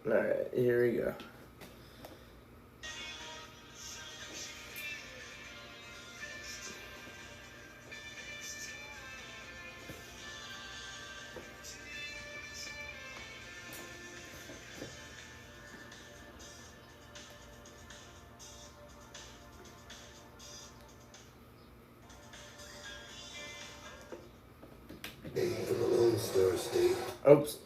Alright, here we go. From the Lone Star State. Oops.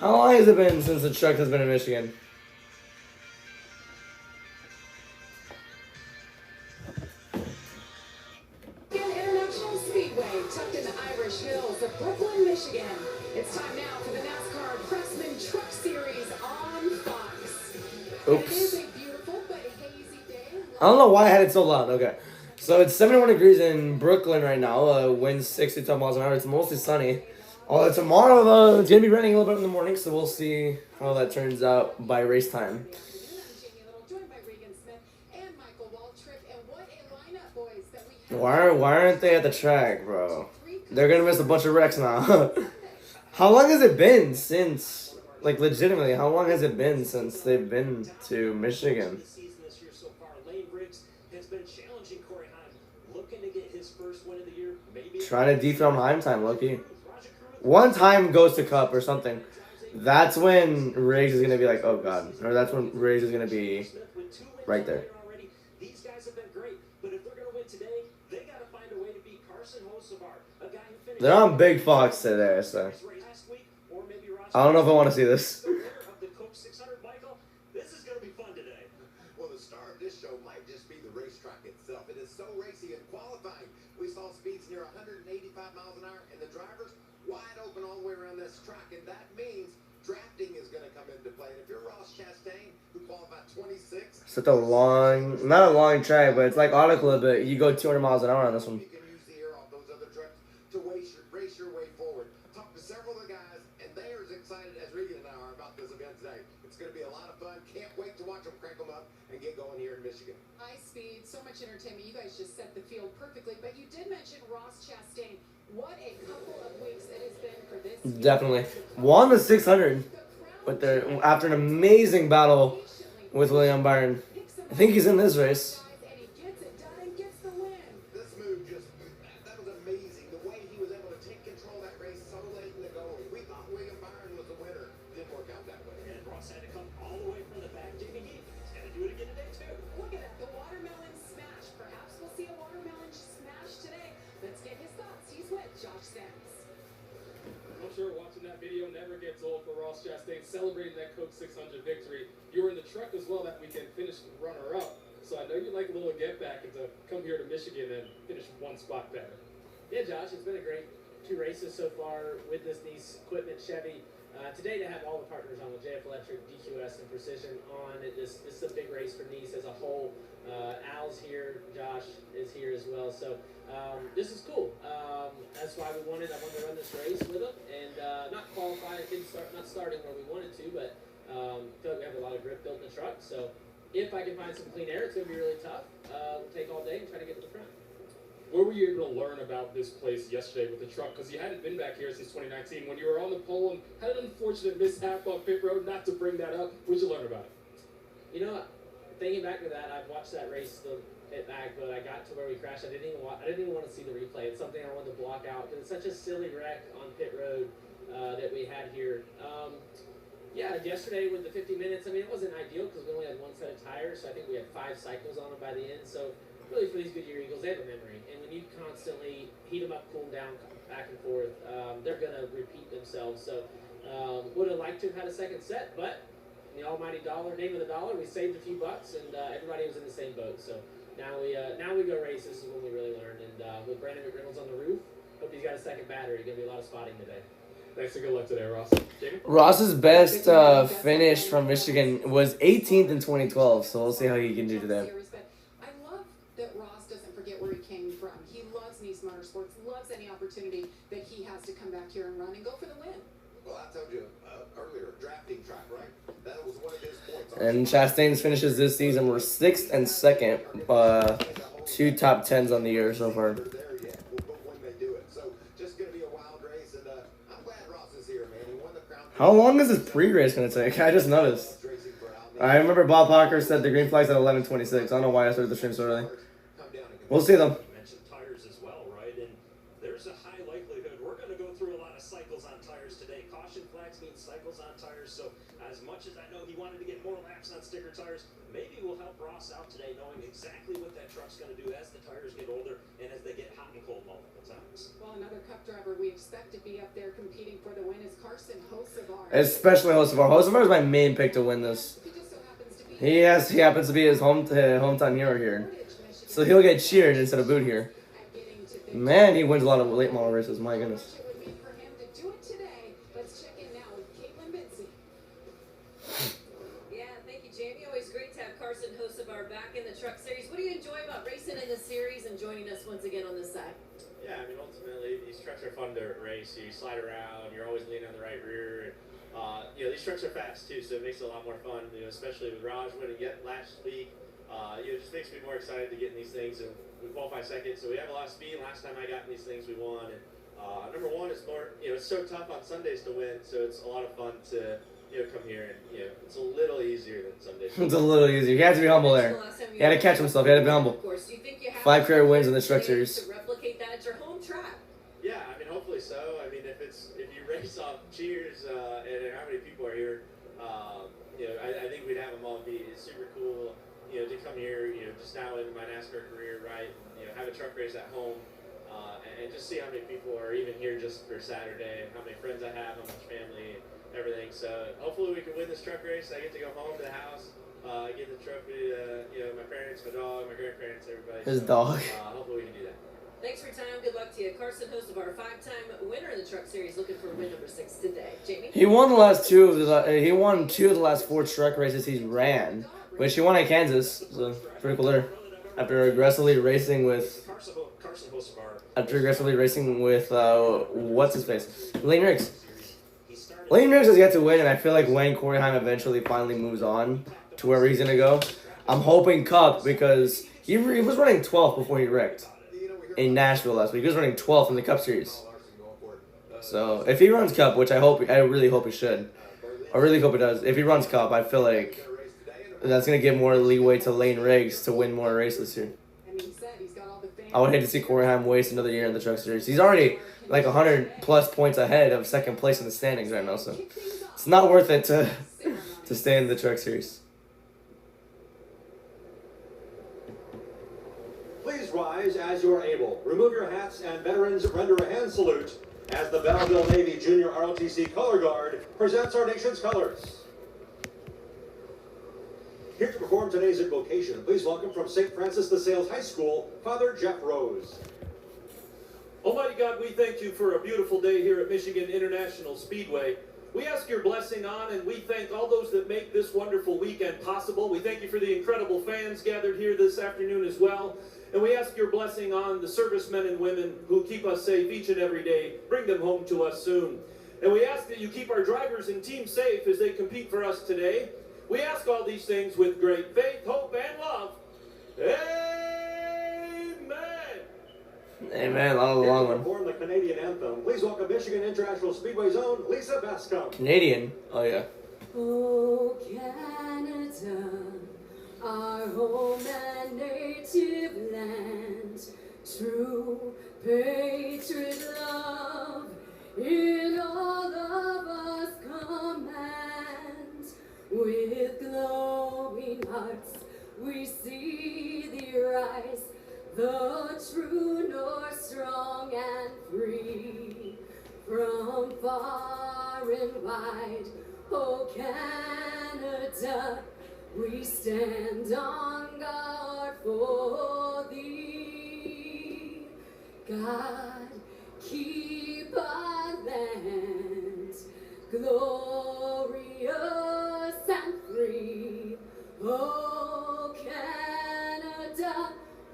How long has it been since the truck has been in Michigan? International Speedway, tucked in the Irish Hills of Brooklyn, Michigan. It's time now for the NASCAR Craftsman Truck Series on Fox. Oops. It is a beautiful but hazy day. I don't know why I had it so loud. Okay. So it's 71 degrees in Brooklyn right now. Winds 62 miles an hour. It's mostly sunny. Although tomorrow it's going to be raining a little bit in the morning, so we'll see how that turns out by race time. Why aren't they at the track, bro? They're going to miss a bunch of wrecks now. How long has it been since, like legitimately, how long has it been since they've been to Michigan? Trying to dethrone Heim time, low-key. One time goes to Cup or something. That's when Riggs is going to be like, oh, God. Or that's when Riggs is going to be right there. They're on Big Fox today, so I don't know if I want to see this. Well, the star of this show might just be the racetrack itself. It is so racy in qualifying. We saw speeds near 185 miles an hour, and the drivers wide open all the way around this track, and that means drafting is going to come into play. And if you're Ross Chastain, who qualified 26, It's like a long, not a long track, but it's like auto club, but you go 200 miles an hour on this one. you can use the air off those other trucks to race your way forward. Talked to several of the guys, and they are as excited as Regan and I are about this event today. It's going to be a lot of fun. Can't wait to watch them crank them up and get going here in Michigan. High speed, so much entertainment. You guys just set the field perfectly, but you did mention Ross Chastain. What a couple of weeks it has been for this. Definitely. Won the 600 with after an amazing battle with William Byron. I think he's in this race. This move that was amazing. The way he was able to take control of that race so late in the going. We thought William Byron was the winner. Didn't work out that way. And Ross had to come all the way from the back, digging in. He's got to do it again today, too. Look at that, the watermelon smash. Perhaps we'll see a watermelon smash today. Let's get his thoughts. He's with Josh Sands. I'm sure watching that video never gets old for Ross Chastain celebrating that Coke 600 victory. You were in the truck as well that weekend, finished runner-up. So I know you'd like a little get back and to come here to Michigan and finish one spot better. Yeah, Josh, it's been a great 2 races so far with this Nice equipment Chevy. Today to have all the partners on with JF Electric, DQS, and Precision on it. This is a big race for Nice as a whole. Al's here, Josh is here as well. So this is cool. That's why I wanted to run this race with them and not qualify. It didn't start, not starting where we wanted to, but I feel like we have a lot of grip built in the truck. So if I can find some clean air, it's going to be really tough. We'll take all day and try to get to the front. What were you able to learn about this place yesterday with the truck? Because you hadn't been back here since 2019 when you were on the pole and had an unfortunate mishap on pit road. Not to bring that up, what did you learn about it? You know, thinking back to that, I've watched that race the hit back, but I got to where we crashed. I didn't even want to see the replay. It's something I wanted to block out because it's such a silly wreck on pit road that we had here. Yeah, yesterday with the 50 minutes, I mean, it wasn't ideal because we only had one set of tires, so I think we had 5 cycles on them by the end. So really for these Goodyear Eagles, they have a memory. And when you constantly heat them up, cool them down, back and forth, they're going to repeat themselves. So would have liked to have had a second set, but in the almighty dollar, name of the dollar, we saved a few bucks, and everybody was in the same boat. So Now we go race. This is when we really learn. And with Brandon McReynolds on the roof, hope he's got a second battery. Gonna be a lot of spotting today. Thanks and good luck today, Ross. Jamie? Ross's best finish from Michigan was 18th in 2012, so we'll see how he can do today. I love that Ross doesn't forget where he came from. He loves Nice Motorsports, loves any opportunity that he has to come back here and run and go for the win. Well, I told you earlier, drafting track, right? That was one of his points. And Chastain's finishes this season were 6th and 2nd, 2 top 10s on the year so far. There yet, but when they do it. So just gonna be a wild race, and I'm glad Ross is here, man. He won the crown. How long is this pre-race going to take? I just noticed. I remember Bob Parker said the green flag's at 11:26. I don't know why I started the stream so early. We'll see though. You mentioned tires as well, right? And there's a high likelihood we're going to go through a lot of cycles on tires today. Caution flags mean cycles on tires. So as much as I know he wanted to get more laps on sticker tires, maybe we'll help Ross out today knowing exactly what that truck's going to do as the tires get older and as they get hot and cold multiple times. Well, another Cup driver we expect to be up there competing for the win is Carson Hocevar. Especially Hocevar. Hocevar is my main pick to win this. He just so happens to be He happens to be his hometown hero here. So he'll get cheered instead of booed here. at getting to the Man, he wins a lot of late model races. My goodness. it would be for him to do it today. Let's check in now with Caitlin Bitsy. Yeah, thank you, Jamie. Always great to have Carson Hocevar back in the Truck Series. What do you enjoy about racing in the series and joining us once again on this side? Yeah, I mean, ultimately, these trucks are fun to race. You slide around, you're always leaning on the right rear. And, these trucks are fast, too, so it makes it a lot more fun, especially with Raj winning yet last week. It just makes me more excited to get in these things. And we qualify second, so we have a lot of speed. Last time I got in these things, we won. And number one is more, it's so tough on Sundays to win, so it's a lot of fun to, come here. And, it's a little easier than Sundays. It's a little easier. He had to be humble there. He had to catch himself. He had to be humble. Of course, do you think you have 5 career wins in the Truck Series. to replicate that at your home track? Yeah, I mean, hopefully so. I mean, if you race off cheers and how many people are here, I think we'd have them all be. It's super cool, to come here, just now in my NASCAR career, right? Have a truck race at home, and just see how many people are even here just for Saturday, and how many friends I have, how much family, everything. So hopefully we can win this truck race. I get to go home to the house, get the trophy to, my parents, my dog, my grandparents, everybody. His So, dog. hopefully we can do that. Thanks for your time. Good luck to you. Carson Hocevar, 5-time winner in the Truck Series, looking for win number 6 today. Jamie? He won the last 2 of the. He won 2 of the last 4 truck races he's ran, which he won at Kansas. So pretty cool there. After aggressively racing with. Carson Hocevar. After aggressively racing with what's his face, Lane Riggs. Lane Riggs has yet to win, and I feel like Wayne Coreyheim eventually finally moves on to wherever he's gonna go. I'm hoping Cup because he was running 12th before he wrecked in Nashville last week. He was running 12th in the Cup Series. So if he runs Cup, which I really hope he should, I really hope he does. If he runs Cup, I feel like that's gonna give more leeway to Lane Riggs to win more races here. I would hate to see Coreyheim waste another year in the Truck Series. He's already like 100 plus points ahead of second place in the standings right now, so it's not worth it to stay in the Truck Series. Please rise as you are able. Remove your hats and veterans render a hand salute as the Belleville Navy Junior ROTC Color Guard presents our nation's colors. Here to perform today's invocation, please welcome from St. Francis de Sales High School, Father Jeff Rose. Almighty God, we thank you for a beautiful day here at Michigan International Speedway. We ask your blessing on, and we thank all those that make this wonderful weekend possible. We thank you for the incredible fans gathered here this afternoon as well. And we ask your blessing on the servicemen and women who keep us safe each and every day. Bring them home to us soon. And we ask that you keep our drivers and team safe as they compete for us today. We ask all these things with great faith, hope, and love. Amen. Amen. Long one. Perform the Canadian anthem. Please welcome Michigan International Speedway's own Lisa Bascom. Canadian. Oh yeah. Oh, Canada, our home and native land, true patriot love in all of us command. With glowing hearts we see thee rise, the true north, strong and free. From far and wide, oh Canada, we stand on guard for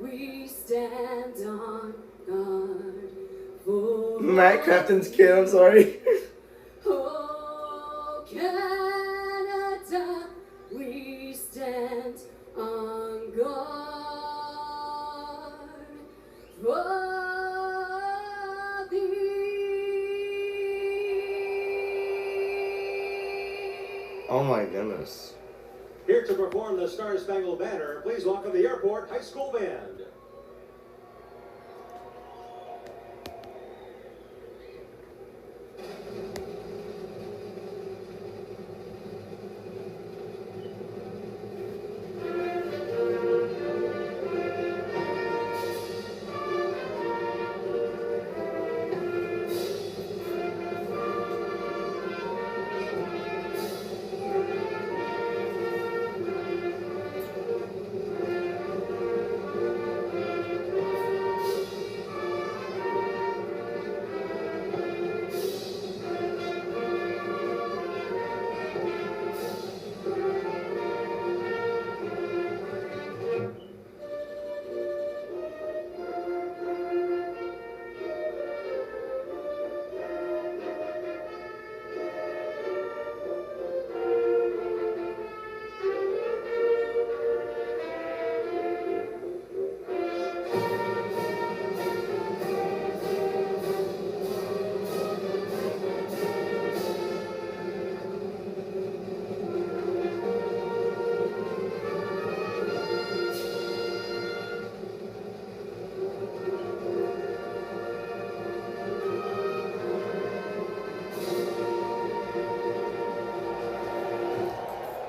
We stand on guard for Matt Crafton's kid, I'm sorry. oh, Canada, we stand on guard for thee. Oh my goodness. Here to perform the Star Spangled Banner, please welcome the Airport High School Band.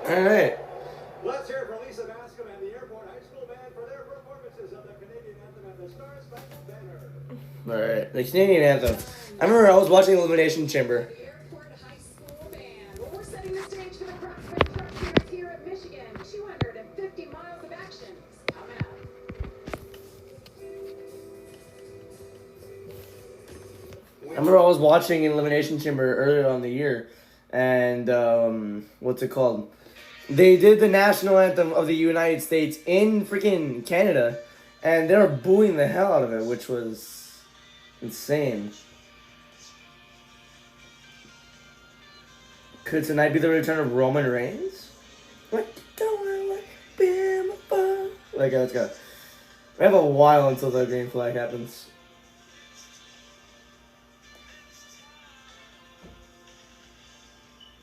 Alright. Let's hear from Lisa Bascom and the Airport High School Band for their performances of the Canadian Anthem and the Star Spangled Banner. Alright, the Canadian Anthem. I remember I was watching Elimination Chamber. The Airport High School Band. Well, we're setting the stage for the CRAFTSMAN Truck Series here at Michigan. 250 miles of action coming up. I remember I was watching Elimination Chamber earlier on the year, and what's it called? They did the national anthem of the United States in freaking Canada, and they were booing the hell out of it, which was insane. Could tonight be the return of Roman Reigns? Like, let's go. We have a while until the green flag happens.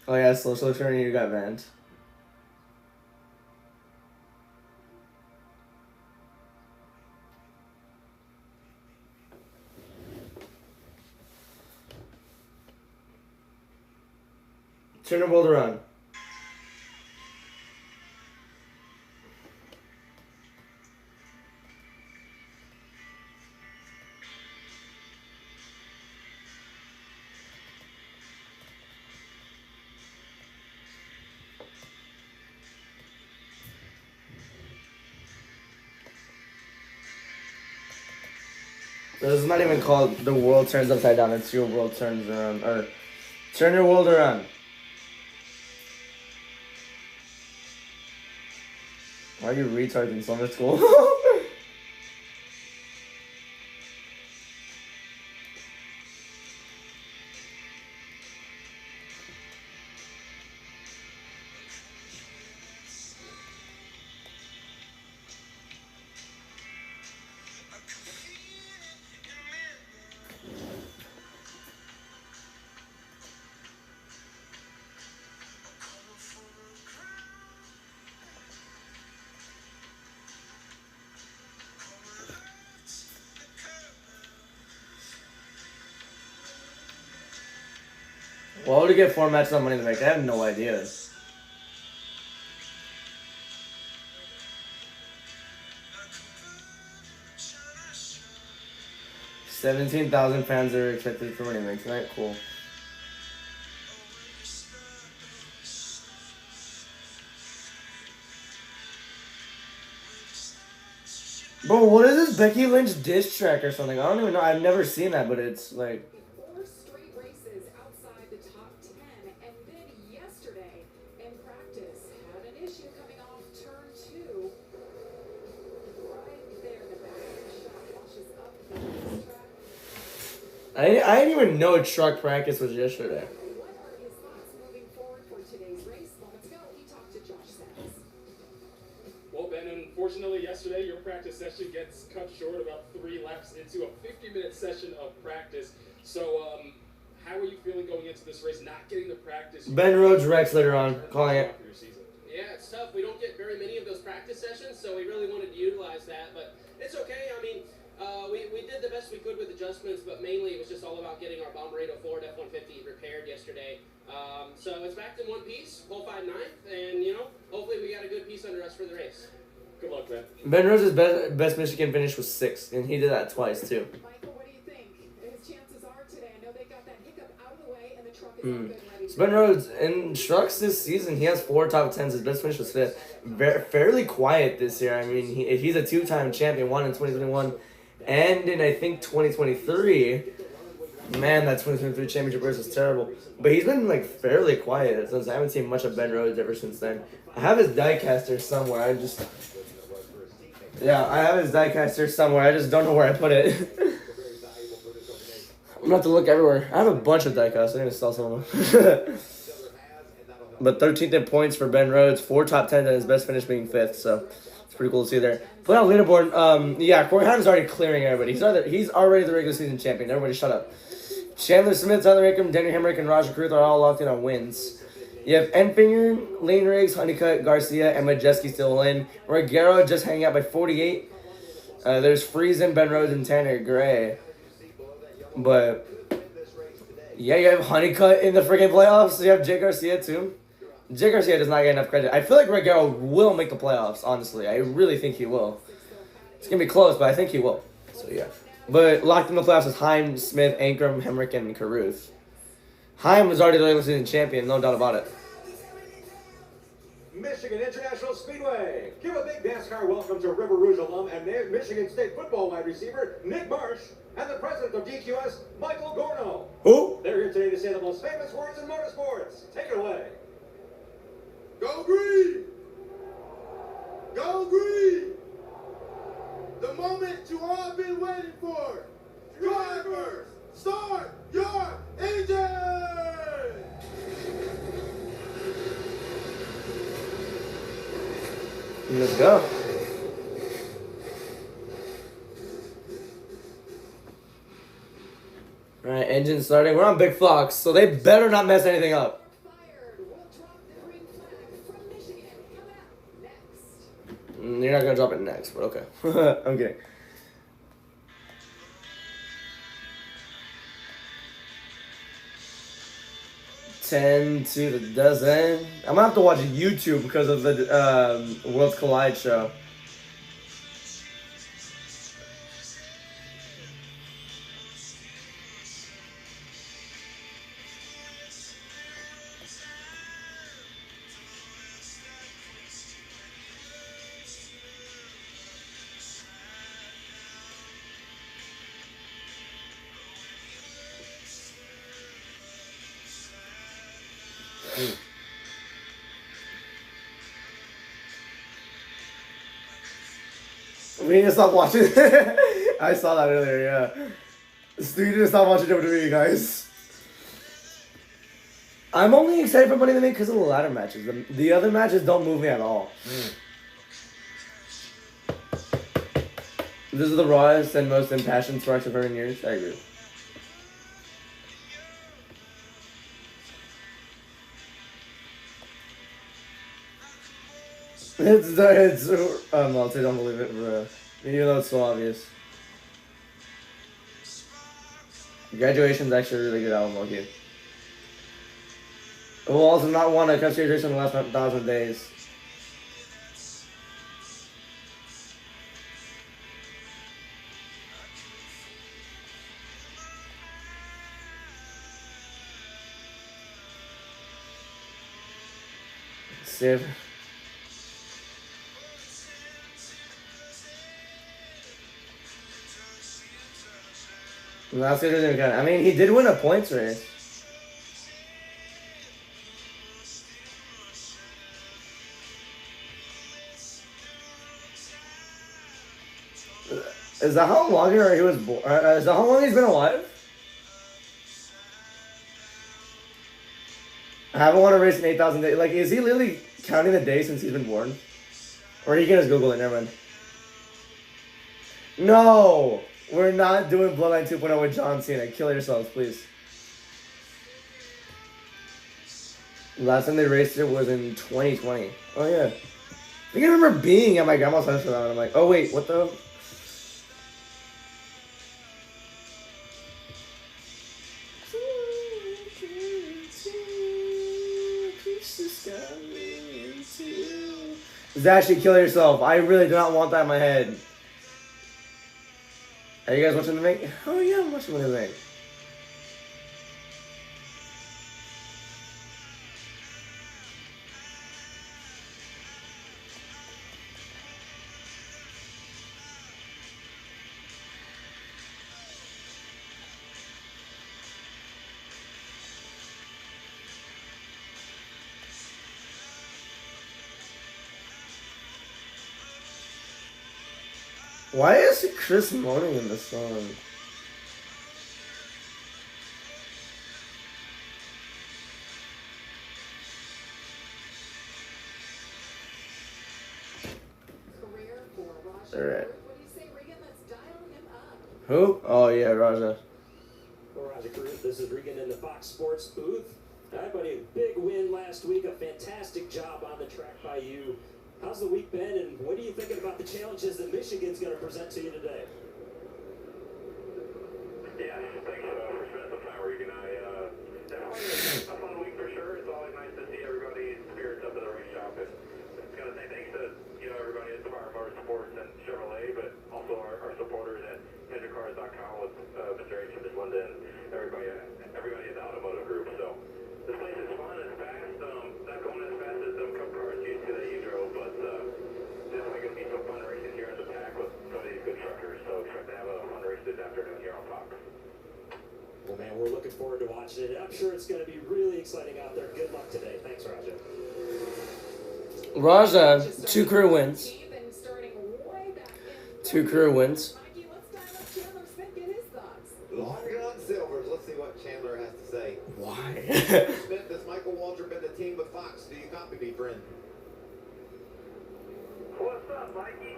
Oh yeah, social turning, you got banned. Turn the world around. This is not even called the world turns upside down, it's your world turns around, or turn your world around. Why are you retards in summer school? Why would he get 4 matches on Money in the Bank? I have no idea. 17,000 fans are expected for Money in the Bank tonight. Cool. Bro, what is this Becky Lynch diss track or something? I don't even know. I've never seen that, but it's like... 4 straight races outside the top 10, and then yesterday in practice had an issue coming off turn 2 right there in the I didn't even know truck practice was yesterday. What are his thoughts moving forward for today's race? Moments ago, he talked to Josh Sands. Well, Ben, unfortunately, yesterday your practice session gets cut short about 3 laps into a 50-minute session of practice. So, how are you feeling going into this race, not getting the practice? Ben Rhodes Rex later on, calling it. Yeah, it's tough. We don't get very many of those practice sessions, so we really wanted to utilize that. But it's okay. I mean, we did the best we could with adjustments, but mainly it was just all about getting our Bomberito Ford F-150 repaired yesterday. So it's back in one piece, whole 5/9, and, you know, hopefully we got a good piece under us for the race. Good luck, man. Ben Rhodes' best Michigan finish was 6th, and he did that twice too. Michael, what do you think? His chances are today. I know they got that hiccup out of the way, and the truck is up and ready. So Ben Rhodes in trucks this season, he has 4 top 10s. His best finish was 5th. Fairly quiet this year. I mean, he's a 2-time champion, won in 2021, and in I think 2023. Man, that 2023 championship race was terrible. But he's been like fairly quiet since I haven't seen much of Ben Rhodes ever since then. I have his diecaster somewhere. I have his diecaster somewhere. I just don't know where I put it. I'm gonna have to look everywhere. I have a bunch of diecasts. I'm gonna sell some of them. But 13th in points for Ben Rhodes, 4 top 10s, and his best finish being 5th. So it's pretty cool to see there. Play out leaderboard. Yeah, Corey Haim's already clearing everybody. He's already the regular season champion. Everybody, shut up. Chandler Smith, Tyler Rickham, Danny Hemrick, and Roger Cruth are all locked in on wins. You have Enfinger, Lane Riggs, Honeycutt, Garcia, and Majeski still in. Reguero just hanging out by 48. There's Friesen, Ben Rhodes, and Tanner Gray. But yeah, you have Honeycutt in the freaking playoffs. You have Jake Garcia too. Jake Garcia does not get enough credit. I feel like Reguero will make the playoffs, honestly. I really think he will. It's going to be close, but I think he will. So yeah. But locked in the playoffs is Haim, Smith, Ankrum, Hemrick, and Caruth. Haim was already the regular season champion, no doubt about it. Michigan International Speedway. Give a big NASCAR welcome to River Rouge alum and Michigan State football wide receiver Nick Marsh and the president of DQS, Michael Gorno. Who? They're here today to say the most famous words in motorsports. Take it away. Go green! Go green! The moment you all been waiting for. Drivers, start your engine! Let's go. Alright, engine starting. We're on Big Fox, so they better not mess anything up. You're not gonna drop it next, but okay. I'm kidding. Ten to the dozen. I'm gonna have to watch YouTube because of the Worlds Collide show. We need to stop watching. I saw that earlier, yeah. We need to stop watching WWE, guys. I'm only excited for Money in the Bank because of the ladder matches. The other matches don't move me at all. This is the rawest and most impassioned sparks I've heard in years. I agree. I'll say don't believe it, bro. Even though it's so obvious. Graduation's actually a really good album, okay. Who also not won a Cup Series race in the last 1,000 days. Civ. Last year doesn't count. I mean, he did win a points race. Is that how long he was born? Is that how long he's been alive? haven't won a race in 8,000 days. Like, is he literally counting the days since he's been born? Or you can just Google it, never mind. No! We're not doing Bloodline 2.0 with John Cena. Kill yourselves, please. Last time they raced it was in 2020. Oh, yeah. I think I remember being at my grandma's house for that one. I'm like, oh, wait, what the? Actually, kill yourself. I really do not want that in my head. Are you guys watching the make? Oh yeah, I'm watching the make. Why is Chris moaning in this song? Alright. Who? Oh yeah, Raja. Well, Raja Cruz, this is Regan in the Fox Sports booth. All right, buddy, a big win last week. A fantastic job on the track by you. How's the week been, and what are you thinking about the challenges that Michigan's going to present to you today? Yeah, thanks for spending some time, Regan. Definitely a fun week for sure. It's always nice to see everybody's spirits up at the race shop. And it's got to say thanks to everybody at Smart Motorsports and Chevrolet, but also our supporters at HedgerCars.com with Mr. H. and Ms. Linda and everybody at the automotive group. So this place is fun. It's fast. Not going as fast as some cup cars used to that you drove, but definitely going to be some fun racing here in the pack with some of these good truckers. So expect to have a fun race this afternoon here on Fox. Well, man, we're looking forward to watching it. I'm sure it's going to be really exciting out there. Good luck today. Thanks, Raja. Raja, 2 career wins. 2 career wins. Long on Silvers. Let's see what Chandler has to say. Why? Smith, has Michael Walter been the team with Fox? Do you copy me, friend? What's up, Mikey?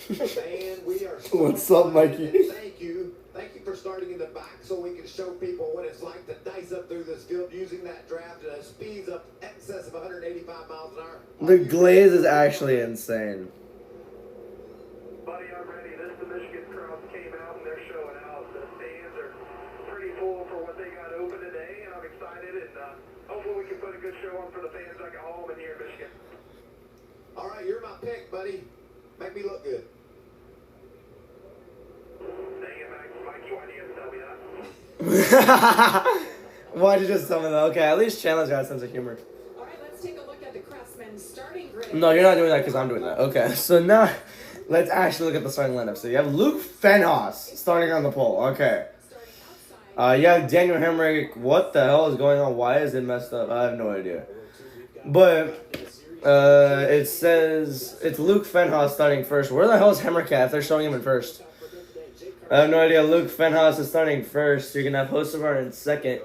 Man, we are so What's up, Mikey? excited. Thank you. Thank you for starting in the back so we can show people what it's like to dice up through this field using that draft at speeds up excess of 185 miles an hour. The glaze is actually insane. Buddy, I'm ready. The Michigan crowds came out and they're showing out. The stands are pretty full for what they got open today, and I'm excited. And hopefully we can put a good show on for the fans back at home and here in Michigan. All right, you're my pick, buddy. Make me look good. Dang it, Mikey, why do you have to tell me that? Why'd you just tell me that? Okay, at least Chandler's got a sense of humor. All right, let's take a look at the CRAFTSMAN starting grid. No, you're not doing that because I'm doing that. Okay, so now let's actually look at the starting lineup. So you have Luke Fenhaus starting on the pole. Okay. You have Daniel Hemrick. What the hell is going on? Why is it messed up? I have no idea. But it says it's Luke Fenhaus starting first. Where the hell is Hemrick at if they're showing him in first? I have no idea. Luke Fenhaus is starting first. You're gonna have Hocevar in second.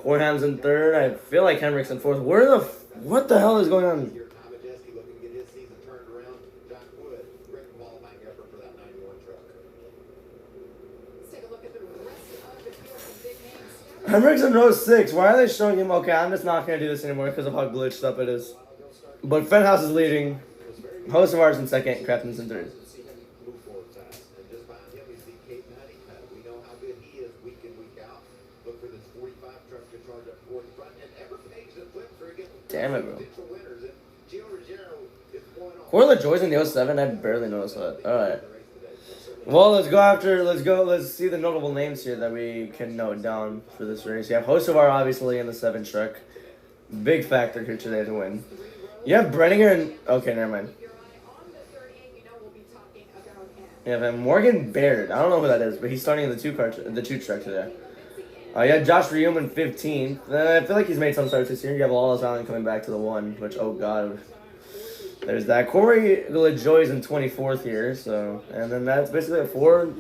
Cornham's in third. I feel like Hemrick's in fourth. What the hell is going on? Here, Tom Majeski looking to get his season turned around. John Wood, great qualifying effort for that 91 truck. Let's take a look at the rest of the field. Some big names. Hemrick's in row 6. Why are they showing him? Okay, I'm just not gonna do this anymore because of how glitched up it is. But Fenhaus is leading. Hocevar's in second. Craftsman's in third. And just behind him, we see Caden Honeycutt. We know how good he is week in, week out. Look for this 45 truck to charge up fourth front. And every page that flips are against Damn it, bro. potential winners. And Gio Ruggiero is going on. Corey LaJoy's in the 07. I barely noticed that. Alright. Well, let's see the notable names here that we can note down for this race. You have Hocevar obviously in the 7 truck. Big factor here today to win. You have Brenninger and... Okay, never mind. You have Morgan Baird. I don't know who that is, but he's starting in the 2 truck today. You have Josh Reum in 15th. I feel like he's made some starts this year. You have Lawless Allen coming back to the 1, which, oh god. There's that. Corey LaJoy's in 24th here, so... And then that's basically 4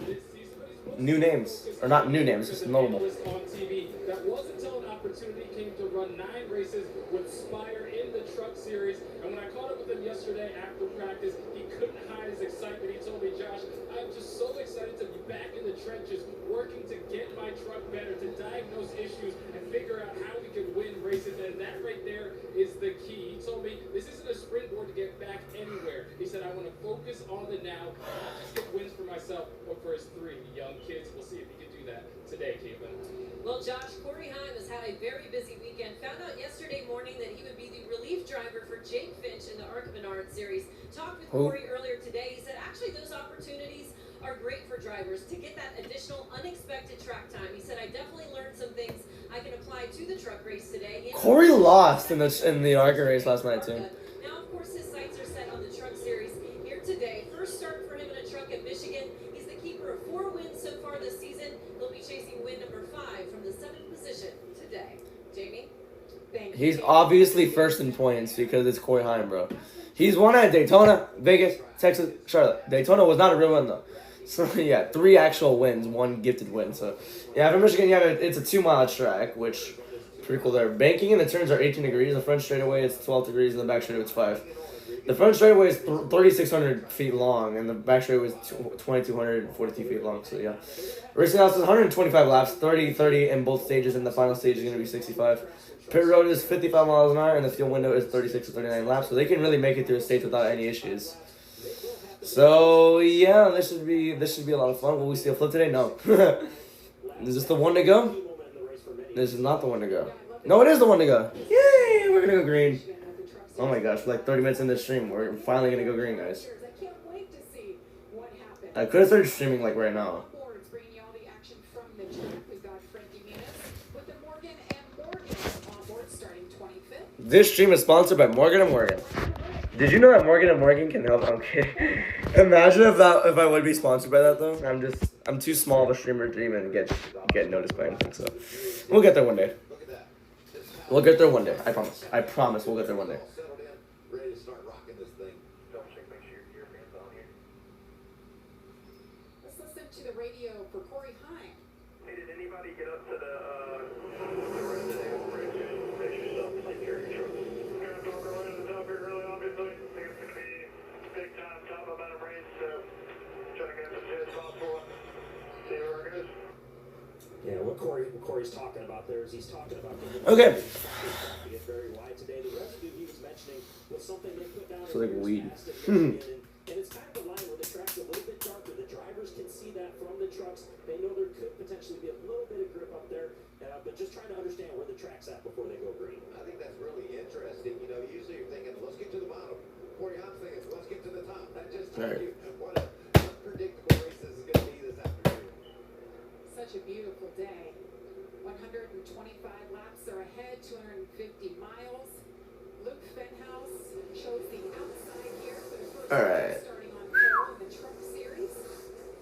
new names. Or not new names, just notable. On TV. That wasn't until an opportunity came to run run 9 races with Spire in the Truck Series. And when I caught up with him yesterday after practice, he couldn't hide his excitement. He told me, Josh, I'm just so excited to be back in the trenches, working to get my truck better, to diagnose issues, and figure out how we can win races. And that right there is the key. He told me this isn't a springboard to get back anywhere. He said, I want to focus on the now, not just get wins for myself, but for his 3 young kids. We'll see if he can do that today, Caitlin. Well, Josh, Corey Heim has had a very busy weekend. Found out yesterday morning that he would be the relief driver for Jake Finch in the Arc Menard series. Talked with Corey earlier today. He said actually those opportunities are great for drivers to get that additional unexpected track time. He said, I definitely learned some things I can apply to the truck race today. Corey lost in the ARCA race last night too. Now, of course, his sights are set on the truck series here today. First start for him in a truck at Michigan. He's the keeper of 4 wins so far this season. He'll be chasing win number 5 from the 7th position today. Jamie? Thank you. He's obviously first in points because it's Corey Heim, bro. He's won at Daytona, Vegas, Texas, Charlotte. Daytona was not a real win, though. So, yeah, 3 actual wins, 1 gifted win. So, yeah, for Michigan, yeah, it's a 2-mile track, which pretty cool there. Banking and the turns are 18 degrees. The front straightaway is 12 degrees, and the back straightaway is 5. The front straightaway is 3,600 feet long, and the back straightaway is 2,242 feet long. So, yeah. Racing house is 125 laps, 30 in both stages, and the final stage is going to be 65. Pit road is 55 miles an hour, and the fuel window is 36 to 39 laps, so they can really make it through the stage without any issues. So yeah, this should be a lot of fun. Will we see a flip today? No. Is this the one to go? This is not the one to go. No, it is the one to go. Yay! We're gonna go green. Oh my gosh, for like 30 minutes in this stream, we're finally gonna go green, guys. I could have started streaming like right now. This stream is sponsored by Morgan & Morgan. Did you know that Morgan & Morgan can help? I'm kidding. Imagine if I would be sponsored by that though. I'm too small of a streamer to even get noticed by anything. So we'll get there one day. We'll get there one day. I promise. I promise we'll get there one day. Ready to start rocking this thing. Double check, make sure your hands on here. Let's listen to the radio for Corey Heim. Hey, did anybody get up to the residential bridge? Make sure yourself secure your truck. Gonna talk right to the top here early, obviously. Think it's gonna be big time, top momentum race, so try to get as much as possible. See where it goes. Yeah, what Corey's talking about there is he's talking about the Okay. get very wide today. The residue he was mentioning was something they put down. It's like weed. And it's kind of a line where the track's a little bit darker. The drivers can see that from the trucks. They know there could potentially be a little bit of grip up there, but just trying to understand where the track's at before they go green. I think that's really interesting. You know, usually you're thinking, let's get to the bottom. Corey Haim's thinking, let's get to the top. That just tells you what a unpredictable race this is going to be this afternoon. Such a beautiful day. 125 laps are ahead, 250 miles. Luke Fenhouse chose the outside here for the first All right. time starting on pole in the truck series.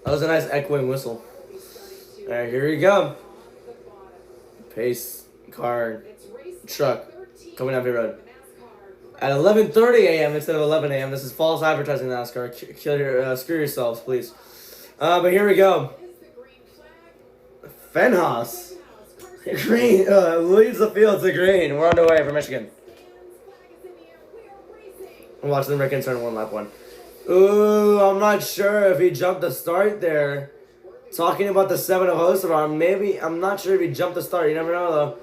That was a nice echoing whistle. All right, here we go. Pace car truck coming down the road at 11:30 a.m. instead of 11 a.m. This is false advertising, NASCAR. Screw yourselves, please. But here we go. Fenhouse. Green leads the field to green. We're on the way for Michigan. I'm watching the Rickens turn 1 lap 1. Ooh, I'm not sure if he jumped the start there. Talking about the 7 of Hocevar, maybe, I'm not sure if he jumped the start. You never know, though.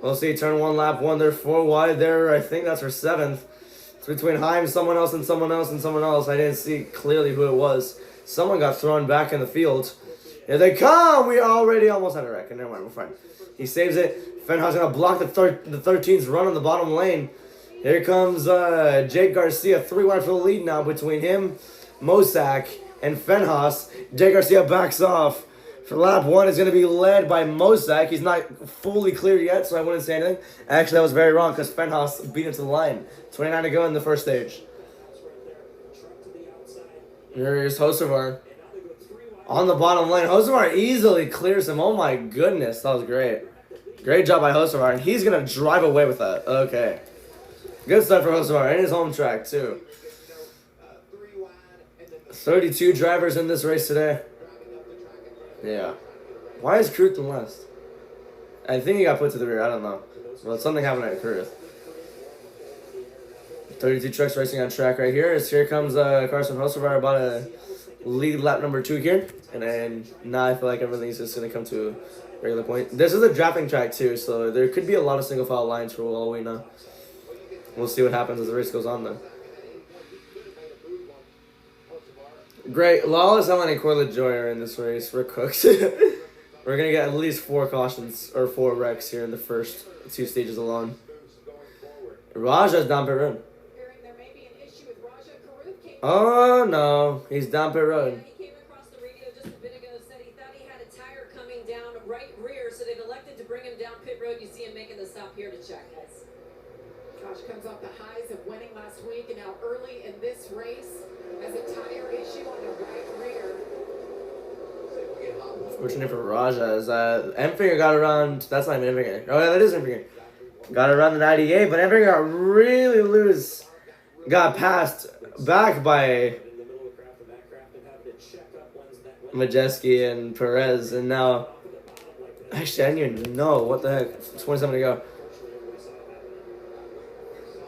We'll see. Turn 1, lap 1. They're 4 wide there. I think that's for 7th. It's between Heim, someone else, and someone else, and someone else. I didn't see clearly who it was. Someone got thrown back in the field. Here they come! We already almost had a wreck. Never mind, we're fine. He saves it. Fenhouse going to block the 13's run on the bottom lane. Here comes Jake Garcia. 3 wide for the lead now between him, Mosak, and Fenhouse. Jake Garcia backs off. For lap 1, it's going to be led by Mosak. He's not fully cleared yet, so I wouldn't say anything. Actually, that was very wrong because Fenhouse beat him to the line. 29 to go in the first stage. Here's Hocevar on the bottom lane. Hocevar easily clears him. Oh my goodness, that was great. Great job by Hocevar, and he's going to drive away with that. Okay. Good stuff for Hocevar, and his home track, too. 32 drivers in this race today. Yeah. Why is Cruton last? I think he got put to the rear. I don't know. Well, something happened at Curtis. 32 trucks racing on track right here. As here comes Carson Hocevar about to lead lap number 2 here. And then now I feel like everything's just going to come to a regular point. This is a drafting track too, so there could be a lot of single file lines for all we know. We'll see what happens as the race goes on though. Great. Lawless, Ellen, and Corley Joy are in this race. We're cooked. We're going to get at least 4 cautions or 4 wrecks here in the first 2 stages alone. Raja's down pit road. Oh no, he's down pit road. He came across the radio just a bit ago, said he thought he had a tire coming down right rear, so they've elected to bring him down pit road. You see him making the stop here to check this. Josh comes off the highs of winning last week, and now early in this race has a tire issue on the right rear. Fortunate for Raja is M-Finger got around. That's not even M-Finger. Oh yeah, that is M-Finger. Got around the 98, but M-Finger got really loose. Got passed back by Majeski and Perez, and now actually I didn't even know what the heck. 27 to go.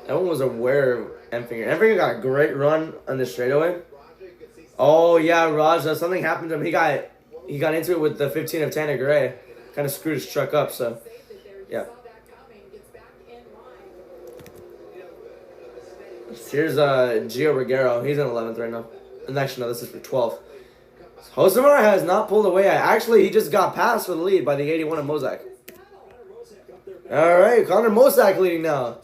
Everyone was aware of M-Finger. M-Finger got a great run on the straightaway. Oh yeah, Raja. Something happened to him. He got into it with the 15 of Tanner Gray. Kind of screwed his truck up. So yeah. Here's Gio Ruggiero. He's in 11th right now. And actually, no, this is for 12th. Hocevar has not pulled away yet. Actually, he just got passed for the lead by the 81 of Mozak. All right, Connor Mozak leading now.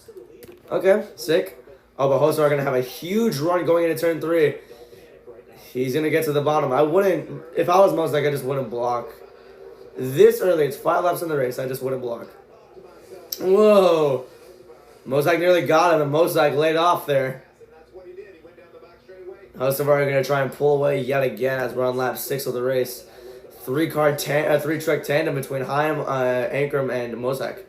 Okay, sick. Oh, but Hocevar going to have a huge run going into turn 3. He's going to get to the bottom. I wouldn't, if I was Mozak, I just wouldn't block. This early, it's 5 laps in the race. I just wouldn't block. Whoa. Mozak nearly got him, and Mozak laid off there. Hocevar going to try and pull away yet again as we're on lap 6 of the race. 3-truck tandem between Haim, Ankrum, and Mozak.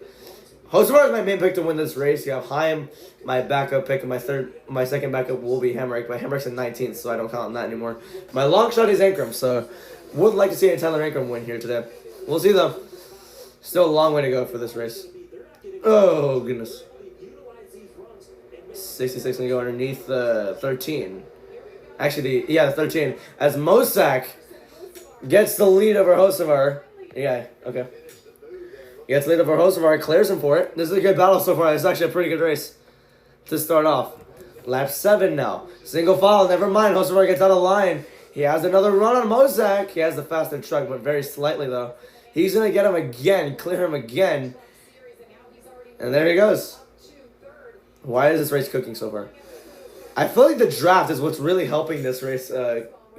Hocevar is my main pick to win this race. You have Haim, my backup pick, and my second backup will be Hemrick. But Hemrick's in 19th, so I don't count on that anymore. My long shot is Ankrum, so would like to see a Tyler Ankrum win here today. We'll see though. Still a long way to go for this race. Oh goodness. 66 gonna go underneath the 13. Actually, the 13. As Mozak gets the lead over Hocevar. Yeah, okay. Gets the lead over Hocevar, clears him for it. This is a good battle so far. It's actually a pretty good race to start off. Lap 7 now. Single file, never mind. Hocevar gets out of line. He has another run on Mozak. He has the faster truck, but very slightly though. He's gonna get him again, clear him again. And there he goes. Why is this race cooking so far? I feel like the draft is what's really helping this race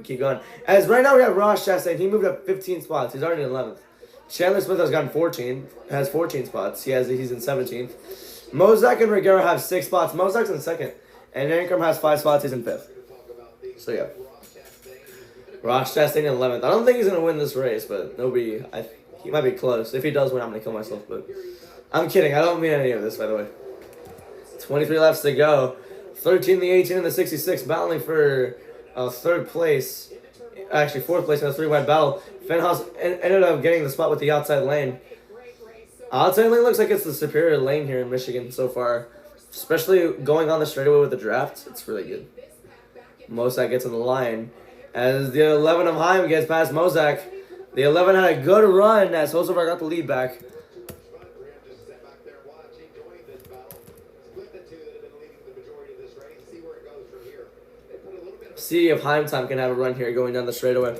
keep going. As right now we have Ross Chastain. He moved up 15 spots. He's already in 11th. Chandler Smith has gotten 14. Has 14 spots. He's in 17th. Mozak and Ruggiero have 6 spots. Mozak's in 2nd. And Ankrum has 5 spots. He's in 5th. So yeah. Ross Chastain in 11th. I don't think he's going to win this race, but he might be close. If he does win, I'm going to kill myself. But I'm kidding. I don't mean any of this, by the way. 23 laps to go. 13, the 18, and the 66 battling for 3rd place. Actually, 4th place in a 3-wide battle. Fenhaus ended up getting the spot with the outside lane. Outside lane looks like it's the superior lane here in Michigan so far. Especially going on the straightaway with the draft. It's really good. Mozak gets on the line. As the 11 of Haim gets past Mozak. The 11 had a good run as Hocevar got the lead back. See if Haim Time can have a run here going down the straightaway.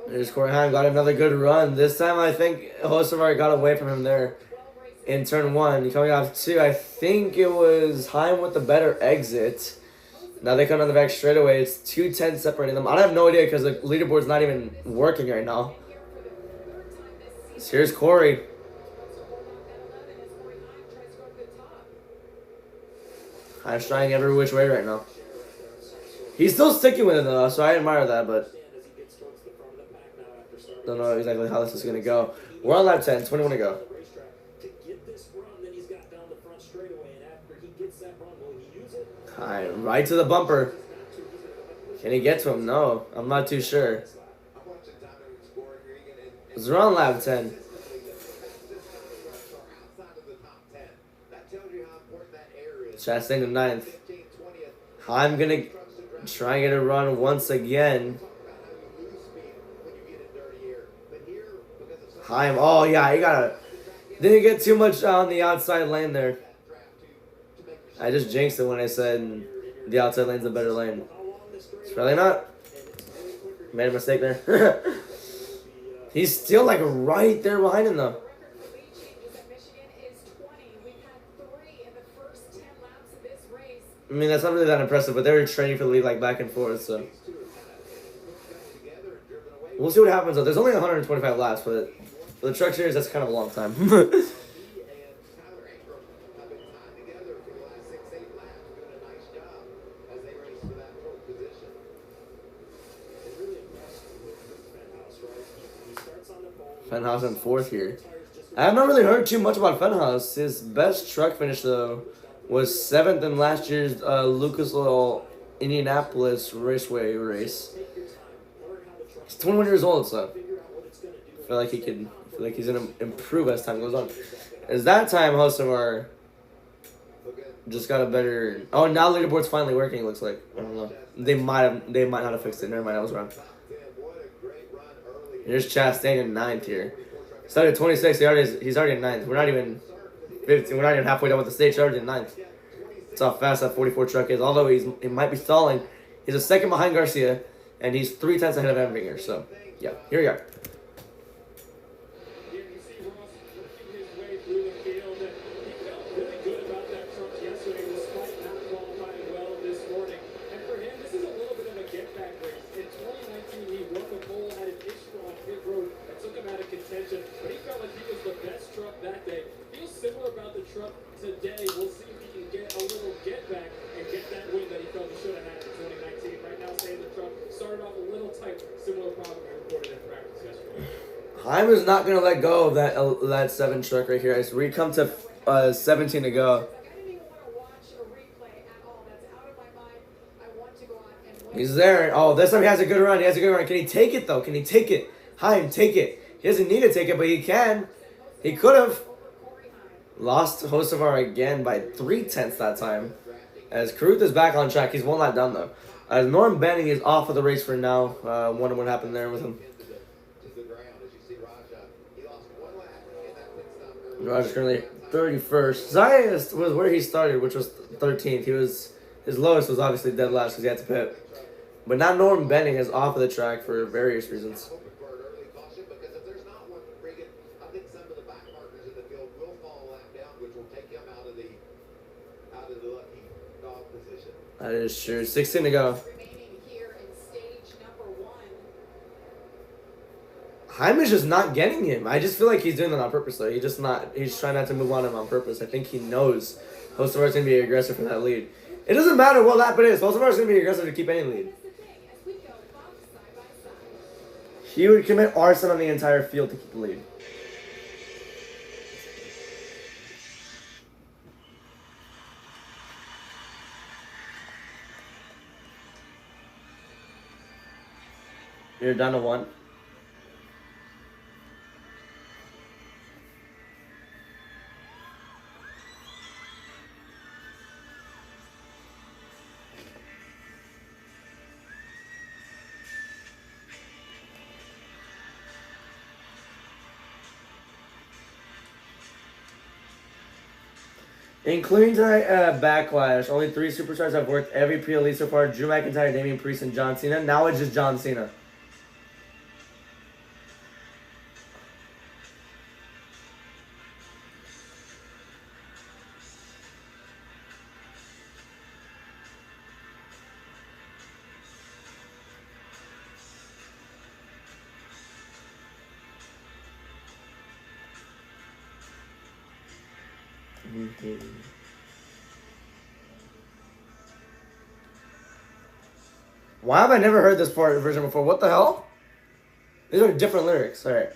There's Corey Haim, got another good run. This time I think Hocevar got away from him there in turn 1. Coming off 2, I think it was Haim with the better exit. Now they come down the back straightaway. It's 2:10 separating them. I have no idea because the leaderboard's not even working right now. So here's Corey. I'm trying every which way right now. He's still sticking with it though, so I admire that, but don't know exactly how this is going to go. We're on lap 10, 21 to go. Right to the bumper. Can he get to him? No, I'm not too sure. I'm watching Dominic score here, and It's around lap 10. consistently the fastest time runs are outside of the top 10. That tells you how important that air is. Chastain to 9th. 15, 20th. I'm going to try and get a run once again. Talk about how you lose speed when you get in dirty air. But here, because of some Heim. Oh, yeah, he got a... Didn't get too much on the outside lane there. draft to make yourself I just jinxed it when I said the outside lane's a better lane. It's really not. Made a mistake there. He's still like right there behind him though. The record for lead changes at Michigan is 20. We've had 3 in the first 10 laps of this race. I mean, that's not really that impressive, but they were training for the lead like back and forth, so. together and driven away. We'll see what happens though. There's only 125 laps, but for the truck series, that's kind of a long time. He and Tyler Ankrum have been tied together for the last 6-8 laps, doing a nice job as they race for that fourth position. It really impressed with Fenhouse, right? He starts on the pole. Fenhouse in 4th here. I have not really heard too much about Fenhouse. His best truck finish though was 7th in last year's Lucas Oil Indianapolis Raceway race. He's 21 years old, so I feel like he could. I feel like he's gonna improve as time goes on. As that time, Hocevar just got a better. Oh, now the leaderboard's finally working. It looks like. I don't know. They might not have fixed it. Never mind, I was wrong. Here's Chastain in 9th here. Started 26. He's already in 9th. We're not even 15. We're not even halfway done with the stage. He's already in 9th. That's how fast that 44 truck is. Although he might be stalling. He's a second behind Garcia, and he's 3 tenths ahead of Emvinger. So yeah, here we are. Here you see Ross working his way through the field. He felt really good about that truck yesterday despite not qualifying well this morning. And for him, this is a little bit of a get-back race. In 2019, he won the pole, had an issue on pit road that took him out of contention, but he felt like he was the best truck that day. Feels similar about the truck today. We'll see if he can get a little get-back and get that win that he felt he should have had in 2019. Right now, saying the truck started off a little tight. Similar problem we reported in practice yesterday. Heim is not gonna let go of that 7 truck right here. As we come to 17 to go. Like, I didn't even want to watch a replay at all. That's out of my mind. I want to go on and win. He's there. Oh, this time he has a good run. He has a good run. Can he take it though? Can he take it? Heim, take it. He doesn't need to take it, but he can. He could have. Lost Hocevar again by 3 tenths that time. As Caruth is back on track. He's 1 lap down though. As Norm Benning is off of the race for now. Wonder what happened there with him. Roger's currently 31st. Zayas was where he started, which was 13th. His lowest was obviously dead last because he had to pit. But now Norm Benning is off of the track for various reasons. That is true. 16 to go. Remaining here in stage number 1. Heim is just not getting him. I just feel like he's doing that on purpose though. He's trying not to move on him on purpose. I think he knows Hocevar's gonna be aggressive for that lead. It doesn't matter what lap it is. Hocevar's gonna be aggressive to keep any lead. That's the thing. As we go box side by side. He would commit arson on the entire field to keep the lead. You're down to 1. Including tonight Backlash, only 3 superstars have worked every PLE so far. Drew McIntyre, Damian Priest, and John Cena. Now it's just John Cena. Why have I never heard this version before? What the hell? These are different lyrics. Alright.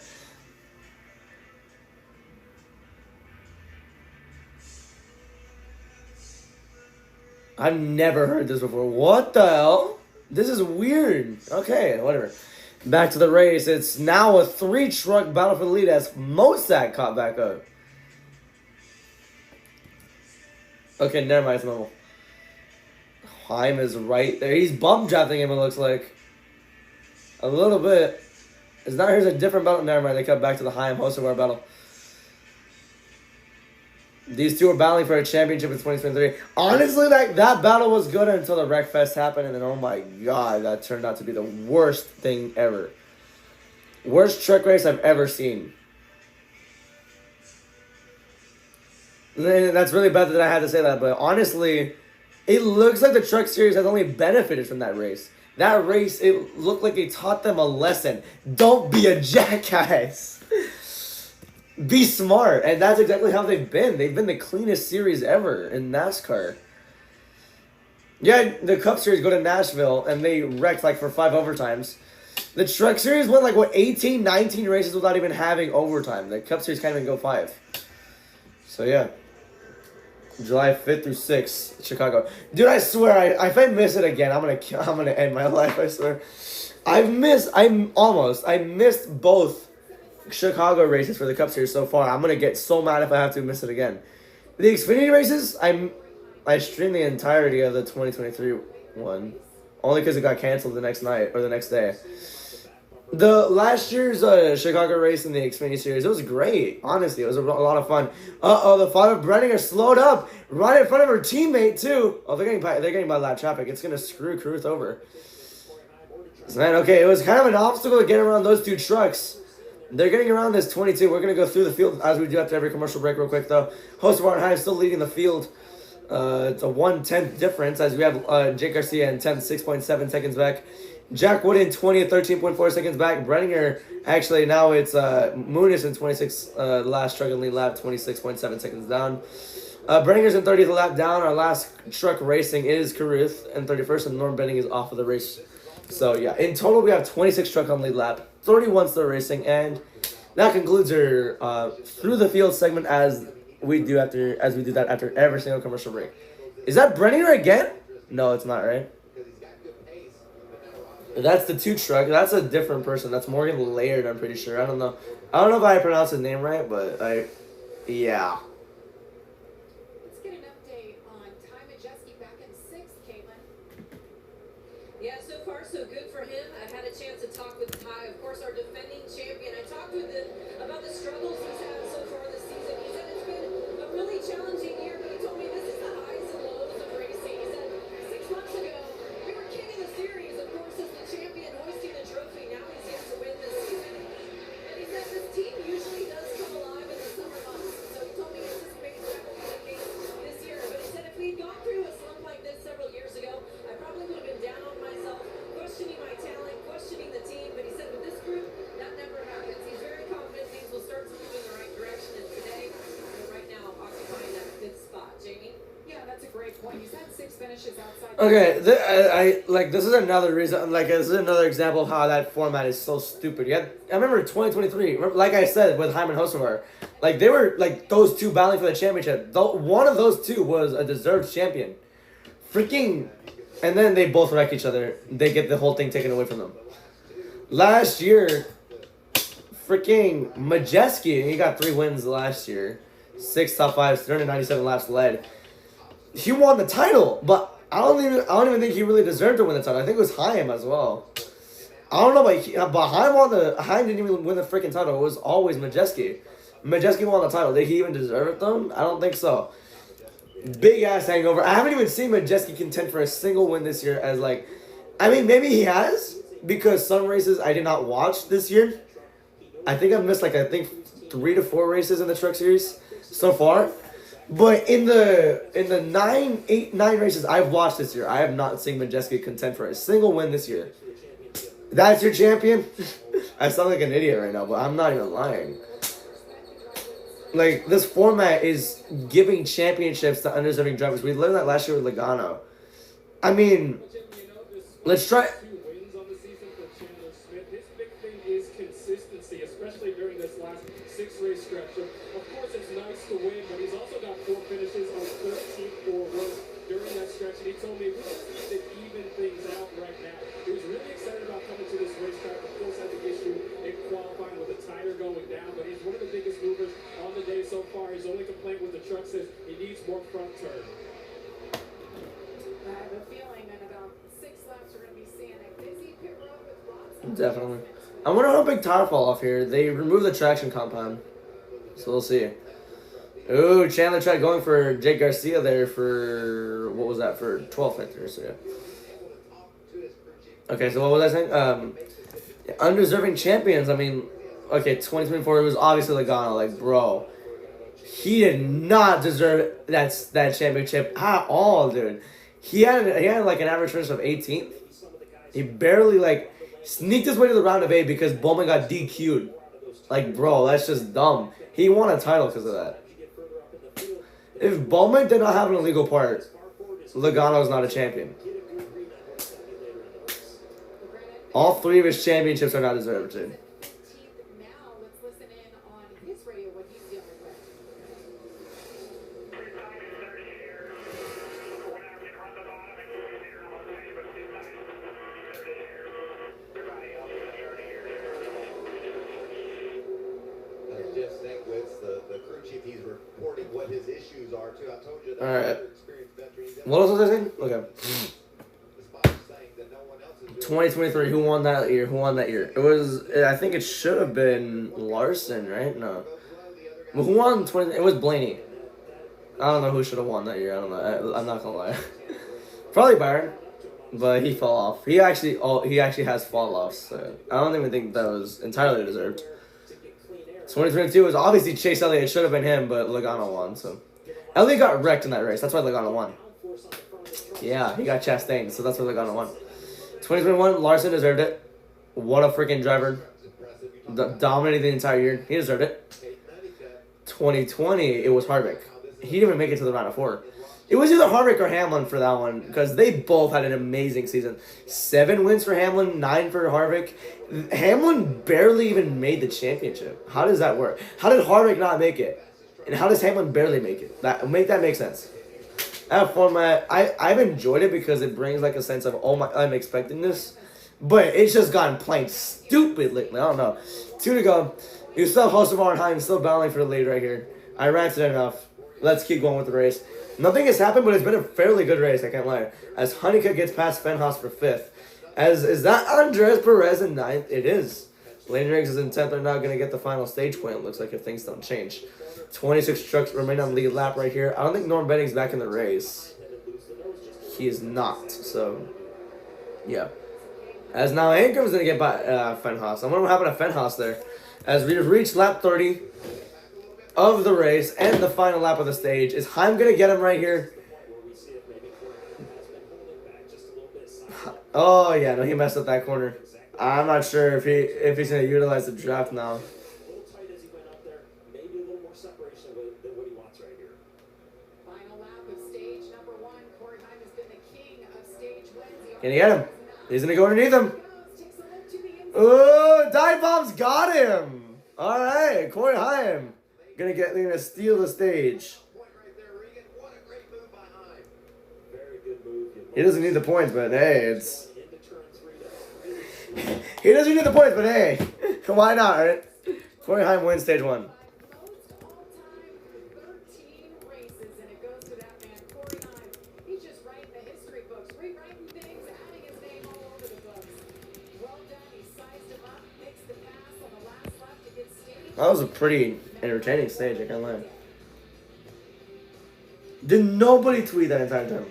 I've never heard this before. What the hell? This is weird. Okay, whatever. Back to the race. It's now a 3-truck battle for the lead as Mosak caught back up. Okay, never mind. It's normal. Heim is right there. He's bump drafting him, it looks like. A little bit. It's not, here's a different battle. Never mind. They cut back to the Heim Hosovar battle. These two are battling for a championship in 2023. Honestly, that battle was good until the Wreckfest happened, and then, oh my god, that turned out to be the worst thing ever. Worst truck race I've ever seen. And that's really bad that I had to say that, but honestly, it looks like the truck series has only benefited from that race. That race, it looked like it taught them a lesson. Don't be a jackass. Be smart, and that's exactly how they've been. They've been the cleanest series ever in NASCAR. Yeah, the Cup Series go to Nashville, and they wrecked like for 5 overtimes. The Truck Series went like, what, 18, 19 races without even having overtime. The Cup Series can't even go 5. So, yeah. July 5th through 6th, Chicago. Dude, I swear, if I miss it again, I'm gonna end my life, I swear. I missed both Chicago races for the Cup Series so far. I'm gonna get so mad if I have to miss it again. The Xfinity races, I streamed the entirety of the 2023 one, only because it got canceled the next night or the next day. The last year's Chicago race in the Xfinity series, it was great. Honestly, it was a lot of fun. The father of Brenninger slowed up right in front of her teammate too. Oh, they're getting by lap traffic. It's gonna screw Kruth over. So, man, okay, it was kind of an obstacle to get around those two trucks. They're getting around this 22. We're going to go through the field as we do after every commercial break real quick, though. Hosovar and Heim still leading the field. It's a 1/10 difference as we have Jake Garcia in 10th, 6.7 seconds back. Jack Wood in 20th, 13.4 seconds back. Brenninger, actually, now it's Muniz in 26th, last truck and lead lap, 26.7 seconds down. Brenninger's in 30th lap down. Our last truck racing is Kruth in 31st, and Norm Benning is off of the race. So, yeah, in total, we have 26 truck on lead lap. 31 still racing, and that concludes our through the field segment as we do that after every single commercial break. Is that Brenninger again? No, it's not, right? That's the 2 truck. That's a different person. That's Morgan Laird, I'm pretty sure. I don't know if I pronounced his name right, but yeah. Let's get an update on Ty Majeski back in 6th, Caitlin. Yeah, so far so good for him. I've had a chance to talk with Ty, of course, our defending champion. I talked with him about the struggles he's had so far this season. He said it's been a really challenging year, but he told me this is the highs and lows of racing. He said 6 months ago, we were king of the series, of course, as the champion, hoisting the trophy. Now he's yet to win this season. And he said this team usually does come alive in the summer months. So he told me he anticipates that will be the case this year. But he said if we'd gone through a slump like this several years ago, I probably would have been down on myself, questioning my talent, questioning the team. But he said with this group, that never happens. He's very confident things will start to move in the right direction. And today, right now, occupying that 5th spot. Jamie? Yeah, that's a great point. He's had 6 finishes outside. Okay, this is another reason. This is another example of how that format is so stupid. Yeah, I remember 2023. Like I said with Heim and Hosovar, they were those two battling for the championship. One of those two was a deserved champion. Freaking, and then they both wreck each other. They get the whole thing taken away from them. Last year, freaking Majeski, he got 3 wins last year, 6 top 5s, 397 laps led. He won the title, but I don't even think he really deserved to win the title. I think it was Heim as well. I don't know, but Heim didn't even win the freaking title. It was always Majeski. Majeski won the title. Did he even deserve it though? I don't think so. Big ass hangover. I haven't even seen Majeski contend for a single win this year. Maybe he has because some races I did not watch this year. I think I've missed 3 to 4 races in the Truck Series so far. But in the 9 races I've watched this year, I have not seen Majeski contend for a single win this year. That's your champion? I sound like an idiot right now, but I'm not even lying. This format is giving championships to undeserving drivers. We learned that last year with Logano. Let's try. Especially during this last 6-race stretch. Of course, it's nice to win, but he's also got 4 finishes on 13th or worse during that stretch. And he told me we just need to even things out right now. is one of the biggest movers on the day so far. His only complaint with the truck says he needs more front turn. I have a feeling in about 6 laps we're going to be seeing a busy pit road with lots of Definitely. I wonder how big tire fall off here. They removed the traction compound, so we'll see. Ooh, Chandler tried going for Jake Garcia there for, what was that, for 12th right there, so yeah. Okay, so what was I saying? Undeserving champions, I mean, okay, 2024, it was obviously Logano, like, bro. He did not deserve that championship at all, dude. He had like an average finish of 18th. He barely, like, sneaked his way to the round of 8 because Bowman got DQ'd. Like, bro, that's just dumb. He won a title because of that. If Bowman did not have an illegal part, Logano is not a champion. All 3 of his championships are not deserved, dude. Now let's listen in on his radio, what he's dealing with. Jeff Stankwitz, the crew chief, he's reporting what his issues are too. I told you that. All right. Experienced veterans. What else was I saying? Okay. The spot is saying that no one else is doing 2023, who won that year? Who won that year? It was, I think it should have been Larson, right? No. Well, who won 20? It was Blaney. I don't know who should have won that year. I don't know. I'm not gonna lie. Probably Byron, but he fell off. He actually has fall offs. So I don't even think that was entirely deserved. 2022 was obviously Chase Elliott. It should have been him, but Logano won. So Elliott got wrecked in that race. That's why Logano won. Yeah, he got Chastain, so that's why Logano won. 2021, Larson deserved it. What a freaking driver. Dominated the entire year. He deserved it. 2020, it was Harvick. He didn't even make it to the round of 4. It was either Harvick or Hamlin for that one because they both had an amazing season. 7 wins for Hamlin, 9 for Harvick. Hamlin barely even made the championship. How does that work? How did Harvick not make it? And how does Hamlin barely make it? Make that make sense. That format, I've enjoyed it because it brings like a sense of, oh my, I'm expecting this. But it's just gotten plain stupid lately. I don't know. 2 to go. You still have Hocevar and Hines still battling for the lead right here. I ranted enough. Let's keep going with the race. Nothing has happened, but it's been a fairly good race, I can't lie. As Honeycutt gets past Fenhaus for 5th. Is that Andres Perez in 9th? It is. Lane Riggs is in 10th. They're not going to get the final stage point, it looks like, if things don't change. 26 trucks remain on lead lap right here. I don't think Norm Benning's back in the race. He is not, so, yeah. As now Ancrum's going to get by Fenhaus. I wonder what happened to Fenhaus there. As we reach lap 30 of the race and the final lap of the stage. Is Heim going to get him right here? Oh, yeah, no, he messed up that corner. I'm not sure if he's going to utilize the draft now. Can he get him? He's going to go underneath him. Oh, dive bomb's got him. All right, Corey Heim gonna steal the stage. He doesn't need the points, but hey, it's. He doesn't need the points, but hey, why not, right? Corey Heim wins stage 1. That was a pretty entertaining stage, I can't lie. Did nobody tweet that entire time?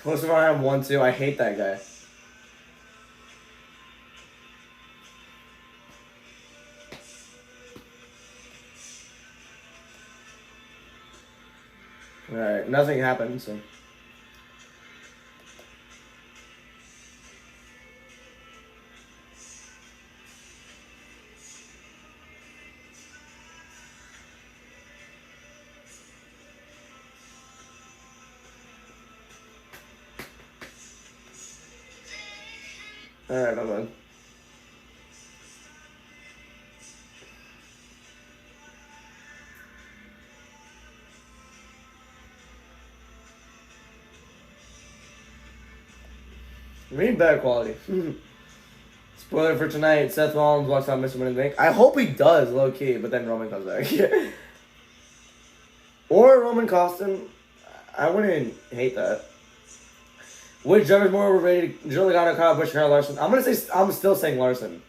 Close to I have 1-2. I hate that guy. Alright, nothing happened, so. Alright, my man. We need better quality. Spoiler for tonight, Seth Rollins walks out Mr. Money in the Bank. I hope he does, low key, but then Roman comes back. Or Roman Costin. I wouldn't hate that. Which driver's more overrated? Joe Logano, Kyle Busch, Kyle Larson. I'm still saying Larson.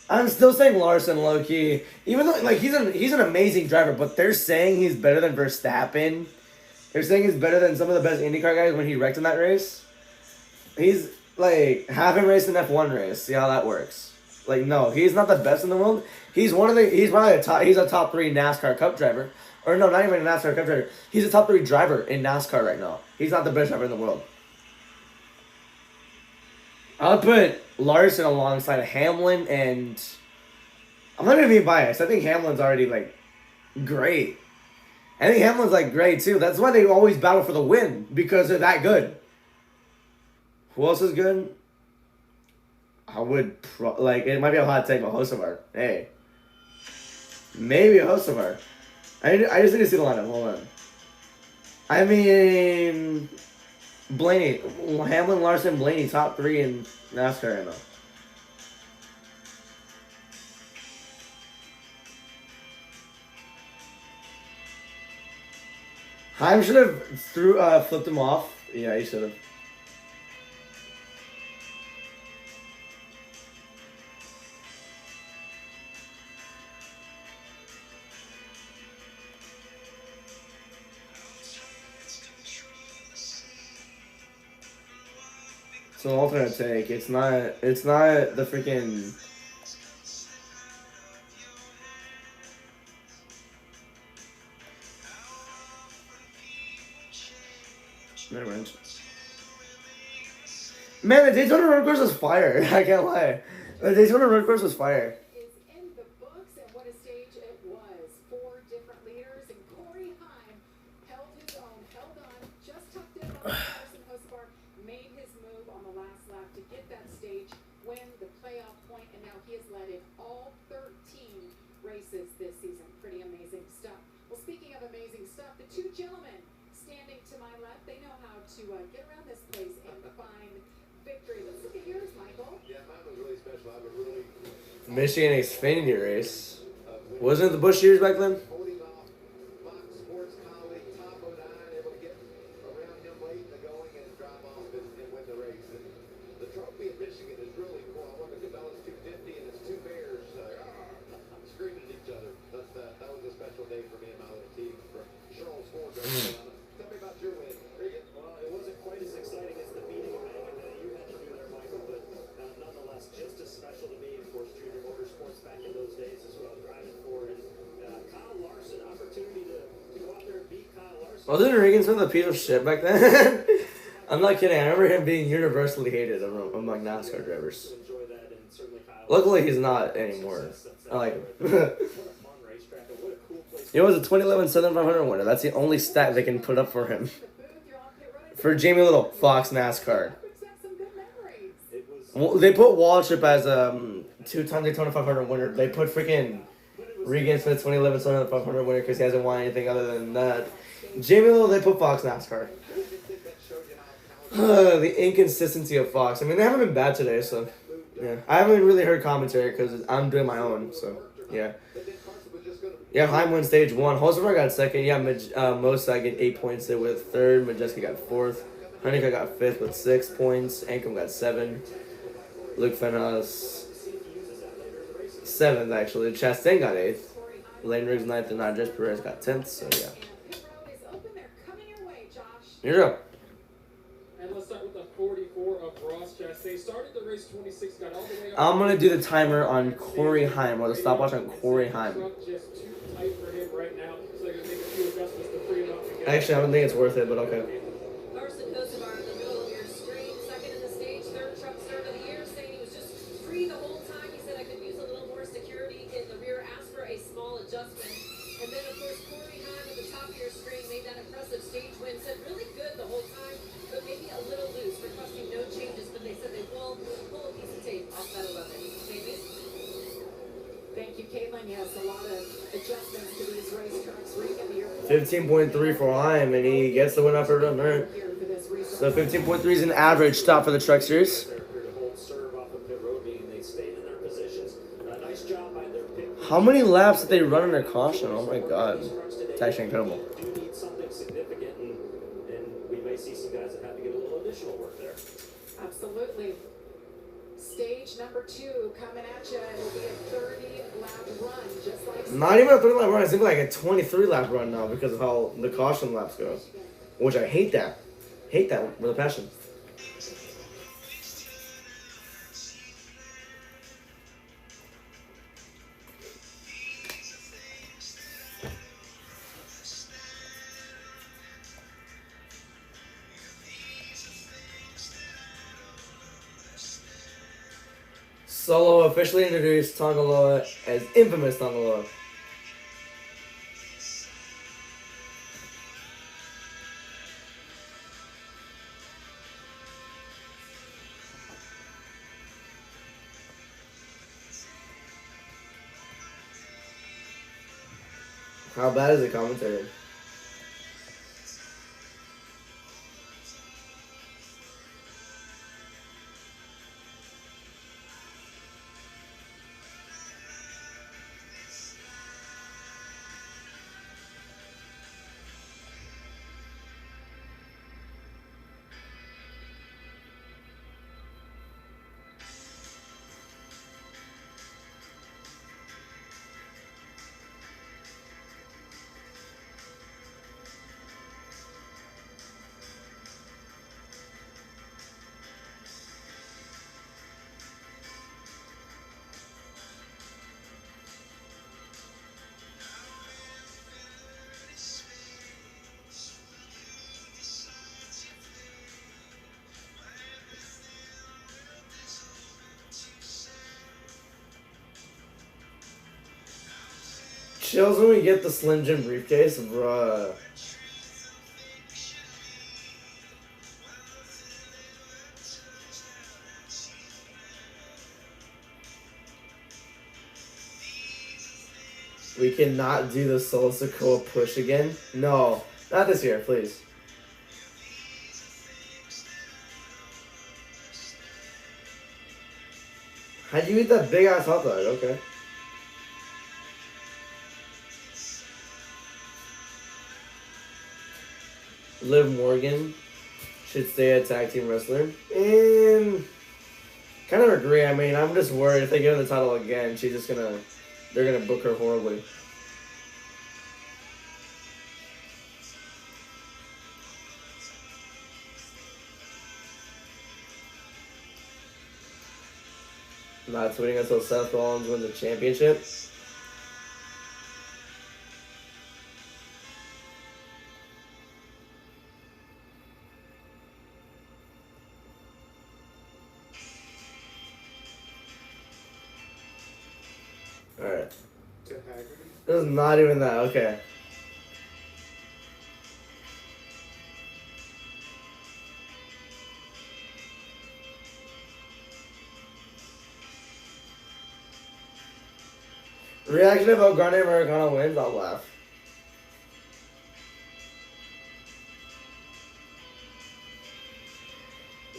I'm still saying Larson, low key. Even though like he's an amazing driver, but they're saying he's better than Verstappen. They're saying he's better than some of the best IndyCar guys when he wrecked in that race. He's like have him race an F1 race. See how that works. Like no, he's not the best in the world. He's probably a top 3 NASCAR Cup driver. Or no, not even a NASCAR Cup driver. He's a top 3 driver in NASCAR right now. He's not the best driver in the world. I would put Larson alongside Hamlin, and I'm not gonna be biased. I think Hamlin's already like great. I think Hamlin's like great too. That's why they always battle for the win, because they're that good. Who else is good? I would it might be a hot take, but Hocevar. Hey, maybe a Hocevar. I just need to see the lineup. Hold on. I mean, Blaney, Hamlin, Larson, Blaney, top 3 in NASCAR right now. Heim should have flipped him off. Yeah, he should have. It's an alternate take. It's not the freaking. Never mind. Man, the Daytona road course was fire. I can't lie. The Daytona road course was fire. Is in the books, and what a stage it was. 4 different leaders, and Corey Heim held his own, held on, just tucked in on Carson Hocevar, made his move on the last lap to get that stage, win the playoff point, and now he has led in all 13 races this season. Pretty amazing stuff. Well, speaking of amazing stuff, the 2 gentlemen standing to my left, they know how to get around this place and find victory. Let's look at yours, Michael. Yeah, mine was really special. I have a really Michigan Xfinity race. Wasn't it the Busch years back then? holding off Fox Sports colleague Tom Bodine, able to get around him late in the going and drive off and win the race. And the trophy in Michigan is really cool. I won the Cabela's 250, and it's 2 bears screaming at each other. That was a special day for me and my little team from Charles Ford. Tell me about your win, Regan. Well, it wasn't quite as exciting as the beating of Megan that you had to do there, Michael, but nonetheless, just as special to me, of course, Junior Motorsports back in those days as well, driving for it. And Kyle Larson, opportunity to go out there and beat Kyle Larson. Wasn't Regan some of the piece of shit back then? I'm not kidding. I remember him being universally hated among NASCAR drivers. Enjoy that, and certainly Kyle. Luckily, he's not anymore. I like him. It was a 2011 Southern 500 winner. That's the only stat they can put up for him. For Jamie Little, Fox NASCAR. Well, they put Waltrip as a 2-time Daytona 500 winner. They put freaking Regan for the 2011 Southern 500 winner because he hasn't won anything other than that. Jamie Little, they put Fox NASCAR. The inconsistency of Fox. I mean, they haven't been bad today, so yeah. I haven't really heard commentary because I'm doing my own, so yeah. Yeah, Heim won stage 1. Hocevar got 2nd. Yeah, Mosa get 8 points there with 3rd. Majeski got 4th. Honecker got 5th with 6 points. Ancrum got 7. Luke Fenhaus 7th, actually. Chastain got 8th. Lane Riggs 9th, and Andres Perez got 10th, so yeah. Here you go. And let's start with the 44 of Ross Chastain. Started the race 26, got all the way up. I'm going to do the timer on Corey Heim, or the stopwatch on Corey Heim. Just too tight for him right now, so they're going to make a few adjustments to free him up. Actually, I don't think it's worth it, but okay. Carson Hocevar in the middle of your screen, 2nd in the stage, 3rd truck start of the year, saying he was just free the whole time. He said, I could use a little more security in the rear, asked for a small adjustment. And then, of course, Corey Heim at the top of your screen made that impressive stage win, said really good the whole time. But adjustments to these racetracks. Regan, the airport 15.3 for Heim, and he gets the win after run. All right. here for this race. So 15.3 is an average stop for the Truck Series. They're here to hold serve off of pit road, meaning they stayed in their positions. Nice job by their pit. How many laps did they run under caution? Oh my god. It's actually incredible. Do need something significant, and we may see some guys that have to get a little additional work there. Absolutely. Stage number 2 coming at you. It'll be a 30-lap run, just like Not even a 30-lap run. It's gonna be like a 23-lap run now because of how the caution laps go. Which I hate that. Hate that with a passion. Solo officially introduced Tongaloa as infamous Tongaloa. How bad is the commentary? Chills when we get the Slim Jim briefcase, bruh. We cannot do the Solo Sokoa push again. No, not this year, please. How'd you eat that big ass hot dog? Okay. Liv Morgan should stay a tag team wrestler. And kind of agree. I mean, I'm just worried if they give her the title again, they're gonna book her horribly. Not tweeting until Seth Rollins wins the championship. Alright. This is not even that, okay. Reaction if O'Garner Americano wins, I'll laugh.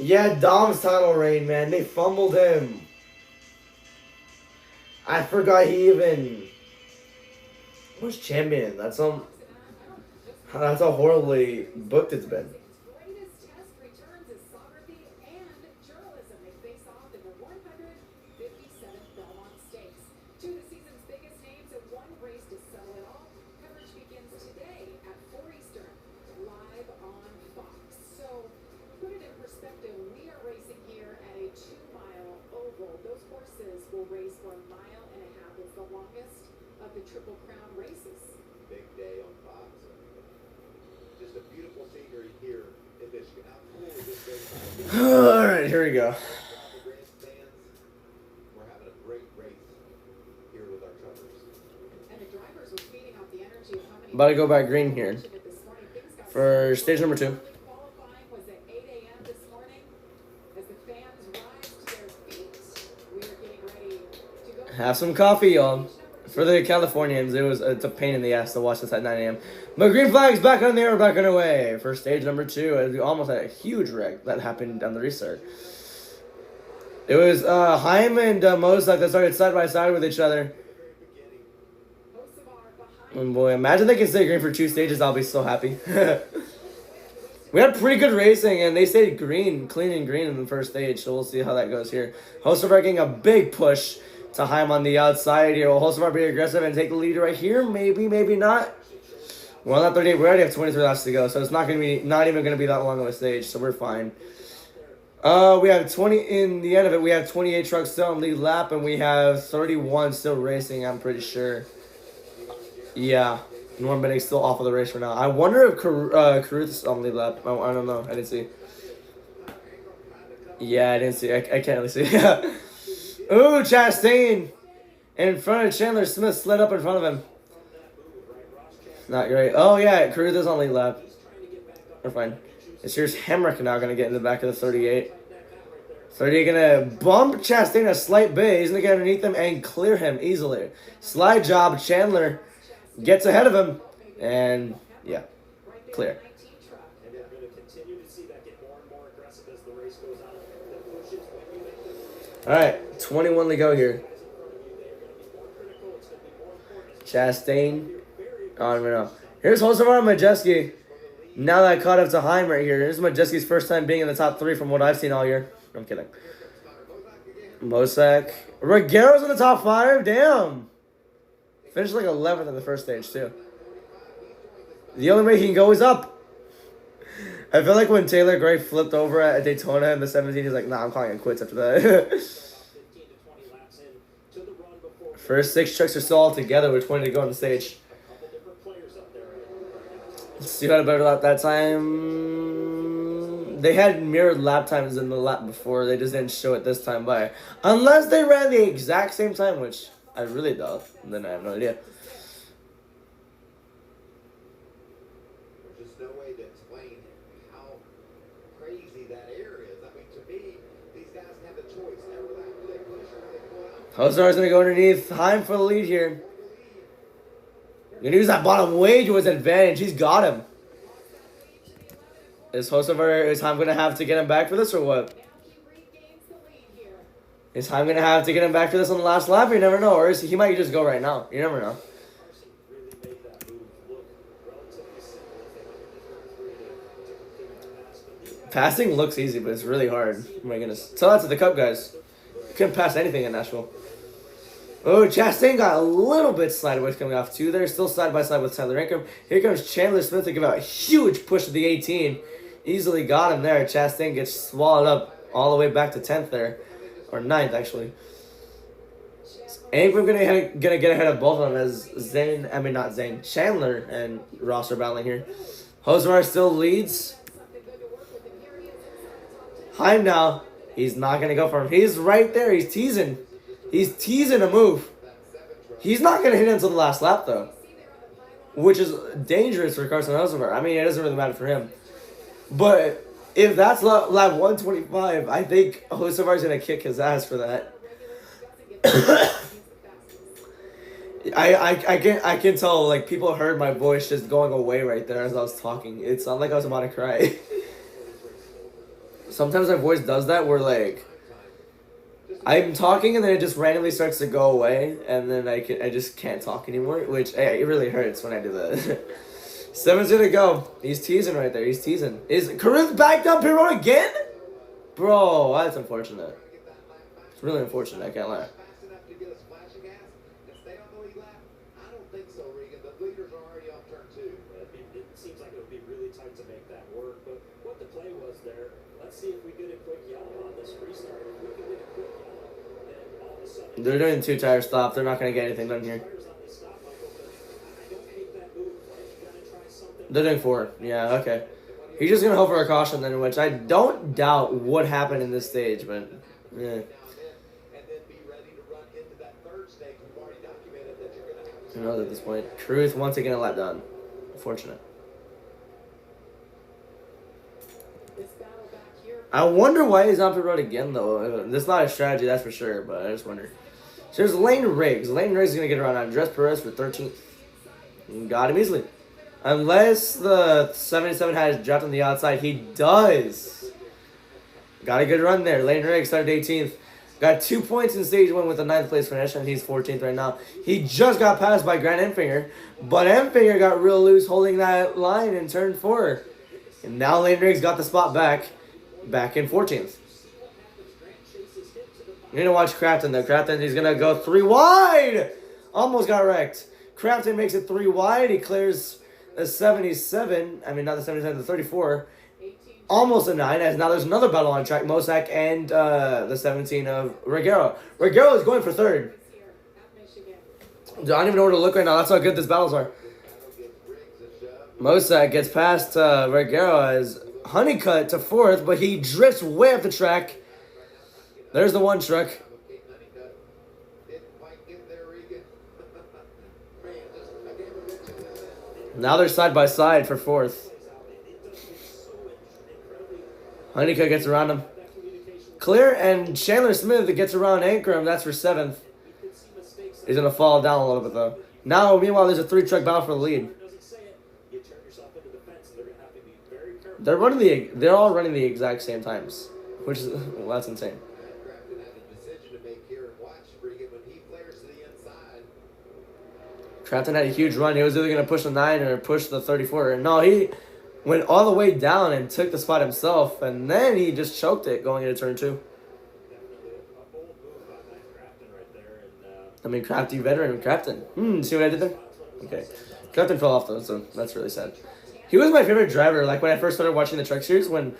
Yeah, Dom's title reign, man. They fumbled him. I forgot he even was champion. That's how horribly booked it's been. greatest test returns is sovereignty and journalism. They face off in the 157th Belmont Stakes. Two of the season's biggest names in one race to settle it all. Coverage begins today at 4 Eastern, live on Fox. So, put it in perspective, we are racing here at a 2-mile oval. Those horses will race for 1.5 miles. It's the longest of the Triple Crown races. Big day on Fox. Just a beautiful scenery here in Michigan. How cool is this thing? Alright, here we go. We're having a great race here with our truckers. And the drivers were feeding off the energy of how many About to go back green here for stage number 2. qualifying was at 8 a.m. this morning. As the fans rise to their feet, we are getting ready to go. Have some coffee, y'all. For the Californians, it's a pain in the ass to watch this at 9 a.m. But green flag's back on the air, back on the way for stage number 2. As we almost had a huge wreck that happened on the restart. It was Haim and Mozak that started side by side with each other. Oh boy, imagine they can stay green for 2 stages. I'll be so happy. We had pretty good racing, and they stayed green, clean and green in the first stage. So we'll see how that goes here. Hocevar getting a big push to Haim on the outside here. Will Hocevar be aggressive and take the lead right here? Maybe, maybe not. Well, not 38. We already have 23 laps to go, so it's not even gonna be that long of a stage. So we're fine. We have 20 in the end of it. We have 28 trucks still on lead lap, and we have 31 still racing. I'm pretty sure. Yeah, Norm Bennett's still off of the race for now. I wonder if Caruth's on lead lap. I don't know. I didn't see. Yeah, I didn't see. I can't really see. Ooh, Chastain in front of Chandler. Smith slid up in front of him. Not great. Oh yeah, Caruth is on lead lap. We're fine. It's here's Hemrick now going to get in the back of the 38. 38 going to bump Chastain a slight bit. He's going to get underneath him and clear him easily. Slide job. Chandler gets ahead of him. And, yeah, clear. Alright, 21 to go here. Chastain. Oh, no. Here's Hocevar and Majeski. Now that I caught up to Haim right here. This is Majeski's first time being in the top 3 from what I've seen all year. I'm kidding. Mosak. Reguero's in the top 5. Damn. Finished like 11th in the first stage, too. The only way he can go is up. I feel like when Taylor Gray flipped over at Daytona in the 17, he's like, nah, I'm calling it quits after that. First 6 trucks are still all together with 20 to go on the stage. Let's see how to better lap that time. They had mirrored lap times in the lap before. They just didn't show it this time by. Unless they ran the exact same time, which I really doubt. Then I have no idea. There's just no way to explain how crazy that area is. I mean, to me, these guys have a choice. They push or they pull out. Hocevar's going to go underneath. Haim for the lead here. You're going to use that bottom way to his advantage. He's got him. Is Haim going to have to get him back for this or what? Is Haim going to have to get him back for this on the last lap? You never know. Or he might just go right now. You never know. Passing looks easy, but it's really hard. Oh my goodness. Tell that to the Cup guys. You couldn't pass anything in Nashville. Oh, Chastain got a little bit sideways coming off too. They're still side by side with Tyler Ingram. Here comes Chandler Smith to give out a huge push to the 18. Easily got him there. Chastain gets swallowed up all the way back to 10th there. Or 9th, actually. Ingram gonna get ahead of both of them as Chandler and Ross are battling here. Hocevar still leads. Haim now. He's not going to go for him. He's right there. He's teasing. He's teasing a move. He's not going to hit until the last lap, though. Which is dangerous for Carson Hocevar. I mean, it doesn't really matter for him. But if that's lap 125, I think Hocevar's going to kick his ass for that. I can tell, like, people heard my voice just going away right there as I was talking. It sounded like I was about to cry. Sometimes my voice does that where, like, I'm talking and then it just randomly starts to go away, and then I just can't talk anymore, which it really hurts when I do that. 7's gonna go. He's teasing right there. He's teasing. Is Caruth back down pit road again? Bro, that's unfortunate. It's really unfortunate, I can't lie. Seems like it would be really tight to make that work, but what the play was there, let's see if we get a quick yellow on this restart. If we can get a quick yellow, then all of a sudden... They're doing 2 tire stop. They're not going to get anything done here. They're doing 4. Yeah, okay. He's just going to hope for a caution then, which I don't doubt would happen in this stage, but... yeah. Who knows at this point? Caruth once again a lap done. Unfortunate. I wonder why he's on pit road again, though. That's not a strategy, that's for sure, but I just wonder. So there's Lane Riggs. Lane Riggs is going to get around Andres Perez for 13th. Got him easily. Unless the 77 has dropped on the outside, he does. Got a good run there. Lane Riggs started 18th. Got 2 points in stage 1 with a 9th place finish, and he's 14th right now. He just got passed by Grant Enfinger, but Enfinger got real loose holding that line in turn 4. And now Lane Riggs got the spot back in 14th. You're going to watch Crafton, though. Crafton, he's going to go 3 wide. Almost got wrecked. Crafton makes it 3 wide. He clears the 77. I mean, not the 77, the 34. Almost a 9, as now there's another battle on track. Mosak and the 17 of Reguero. Reguero is going for 3rd. I don't even know where to look right now. That's how good these battles are. Mosak gets past Reguero as Honeycutt to 4th, but he drifts way up the track. There's the 1 truck. Now they're side by side for 4th. Honeycutt gets around him. Clear, and Chandler Smith gets around Ankrum. That's for 7th. He's going to fall down a little bit, though. Now, meanwhile, there's a 3-truck battle for the lead. They're all running the exact same times, which is, well, that's insane. Crafton had a huge run. He was either going to push the 9 or push the 34. No, he went all the way down and took the spot himself, and then he just choked it going into turn 2. I mean, crafty veteran Crafton. See what I did there? Okay. Crafton fell off, though, so that's really sad. He was my favorite driver, like, when I first started watching the truck series, when,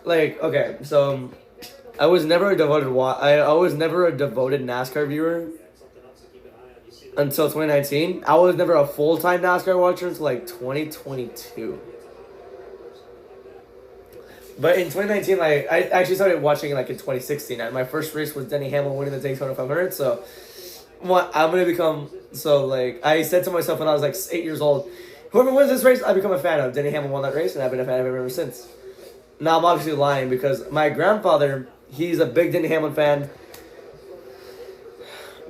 like, okay, so I was never a devoted NASCAR viewer until 2019. I was never a full-time NASCAR watcher until, like, 2022. But in 2019, like, I actually started watching, like, in 2016. My first race was Denny Hamlin winning the Daytona 500, so what I'm going to become, so, like, I said to myself when I was, like, 8 years old, whoever wins this race, I become a fan of. Denny Hamlin won that race, and I've been a fan of him ever since. Now, I'm obviously lying because my grandfather, he's a big Denny Hamlin fan.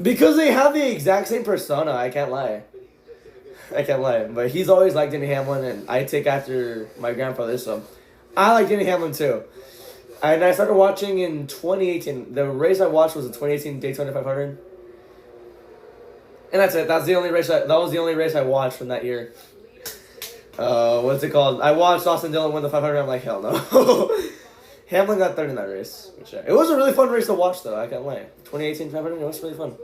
Because they have the exact same persona, I can't lie. But he's always liked Denny Hamlin, and I take after my grandfather, so I like Denny Hamlin too. And I started watching in 2018. The race I watched was the 2018 Daytona 500. And that's it. That was the only race I watched from that year. What's it called? I watched Austin Dillon win the 500. I'm like, hell no. Hamlin got 3rd in that race. It was a really fun race to watch, though. I can't lie. 2018 500, it was really fun.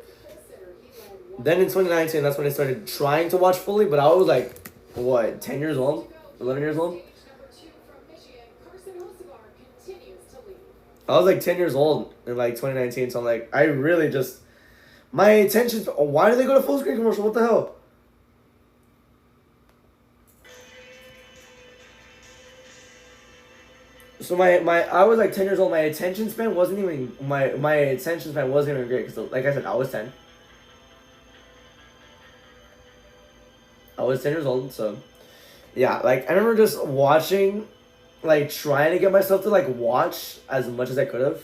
Then in 2019, that's when I started trying to watch fully, but I was like, what, 10 years old? 11 years old? I was like 10 years old in like 2019, so I'm like, I really just, my attention, why do they go to full screen commercial? What the hell? So I was like 10 years old. My attention span wasn't even great because, like I said, I was 10. I was 10 years old, so yeah. Like I remember just watching, like trying to get myself to like watch as much as I could have.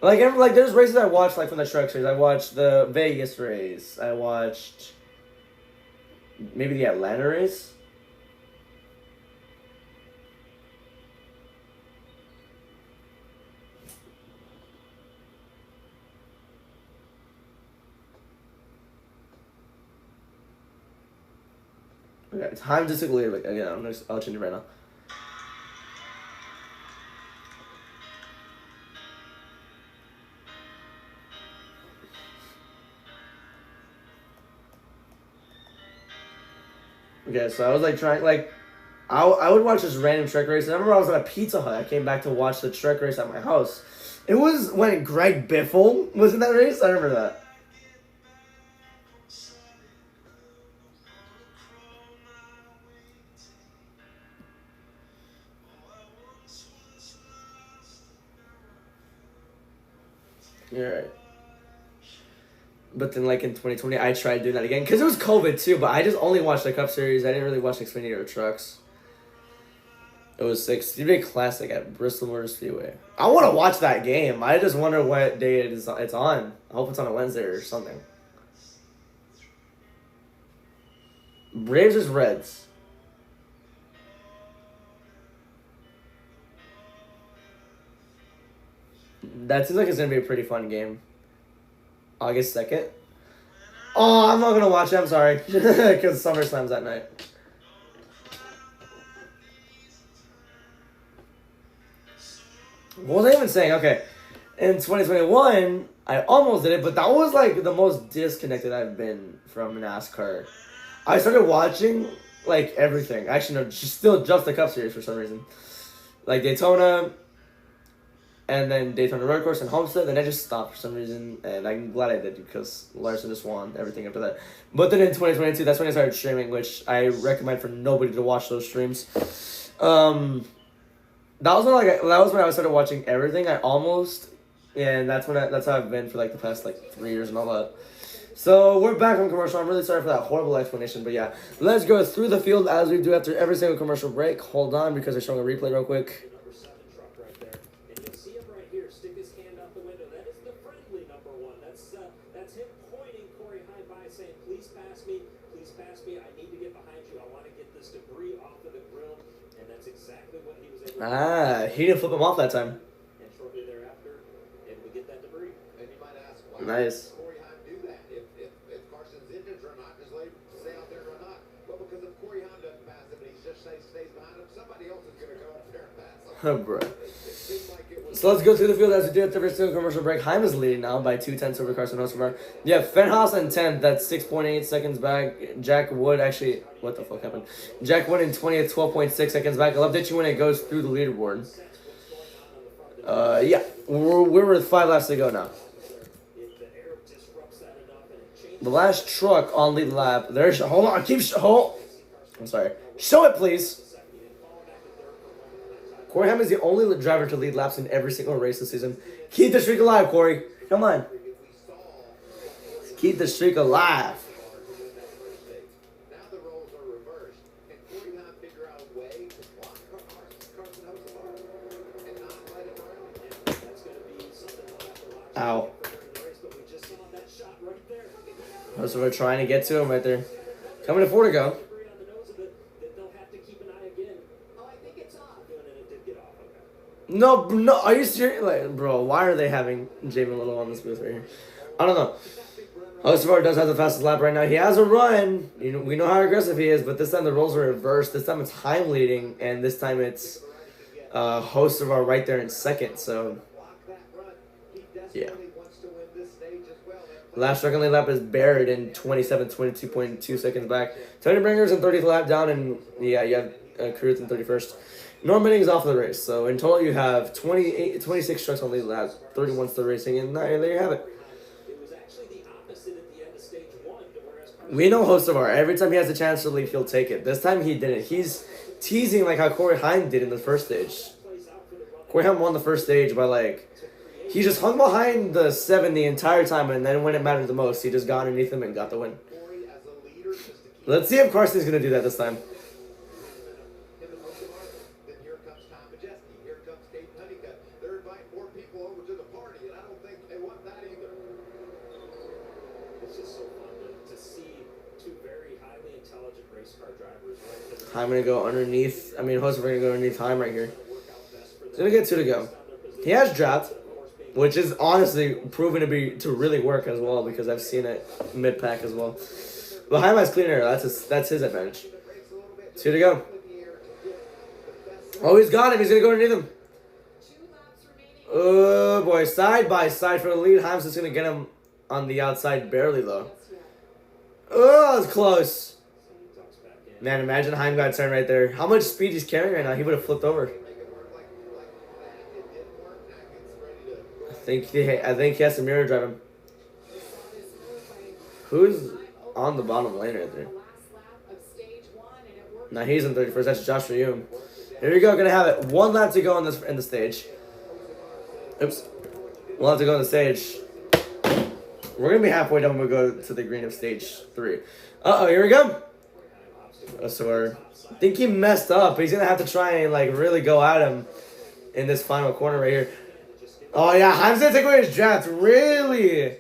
Like there's races I watched like from the truck series. I watched the Vegas race. I watched maybe the Atlanta race. Okay, time just took a little bit. Again, I'll change it right now. Okay, so I was like trying, like, I would watch this random truck race. And I remember I was at a Pizza Hut. I came back to watch the truck race at my house. It was when Greg Biffle was in that race. I remember that. You're right. But then, like, in 2020, I tried doing that again. Because it was COVID, too. But I just only watched the Cup Series. I didn't really watch Xfinity or trucks. It was Speedway Classic at Bristol Motor Speedway. I want to watch that game. I just wonder what day it's on. I hope it's on a Wednesday or something. Braves versus Reds. That seems like it's gonna be a pretty fun game. August 2nd. Oh, I'm not gonna watch it. I'm sorry, because SummerSlam's that night. What was I even saying? Okay, in 2021, I almost did it, but that was like the most disconnected I've been from NASCAR. I started watching like everything. Actually, no, just the Cup Series for some reason, like Daytona, and then Daytona Road Course and Homestead. Then I just stopped for some reason, and I'm glad I did because Larson just won everything after that. But then in 2022, that's when I started streaming, which I recommend for nobody to watch those streams. That was when I started watching everything. And that's how I've been for like the past like 3 years and all that. So we're back from commercial. I'm really sorry for that horrible explanation, but yeah, let's go through the field as we do after every single commercial break. Hold on because they're showing a replay real quick. Number 7 truck right there, and you'll see him right here. Stick his hand out the window. That is the friendly number 1. That's him pointing Corey Heim by, saying, "Please pass me. Please pass me. I need to get behind you. I want to get this debris off of the grill." And that's exactly what he was able to do. He didn't flip him off that time. And shortly thereafter, able to get that debris. And you might ask, why Nice. did Corey Heim do that? If Carson's engines are hot, just stay out there and run hot. Well, because if Corey Heim doesn't pass him and he just stays behind him, somebody else is going to go up there and pass him. Oh, bro. It seemed like it was... So let's go through the field as we do after every single commercial break. Heim is leading now by 2/10 over Carson Hocevar. Yeah, Fenhaus in 10th. That's 6.8 seconds back. Jack Wood actually... What the fuck happened? Jack Wood in 20th, 12.6 seconds back. I love that you when it goes through the leaderboard. Yeah. We're with 5 laps to go now. The last truck on lead lap. There's... Hold on. I'm sorry. Show it, please. Corey Heim is the only driver to lead laps in every single race this season. Keep the streak alive, Corey. Come on. Keep the streak alive. Now the roles are reversed. Can Corey Heim figure out a way to block Carson Hocevar and not let him around? That's going to be something we'll have to watch. Ow. The race, but we just saw that shot right there. Hocevar trying to get to him right there. Coming to 4 to go. Debris on the nose of it that they'll have to keep an eye again. Oh, I think it's off. Doing it, it did get off. Okay. No, are you serious? Like, bro, why are they having Jamin Little on this booth right here? I don't know. Hocevar does have the fastest lap right now. He has a run. We know how aggressive he is, but this time the roles are reversed. This time it's Heim leading, and this time it's Hocevar right there in second. So, yeah. Last second lead lap is Barrett in 22.2 seconds back. Tony Bringer's in 30th lap down, and yeah, you have Cruz in 31st. Norm Binning's off of the race, so in total you have 26 trucks on lead lap, 31 still racing, and there you have it. It was actually the opposite at the end of stage 1. We know Hocevar. Every time he has a chance to lead, he'll take it. This time he didn't. He's teasing like how Corey Heim did in the first stage. Corey Heim won the first stage by like... He just hung behind the 7 the entire time, and then when it mattered the most, he just got underneath him and got the win. Let's see if Carson's going to do that this time. Then here comes Tom Majeski. Here comes Kate Honeycutt. They're inviting more people over to the party, and I don't think they want that either. It's just so fun to see 2 very highly intelligent race car drivers right there. I'm going to go underneath. Hocevar going to go underneath Heim right here. He's going to get 2 to go. He has dropped, which is honestly proven to really work as well because I've seen it mid-pack as well. But Heim has clean air. That's his advantage. 2 to go. Oh, he's got him. He's going to go underneath him. Oh, boy. Side by side for the lead. Heim's just going to get him on the outside barely, though. Oh, that's close. Man, imagine Heim got turned right there. How much speed he's carrying right now? He would have flipped over. I think he has to mirror drive him. Who's on the bottom lane right there? Now he's in 31st. That's Josh Reum. Here we go. Gonna have it. 1 lap to go in the stage. Oops. 1 lap to go on the stage. We're gonna be halfway done when we go to the green of stage 3. Here we go. So I think he messed up. He's gonna have to try and like really go at him in this final corner right here. Oh, yeah, Heim's going to take away his draft. Really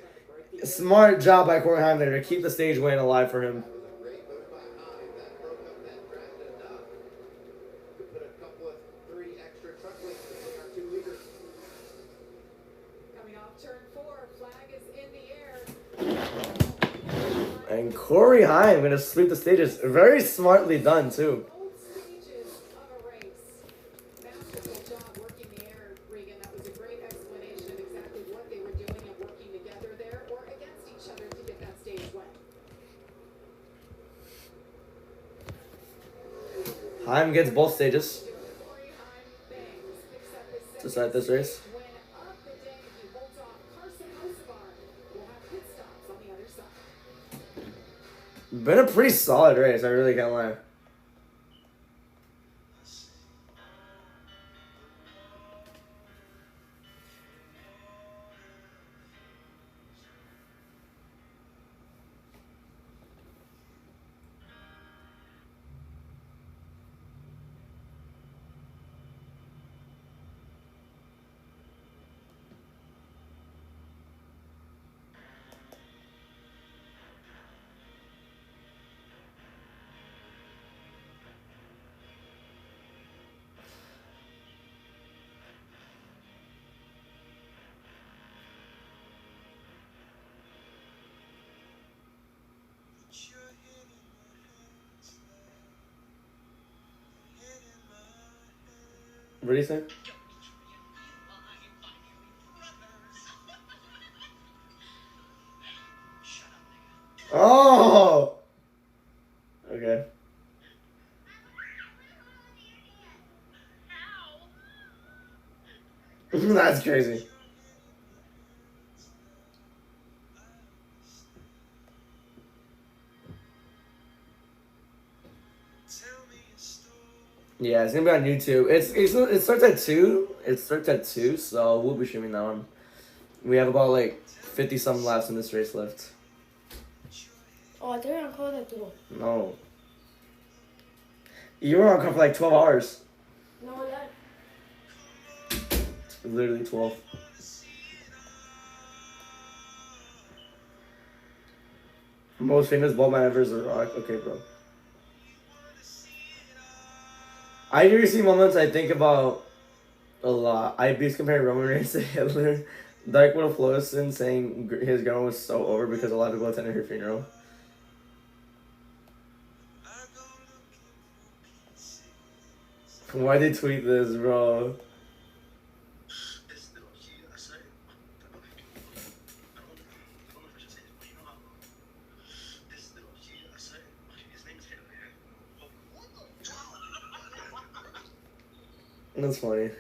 smart job by Corey Heim there to keep the stage win alive for him. off turn 4. Flag is in the air. And Corey Heim gonna sweep the stages. Very smartly done too. Both stages of a race. Masterful job working the air, Regan. That was a great explanation of exactly what they were doing and working together there or against each other to get that stage wet. Heim gets both stages Corey Heim bangs, picks up his to second start this race. win of the day. He holds off Carson Hocevar. We'll have pit stops on the other side. Been a pretty solid race, I really can't lie. What do you say? Oh! Okay. That's crazy. Yeah, it's gonna be on YouTube. It starts at 2. It starts at 2, so we'll be streaming that one. We have about like 50 some laps in this race left. Oh, I think I'm called at 2. No. You were on car for like 12 hours. No, that. It's literally 12. Most famous ball man ever is The Rock. Okay, bro. I usually see moments I think about a lot. I be comparing Roman Reigns to Hitler. Dark Widow Flowson saying his grandma was so over because a lot of people attended her funeral. Why they tweet this, bro? That's funny.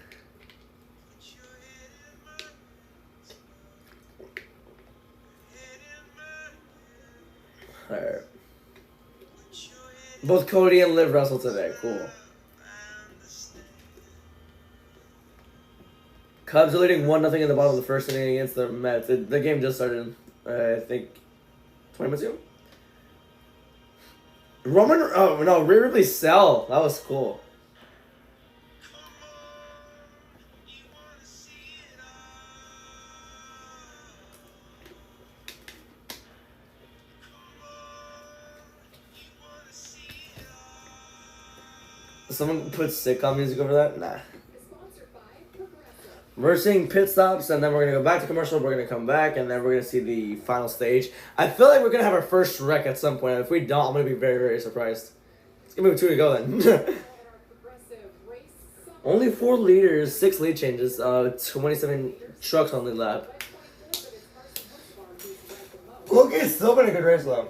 Alright. Both Cody and Liv wrestled today. Cool. Cubs are leading 1-0 in the bottom of the first inning against the Mets. The game just started, I think, 20 minutes ago? Oh, no, Rhea Ripley sell. That was cool. Someone put sitcom music over that? Nah. We're seeing pit stops, and then we're going to go back to commercial. We're going to come back, and then we're going to see the final stage. I feel like we're going to have our first wreck at some point. If we don't, I'm going to be very, very surprised. It's going to be 2 to go then. Only 4 leaders, 6 lead changes, 27 trucks on the lap. Okay, it's still been a good race, though.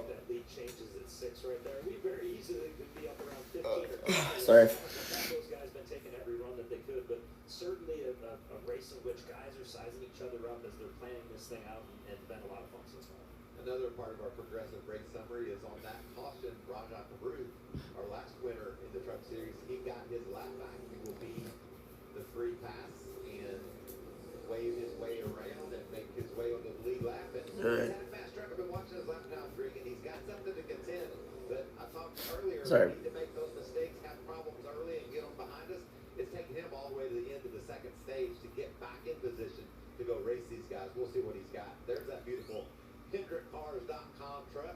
Sorry. Those guys been taking every run that they could, but certainly a race in which guys are sizing each other up as they're planning this thing out, and been a lot of fun so far. Another part of our progressive race summary is on that caution. Rajah Karu, our last winner in the Truck Series, he got his lap back. He will be the free pass and wave his way around and make his way on the lead lap. And he's had a fast track. I've been watching his lap now, and he's got something to contend. But I talked earlier, we need to make those mistakes, have problems early, and get them behind us. It's taking him all the way to the end of the second stage to get back in position to go race these guys. We'll see what he's got. There's that beautiful HendrickCars.com truck.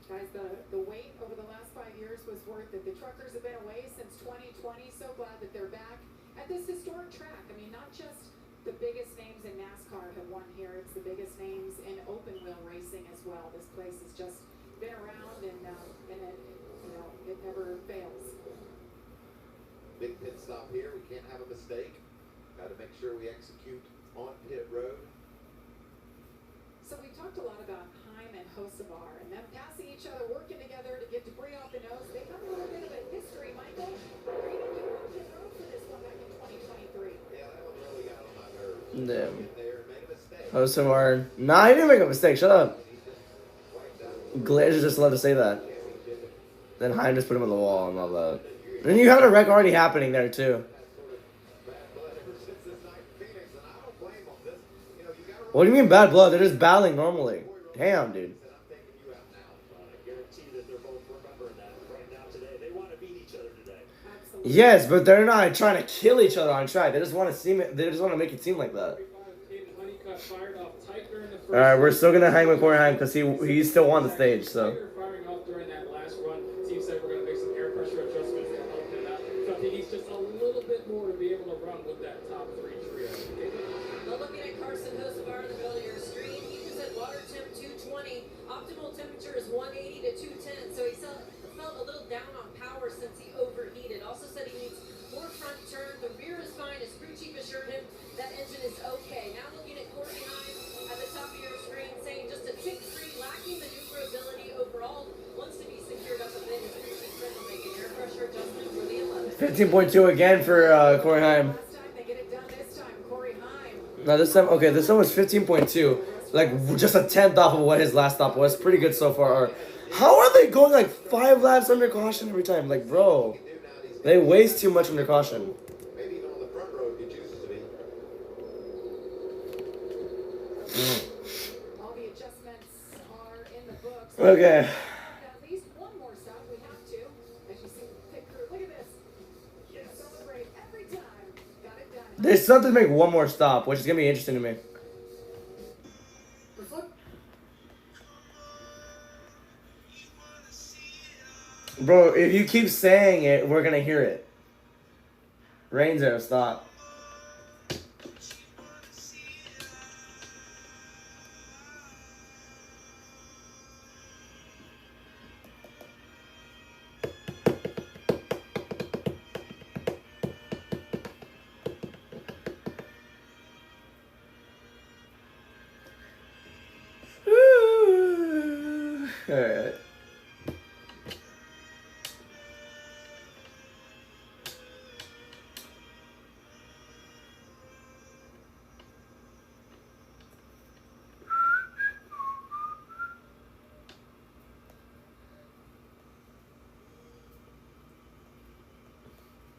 Guys, the wait over the last 5 years was worth it. The truckers have been away since 2020. So glad that they're back at this historic track. I mean, not just the biggest names in NASCAR have won run here. It's the biggest names in open wheel racing as well. This place has just been around, and it never fails. Big pit stop here. We can't have a mistake. Got to make sure we execute on pit road. So we talked a lot about Heim and Hocevar and them passing each other, working together to get debris off the nose. They have a little bit of a history, Michael. Where you did on pit road for this one back in 2023. Yeah, that one really got on my nerves. Damn. Get there and make a mistake. Hocevar. Nah, he didn't make a mistake. Shut up. He just wiped out. Glazer's just allowed to say that. Then Heim just put him on the wall and all that. And then you had a wreck already happening there too. What do you mean bad blood? They're just battling normally. Damn, dude. Yes, but they're not trying to kill each other on track. They just want to seem. They just want to make it seem like that. All right, we're still gonna hang with Corey Heim because he still won the stage. So. Firing off during that last run. Team said we're gonna make some air pressure adjustments to help him out. So I think he's just a little bit more to be able to run with that top three trio. Well, looking at Carson Hocevar on the middle of your screen, he was at water temp 220. Optimal temperature is 180 to 210. So he felt a little down on power since he overheated. Also said he needs more front turn. The rear is fine. His crew chief assured him that engine is okay. Now looking at Corey Heim at the top of your screen, saying just a tick 3, lacking maneuverability overall. Wants to be secured up a bit. His crew chief said he'll make an air pressure adjustment for the 11. 15.2 again for Corey Heim. Last time they get it done. This time, Corey Heim. Now this time, okay, this one was 15.2. Like just a tenth off of what his last stop was. Pretty good so far. How are they going like 5 laps under caution every time? Like, bro, they waste too much under caution. Maybe even on the front road he chooses to be. All the adjustments are in the books. Okay. At least one more stop we have to. As you see the pit crew, look at this. Celebrate every time. Got it done. They still have to make one more stop, which is gonna be interesting to me. Bro, if you keep saying it, we're gonna hear it. Rain zero, stop. Alright.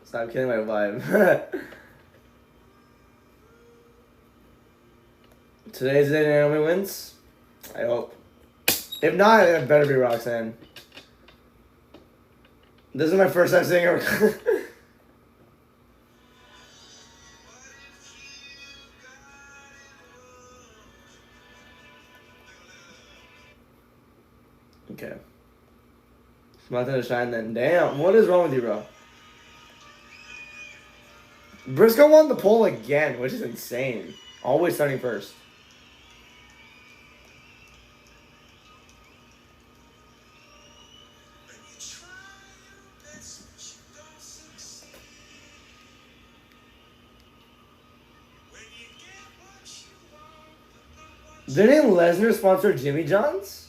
Stop killing my vibe. Today's the day Naomi wins. I hope. If not, it better be Roxanne. This is my first time seeing her. Okay. Nothing to shine then. Damn, what is wrong with you, bro? Briscoe won the pole again, which is insane. Always starting first. Didn't Lesnar sponsor Jimmy John's?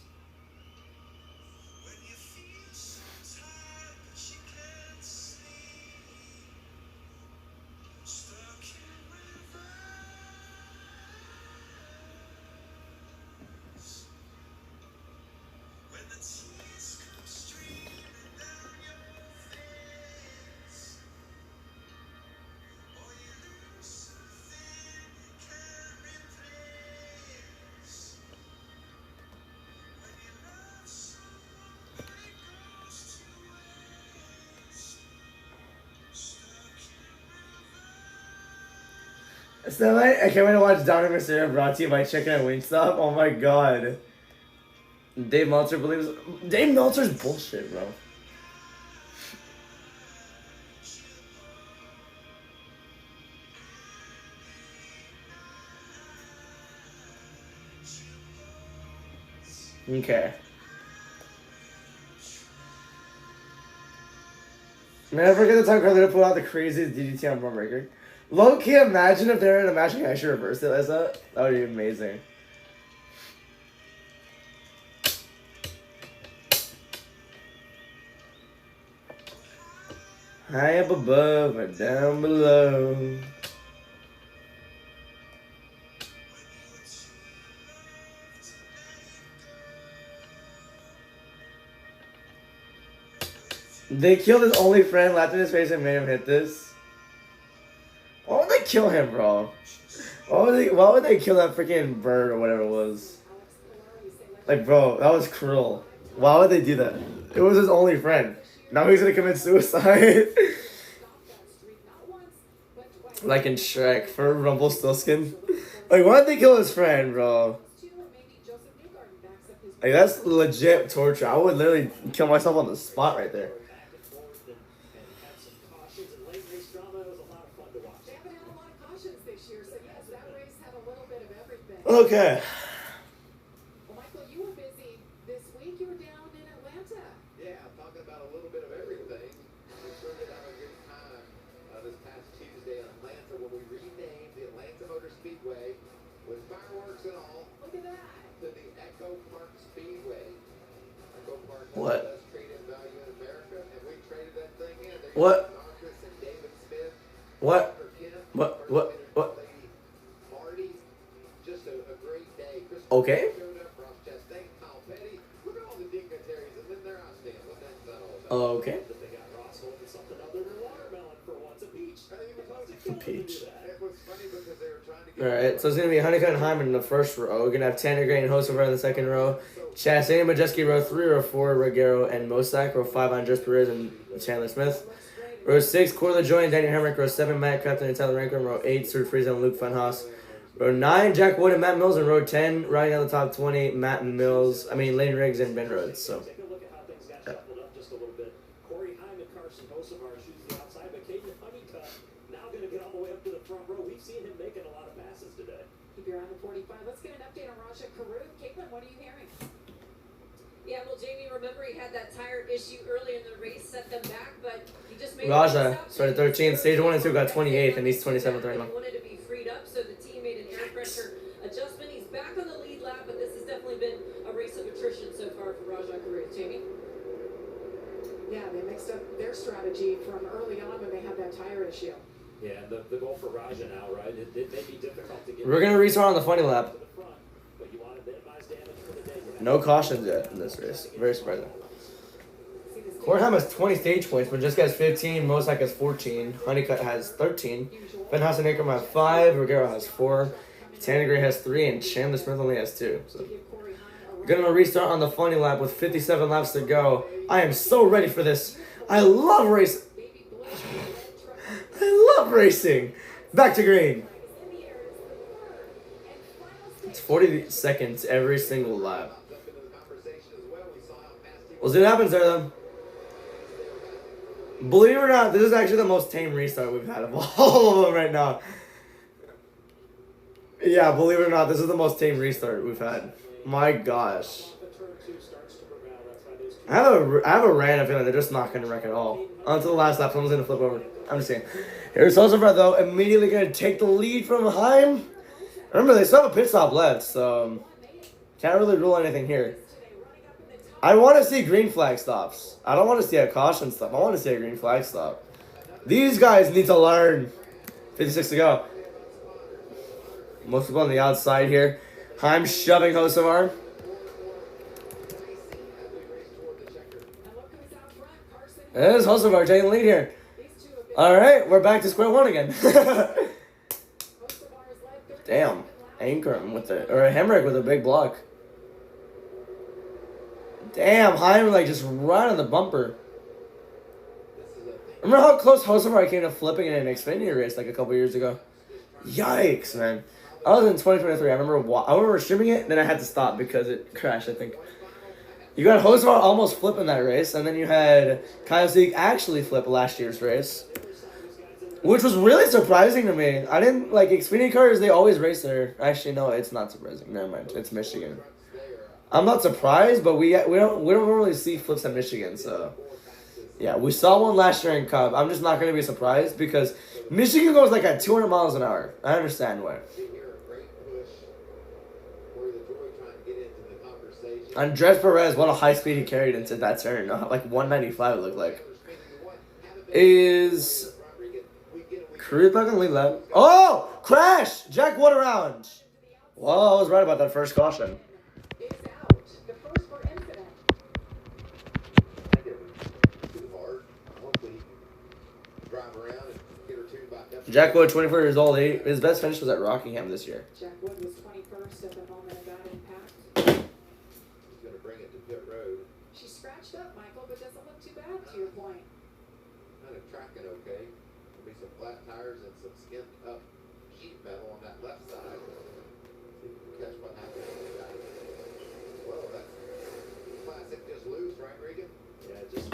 So I can't wait to watch Down and Mysterio brought to you by Chicken and Wingstop. Oh my god. Dave Meltzer believes... Dave Meltzer's bullshit, bro. Okay. Man, I forget the time Carlito put out the craziest DDT on Braun record. Low key, imagine if they're in a match and actually reversed it as that. That would be amazing. High up above or down below. They killed his only friend, laughed in his face, and made him hit this. Why would they kill him, bro? Why would they kill that freaking bird or whatever it was? Like, bro, that was cruel. Why would they do that? It was his only friend. Now he's gonna commit suicide. Like in Shrek for Rumpelstiltskin. Like, why did they kill his friend, bro? Like, that's legit torture. I would literally kill myself on the spot right there. Okay. Well, Michael, you were busy this week. You were down in Atlanta. Yeah, talking about a little bit of everything. We sure did have a good time this past Tuesday in Atlanta when we renamed the Atlanta Motor Speedway with fireworks and all. Look at that. To the Echo Park Speedway. Echo Park has What? the best trade-in value in America, and we traded that thing in. There What? Marcus and David Smith. What? Kim, What? Lady Marty. Just a great day. Chris Okay. showed up, Ross Chastain, Kyle Petty. Look at all the dignitaries, and then there I stand. What that's that all about? Okay. They got Ross holding something other than watermelon for once. A peach. Peach. It was funny because they were trying to get Alright, so it's going to be Honeycutt and Hyman in the first row. We're going to have Tanner Gray and Hosovar in the second row. Chastain and Majeski row 3, row 4, Reguero and Mosak. Row 5, Andres Perez and Chandler Smith. Row 6, Corey LaJoy and Danny Hemrick. Row 7, Matt Crafton and Tyler Rankin. Row 8, Stuart Friesen and Luke Funhaus. Row 9, Jack Wood and Matt Mills. And row 10, riding on the top 20, Lane Riggs and Ben Rhodes. So, Take a look at how things got shuffled up just a little bit. Corey Hyman, Carson Hocevar shoots the outside, but Caden Honeycutt now going to get all the way up to the front row. We've seen him making a lot of passes today. Keep your eye on the 45. Let's get an update on Raja Karut. Caitlin, what are you hearing? Yeah, well, Jamie, remember he had that tire issue early in the race, set them back, but he just made Raja started 13th. Stage 1 and 2 got 28th, and he's 27th right now. He wanted to be freed up, so the team made an air pressure adjustment. He's back on the lead lap, but this has definitely been a race of attrition so far for Raja Karut. Jamie? Yeah, they mixed up their strategy from early on when they had that tire issue. Yeah, the goal for Raja now, right? It may be difficult to get we're going to restart on the funny lap. to the front, but you want to minimize damage for the day. No cautions yet in this race. Very surprising. Corham has 20 stage points, but just has 15. Mosak has 14. Honeycutt has 13. Funhaus and Akram have 5. Reguero has 4. Tanner Gray has 3. And Chandler Smith only has 2. So, we're going to restart on the funny lap with 57 laps to go. I am so ready for this. I love racing. I love racing. Back to green. It's 40 seconds every single lap. We'll see what happens there, though. Believe it or not, this is actually the most tame restart we've had of all of them right now. Yeah, believe it or not, this is the most tame restart we've had. My gosh. I have a random feeling they're just not going to wreck at all. Until the last lap, someone's going to flip over. I'm just saying. Here's Hocevar, though, immediately going to take the lead from Heim. Remember, they still have a pit stop left, so can't really rule anything here. I want to see green flag stops. I don't want to see a caution stop. I want to see a green flag stop. These guys need to learn. 56 to go. Most people on the outside here. Heim shoving Hocevar. It is Hocevar taking the lead here. Alright, we're back to square one again. Damn. Ankrum with it. Or Hemrick with a big block. Damn, Heim like just right on the bumper. Remember how close Hocevar came to flipping in an Xfinity race like a couple years ago? Yikes, man. I was in 2023. I remember streaming it, then I had to stop because it crashed, I think. You got Hocevar almost flipping that race, and then you had Kyle Sieg actually flip last year's race. Which was really surprising to me. I didn't, like, Xfinity cars, they always race there. Actually, no, it's not surprising. Never mind. It's Michigan. I'm not surprised, but we don't really see flips at Michigan, so yeah, we saw one last year in Cup. I'm just not gonna be surprised because Michigan goes like at 200 miles an hour. I understand why. Andres Perez, what a high speed he carried into that turn. Like 195 it looked like. Is Cruz back on lead lap? Oh! Crash! Jack Wood around. Well, I was right about that first caution. Jack Wood, 24 years old. His best finish was at Rockingham this year. Jack Wood was 21st at the moment of that impact. He's going to bring it to pit road. She scratched up, Michael, but doesn't look too bad to your point. Kind of tracking okay. There'll be some flat tires and some skinned up sheet metal on that left side. See if we can catch what happens with that. Well, that's classic just loose, right, Regan? Yeah, just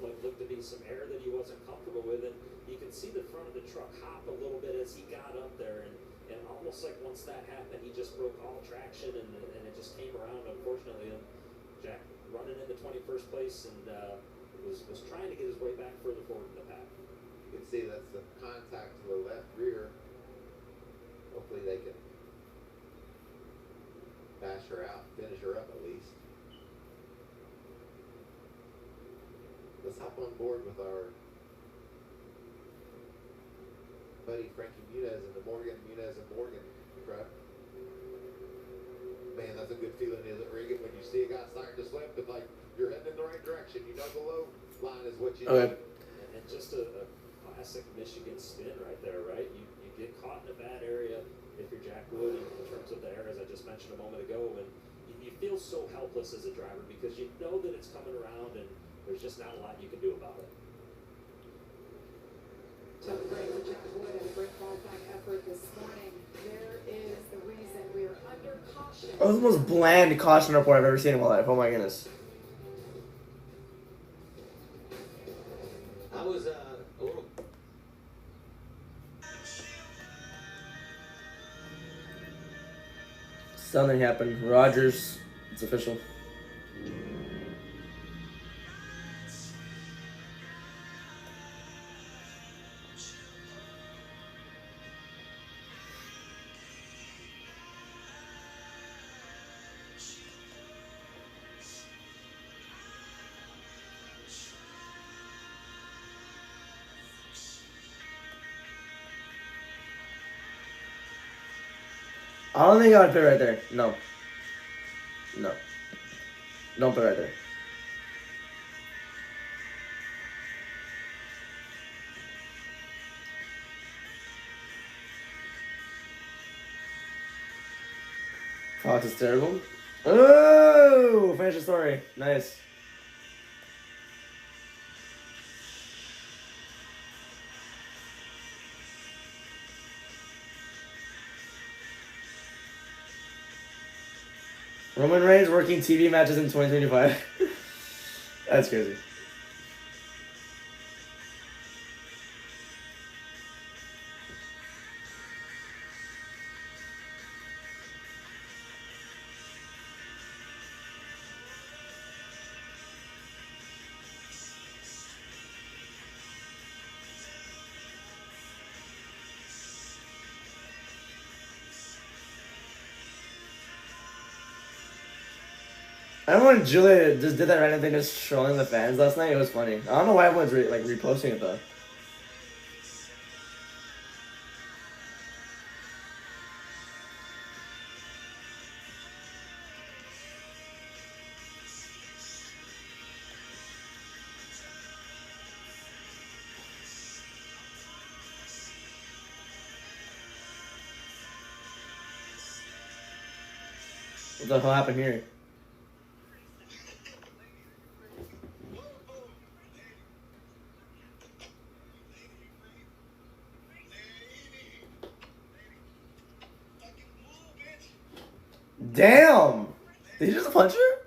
looked to be some air that he wasn't comfortable with, and you can see the front of the truck hop a little bit as he got up there, and almost like once that happened, he just broke all traction, and it just came around. Unfortunately, and Jack running into 21st place, and was trying to get his way back further forward in the pack. You can see that's the contact to the left rear. Hopefully they can bash her out, finish her up at least. Let's hop on board with our buddy Frankie Muniz and the Muniz and Morgan truck. Man, that's a good feeling, isn't it, Regan? When you see a guy starting to slip, but like you're heading in the right direction. You know the low line is what you need. And just a classic Michigan spin right there, right? You get caught in a bad area if you're Jack Wood in terms of the air, as I just mentioned a moment ago, and you feel so helpless as a driver because you know that it's coming around and there's just not a lot you can do about it. Tough break for Jack Wood and a great qualifying effort this morning. There is the reason we are under caution. That was the most bland caution report I've ever seen in my life. Oh my goodness. I was a little. Something happened. Rogers, it's official. I don't think I would put it right there. No. No. Don't put it right there. Fox is terrible. Oh! Finish the story. Nice. Roman Reigns working TV matches in 2025. That's crazy. I don't know when Julia just did that random thing, just trolling the fans last night. It was funny. I don't know why everyone's reposting it though. What the hell happened here? Damn! Did he just punch her?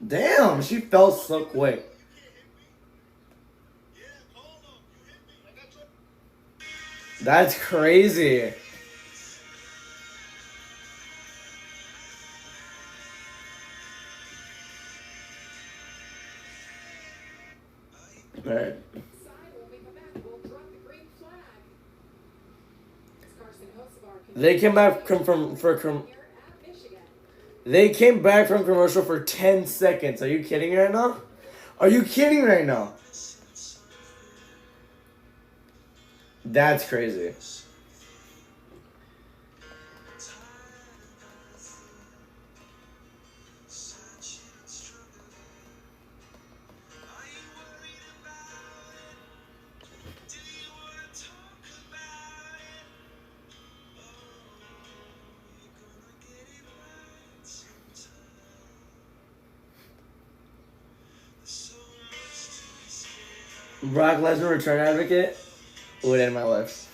Damn, she fell so quick. That's crazy. All right. They came back They came back from commercial for 10 seconds. Are you kidding right now? Are you kidding right now? That's crazy. Brock Lesnar return advocate would end my life.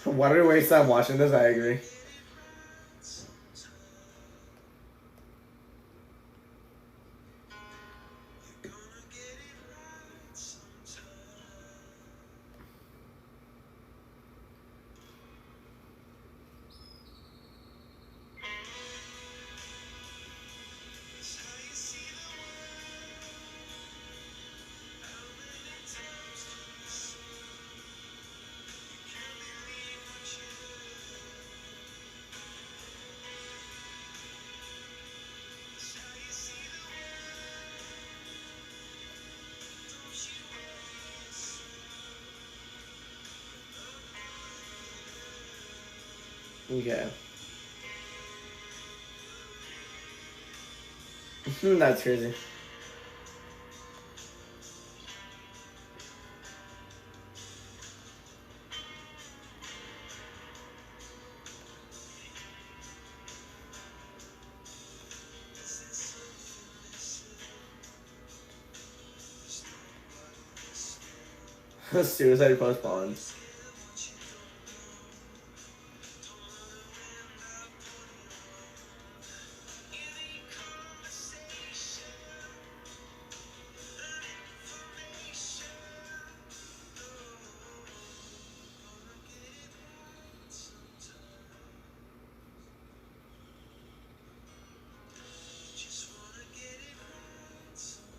Why did we waste time watching this? I agree. Okay. That's crazy. Suicide postponed.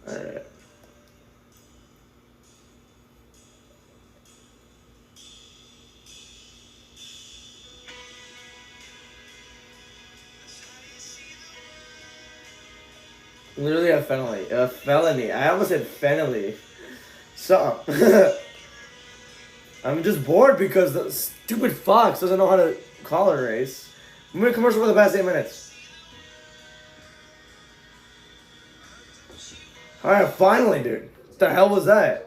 Alright. Literally a felony. A felony. I almost said felony. So, I'm just bored because the stupid Fox doesn't know how to call a race. I'm in a commercial for the past 8 minutes. Alright, finally, dude. What the hell was that?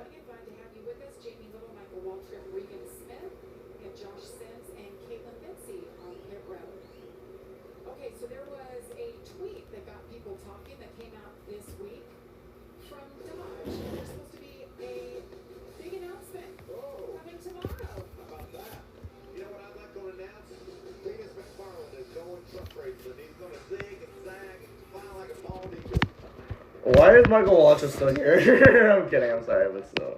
Why is Michael Waltrip still here? I'm kidding, I'm sorry, but still.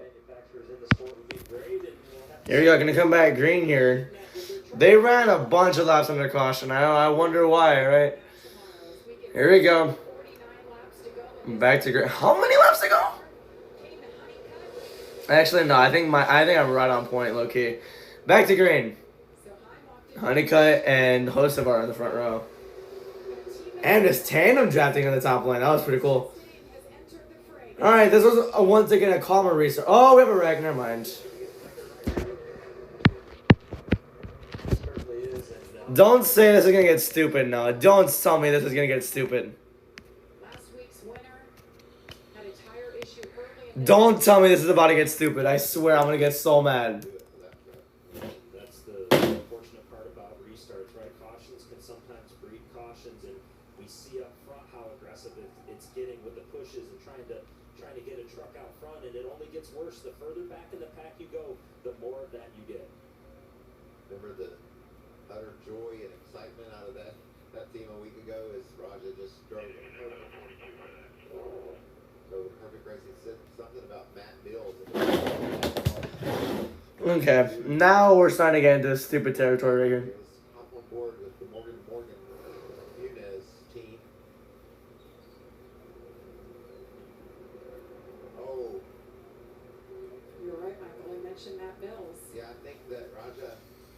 Here we go, gonna come back green here. They ran a bunch of laps under caution. I wonder why, right? Here we go. Back to green. How many laps to go? Actually, no, I think I'm right on point, low key. Back to green. Honeycutt and Hocevar in the front row. And this tandem drafting on the top lane. That was pretty cool. Alright, this was once again a calmer restart. Oh, we have a wreck. Never mind. Don't say this is going to get stupid now. Don't tell me this is going to get stupid. Don't tell me this is about to get stupid. I swear I'm going to get so mad. That's the unfortunate part about restarts, right? Cautions can sometimes breed cautions, and we see up front how aggressive it's getting with the pushes and trying to get a truck out front, and it only only gets worse. The further back in the pack you go, the more of that you get. Remember the utter joy and excitement out of that team a week ago as Raja just drove the perfect race. He said something about Matt Mills. Okay, now we're starting to get into stupid territory right here. He was hop on board with the Morgan Munez team. Oh, You're right, Michael. I mentioned Matt Mills. yeah, I think that Raja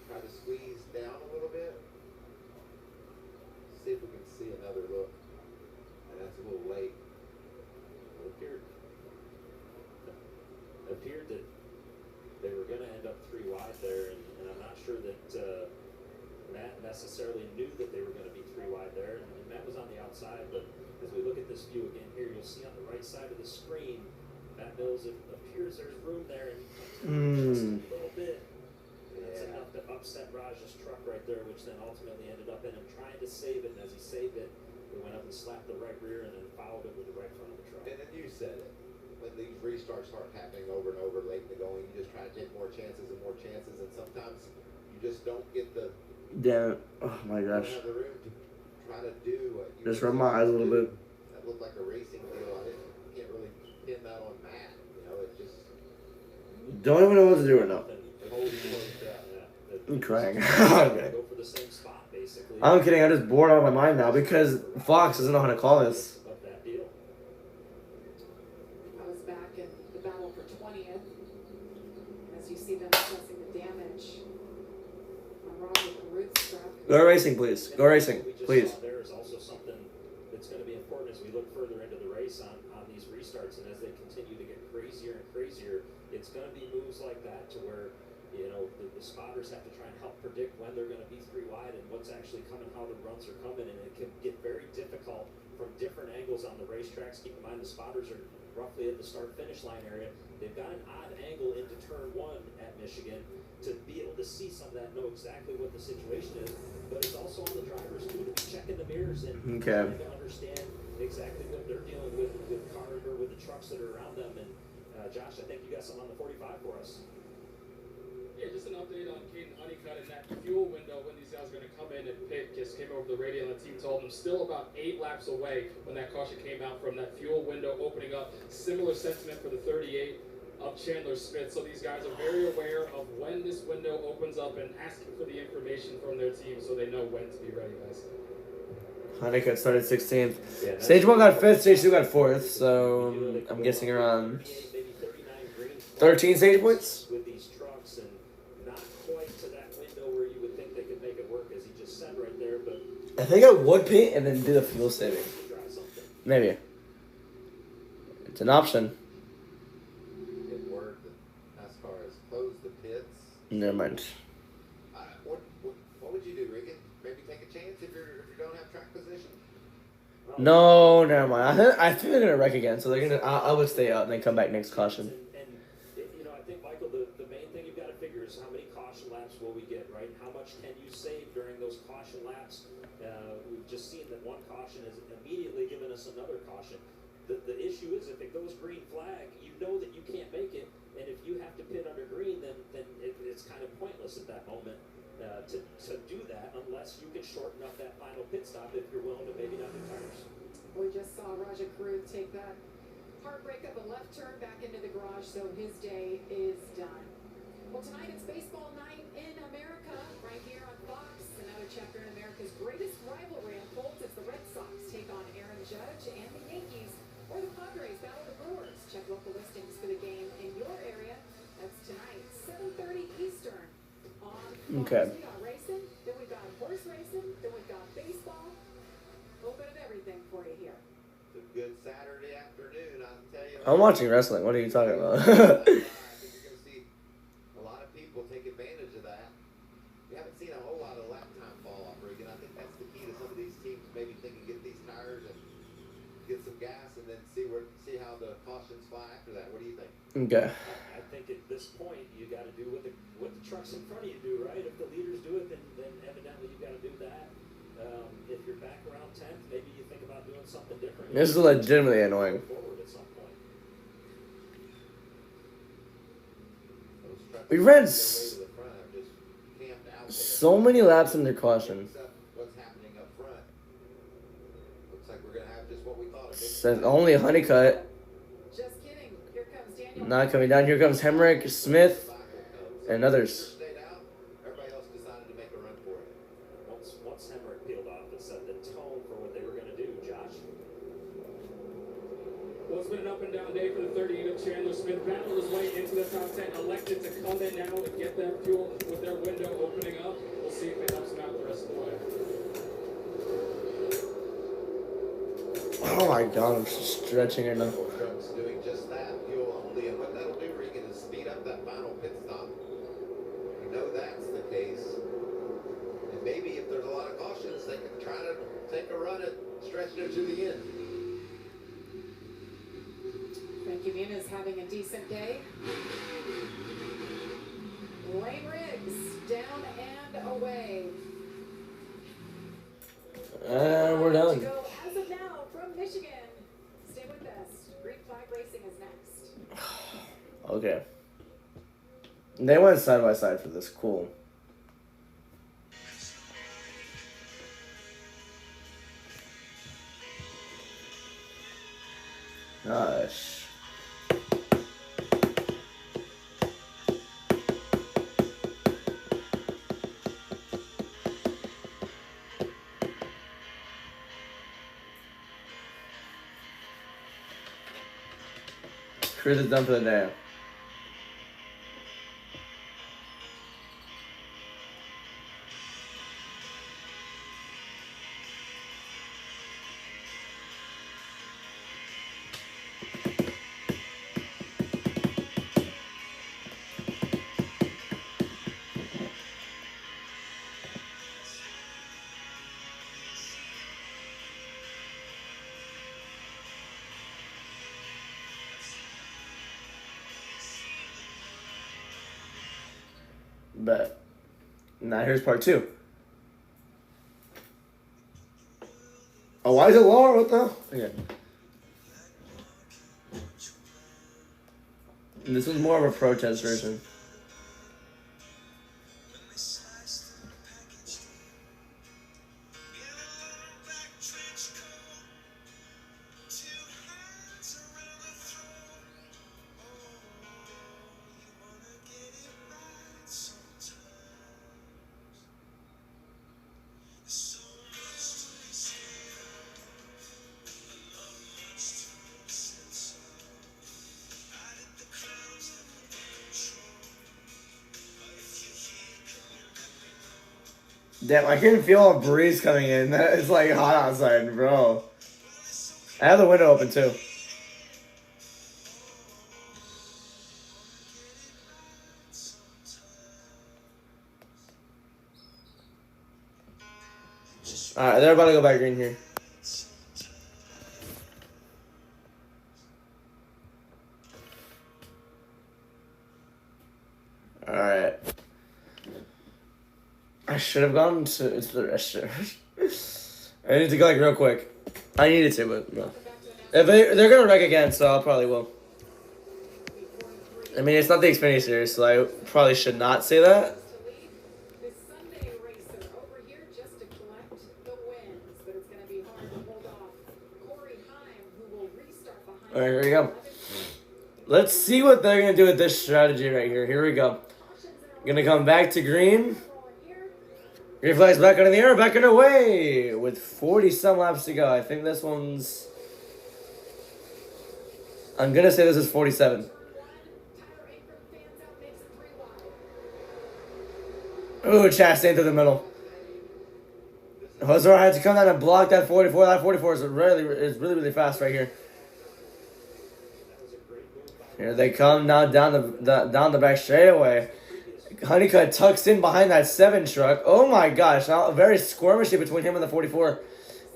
tried to squeeze down a little bit. See if we can see another look. And that's a little late. It appeared that they were going to end up 3 wide there, and I'm not sure that Matt necessarily knew that they were going to be 3 wide there, and Matt was on the outside, but as we look at this view again here, you'll see on the right side of the screen, Matt Mills, it appears there's room there, and he comes in just a little bit. And that's enough to upset Raj's truck right there, which then ultimately ended up in him trying to save it, and as he saved it, he went up and slapped the right rear and then fouled it with the right front of the truck. And then you said it. When these restarts start happening over and over late in the going, you just try to take more chances, and sometimes you just don't get the. Damn it. Oh my You gosh. don't have the room to try to do what you Just really rub my eyes a little do. bit. That looked like a racing deal. Can't really pin that on Matt. You know, it just. Don't even know what to do right now. It holds closed up. I'm crying. Okay. Go for the same spot, basically. I'm kidding. I'm just bored out of my mind now because Fox doesn't know how to call this. Of that deal. I was back in the battle for 20th. As you see them assessing the damage on Roger Caruth's truck. Go racing, please. Go racing, please. There is also something that's going to be important as we look further into the race on these restarts, and as they continue to get crazier and crazier, it's going to be moves like that to where, you know, the spotters have to try and help predict when they're going to be 3 wide and what's actually coming, how the runs are coming, and it can get very difficult from different angles on the racetracks. Keep in mind the spotters are roughly at the start-finish line area. They've got an odd angle into turn 1 at Michigan to be able to see some of that, know exactly what the situation is, but it's also on the drivers too to be checking the mirrors and trying to understand exactly what they're dealing with cars or with the trucks that are around them. And Josh, I think you got something on the 45 for us. Yeah, just an update on Caden Honeycutt and that fuel window when these guys are going to come in and pit. Just came over the radio and the team told them still about 8 laps away when that caution came out from that fuel window opening up. Similar sentiment for the 38 of Chandler Smith. So these guys are very aware of when this window opens up and asking for the information from their team so they know when to be ready, guys. Honeycutt started 16th. Stage 1 got 5th, Stage 2 got 4th, so I'm guessing around 13 stage points. With these trucks and not quite to that window where you would think they could make it work, as he just said right there, but I think I would pit and then do the fuel saving. Maybe. It's an option. Good word that NASCAR has closed the pits. Never mind. What would you do, Regan? Maybe take a chance if you don't have track position? No, never mind. I think they're gonna wreck again, so they're gonna. I would stay out and then come back next caution. And you know, I think, Michael, the main thing you've got to figure is how many caution laps will we get, right? How much can you save during those caution laps? We've just seen that one caution has immediately given us another caution. The issue is if it goes green flag, you know that you can't make it, and if you have to pit under green, then it's kind of pointless at that moment to do that unless you can shorten up that final pit stop if you're willing to maybe not do tires. We just saw Raja Caruth take that heartbreak of a left turn back into the garage, so his day is done. Well, tonight it's baseball night in America, right here on Fox. Another chapter in America's greatest rivalry unfolds as the Red Sox take on Aaron Judge and the Yankees, or the Padres battle the Brewers. Check local listings for the game in your area. That's tonight, 7:30 Eastern on Fox. Okay. We got racing, then we've got horse racing, then we've got baseball. A little bit of everything for you here. It's a good Saturday afternoon, I'll tell you. I'm watching wrestling. What are you talking about? I think you're going to see a lot of people take advantage of that. We haven't seen a whole lot of lap time fall off, Regan. I think that's the key to some of these teams maybe thinking get these tires and get some gas and then see how the cautions fly after that. What do you think? Okay. I think at this point you got to do what the trucks in front of you do, right? If the leaders do it, then evidently you got to do that. If you're back around 10th, maybe you think about doing something different. This is legitimately annoying. Forward at some point. We ran so many laps under caution. What's happening up front? Looks like we're gonna have just what we thought. Says only Honeycutt. Just kidding. Here comes Daniel. Not coming down. Here comes Hemrick, Smith, and others. Stayed out. Everybody else decided to make a run for it. Once Hemrick peeled off, it set the tone for what they were going to do, Josh. Well, it's been an up and down day for the 38 of Chandler Smith. Battled his way into the top 10, elected to come in now and get that fuel with their window opening up. We'll see if it helps him out the rest of the way. Oh my god, I'm stretching right now. Trucks doing just that. Fuel only, and what that'll do, Regan, is speed up that final pit stop. We know that's the case. And maybe if there's a lot of cautions, they can try to take a run at stretching it to the end. Frankie Muniz having a decent day. Lane Riggs down and away. And we're done. To go as of now from Michigan. Stay with us. Green Flag Racing is next. Okay. They went side by side for this. Cool. Gosh. Chris is done for the day. Bet. Now here's part 2. Oh, why is it lower? What the hell? Okay. And this was more of a protest version. Damn, I can feel a breeze coming in. It's like hot outside, bro. I have the window open too. Alright, they're about to go back green here. Alright. I should have gone to the restroom. I need to go like real quick. I needed to, but no. If they're gonna wreck again, so I probably will. I mean, it's not the Xfinity series, so I probably should not say that. This Sunday racer over here just to collect the wins, but it's going to be hard to hold off Corey Heim, who will restart behind. All right, here we go. Let's see what they're gonna do with this strategy right here. Here we go. Gonna come back to green. Green flag's back under the air, back underway with 40-some laps to go. I think this one's... I'm gonna say this is 47. Ooh, Chastain through the middle. Hosmer had to come down and block that 44. That 44 is really fast right here. Here they come now down the back straightaway. Honeycutt tucks in behind that 7 truck. Oh my gosh, now very skirmishy between him and the 44.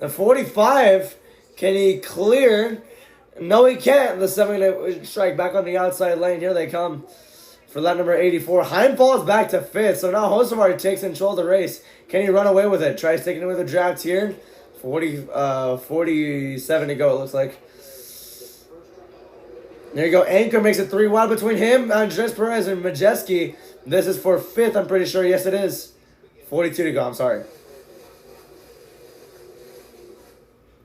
The 45, can he clear? No, he can't. The 7 gonna strike back on the outside lane. Here they come for lap number 84. Heim falls back to 5th, so now Hosevar takes control of the race. Can he run away with it? Tries taking it with a draft here. 47 to go, it looks like. There you go. Anchor makes it 3 wide between him, Andres Perez, and Majeski. This is for 5th, I'm pretty sure. Yes, it is. 42 to go. I'm sorry.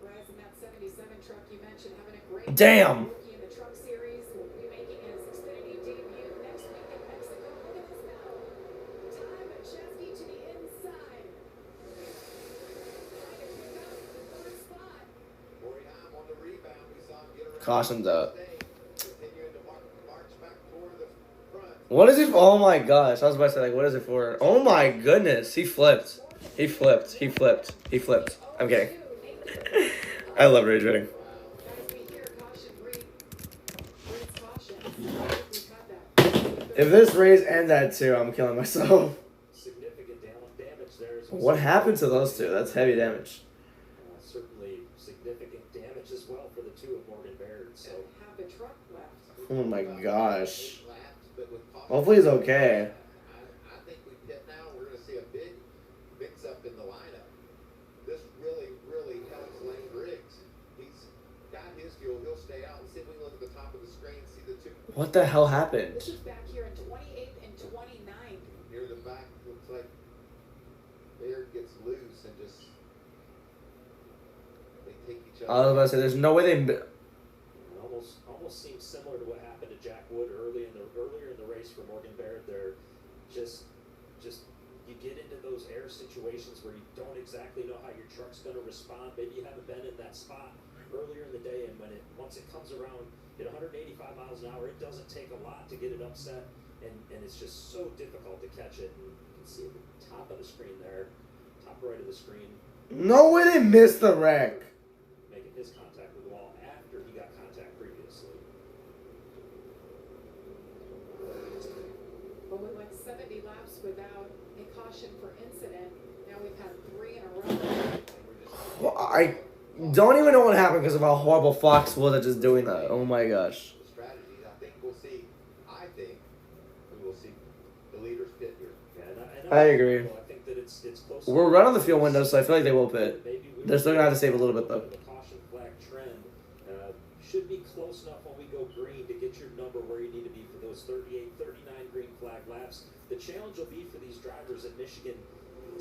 Perez in that 77 truck you mentioned having a great Damn. rookie in the truck series. Will be making his Xfinity debut next week in Mexico. Look at this now. Time Majeski to the inside. Trying to pick up the 3rd spot. Corey Heim on the rebound. We saw him get around. Cautioned up. Continuing to march back toward the front. What is he? Oh my gosh. I was about to say, like, what is it for? Oh my goodness. He flipped. He flipped. He flipped. He flipped. I'm kidding. I love rage rating. Guys, we hear caution, Reed's caution. We cut that. If this raise ends at 2, I'm killing myself. Significant damage there. What happened to those two? That's heavy damage. Certainly significant damage as well for the 2 of Morgan Baird. So Have the truck left. Oh my gosh. Laps, but with caution. Hopefully he's okay. I think we pit now. We're going to see a big mix-up in the lineup. This really, really helps Lane Briggs. He's got his fuel. He'll stay out. See if we can look at the top of the screen and see the 2. What the hell happened? This is back here in 28th and 29th. Near the back, looks like Baird gets loose and just they take each other. I was about to say, there's no way they. almost seems similar to what happened to Jack Wood earlier in the race for Morgan Baird. They're just you get into those air situations where you don't exactly know how your truck's going to respond. Maybe you haven't been in that spot earlier in the day, and once it comes around at 185 miles an hour, it doesn't take a lot to get it upset, and it's just so difficult to catch it. And you can see at the top of the screen there, top right of the screen, No way they missed the wreck. making his contact with the wall after he got contact previously. But we went 70 laps without a caution for incident. Now we've had 3 in a row. Well, I don't even know what happened because of how horrible Fox was at just doing that. Oh my gosh. Strategies. I think we will see the leaders pit here. Yeah, I agree. I think that it's close. We're right on the field window, so I feel like they will pit. Maybe They're still gonna have to save a little bit though. The caution flag trend should be close enough when we go green to get your number where you need to be for those 38, 39 green flag laps. The challenge will be for these drivers at Michigan,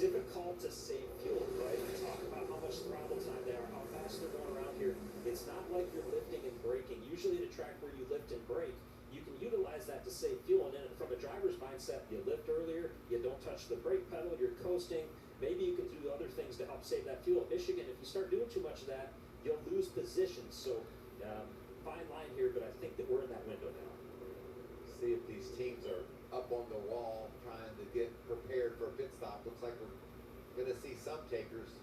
difficult to save fuel, right? We talk about how much throttle time they are, how fast they're going around here. It's not like you're lifting and braking. Usually at a track where you lift and brake, you can utilize that to save fuel. And then from a driver's mindset, you lift earlier, you don't touch the brake pedal, you're coasting. Maybe you can do other things to help save that fuel. At Michigan, if you start doing too much of that, you'll lose position. So fine line here, but I think that we're in that window now. See if these teams are up on the wall trying to get prepared for a pit stop. Looks like we're going to see some takers.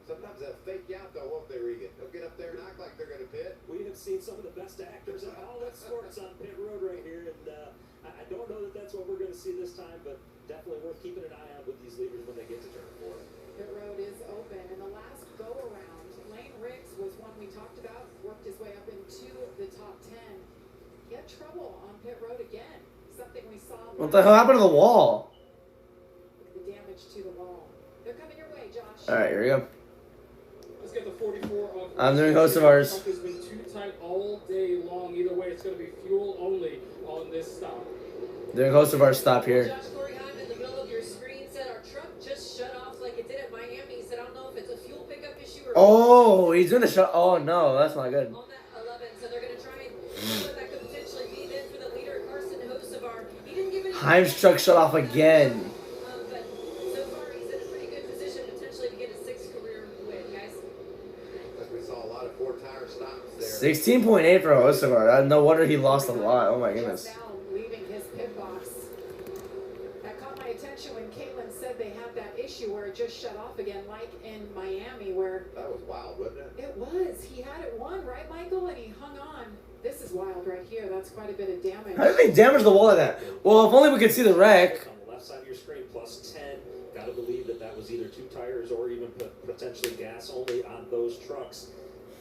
Sometimes they'll fake you out, though, won't they, Regan? They'll get up there and act like they're going to pit. We have seen some of the best actors in all of sports on pit road right here, and I don't know that that's what we're going to see this time, but definitely worth keeping an eye on with these leaders when they get to turn 4. Pit road is open. And the last go-around, Lane Riggs was one we talked about, worked his way up into the top 10. He had trouble on pit road again. Something we saw. What the hell happened to the wall? Look at the damage to the wall. They're coming your way, Josh. Alright, here we go. Let's get the 44 off. I'm doing host of ours. Truck has been too tight all day long. Either way, it's going to be fuel only on this stop. Doing host of our stop here. Josh Corey Heim in the middle of your screen said our truck just shut off like it did at Miami. He said, I don't know if it's a fuel pickup issue or. Oh, he's doing a shot. Oh no, that's not good. On that 11, so they're going to try and see what that could potentially be then for the leader, Carson Hocevar. He didn't give any. Heim's truck shut off again. But so far he's in a pretty good position potentially to get his 6th career win, guys. Like we saw a lot of 4-tire stops there. 16.8 for Hocevar. No wonder he lost a lot. Oh my goodness. Just now leaving his pit box. That caught my attention when Caitlin said they had that issue where it just shut off again, like in Miami, where That was wild, wasn't it? it was. He had it won, right, Michael? And he hung on. This is wild right here. That's quite a bit of damage. How did they damage the wall like that? Well, if only we could see the wreck. On the left side of your screen, plus 10. Got to believe that that was either 2 tires or even potentially gas only on those trucks.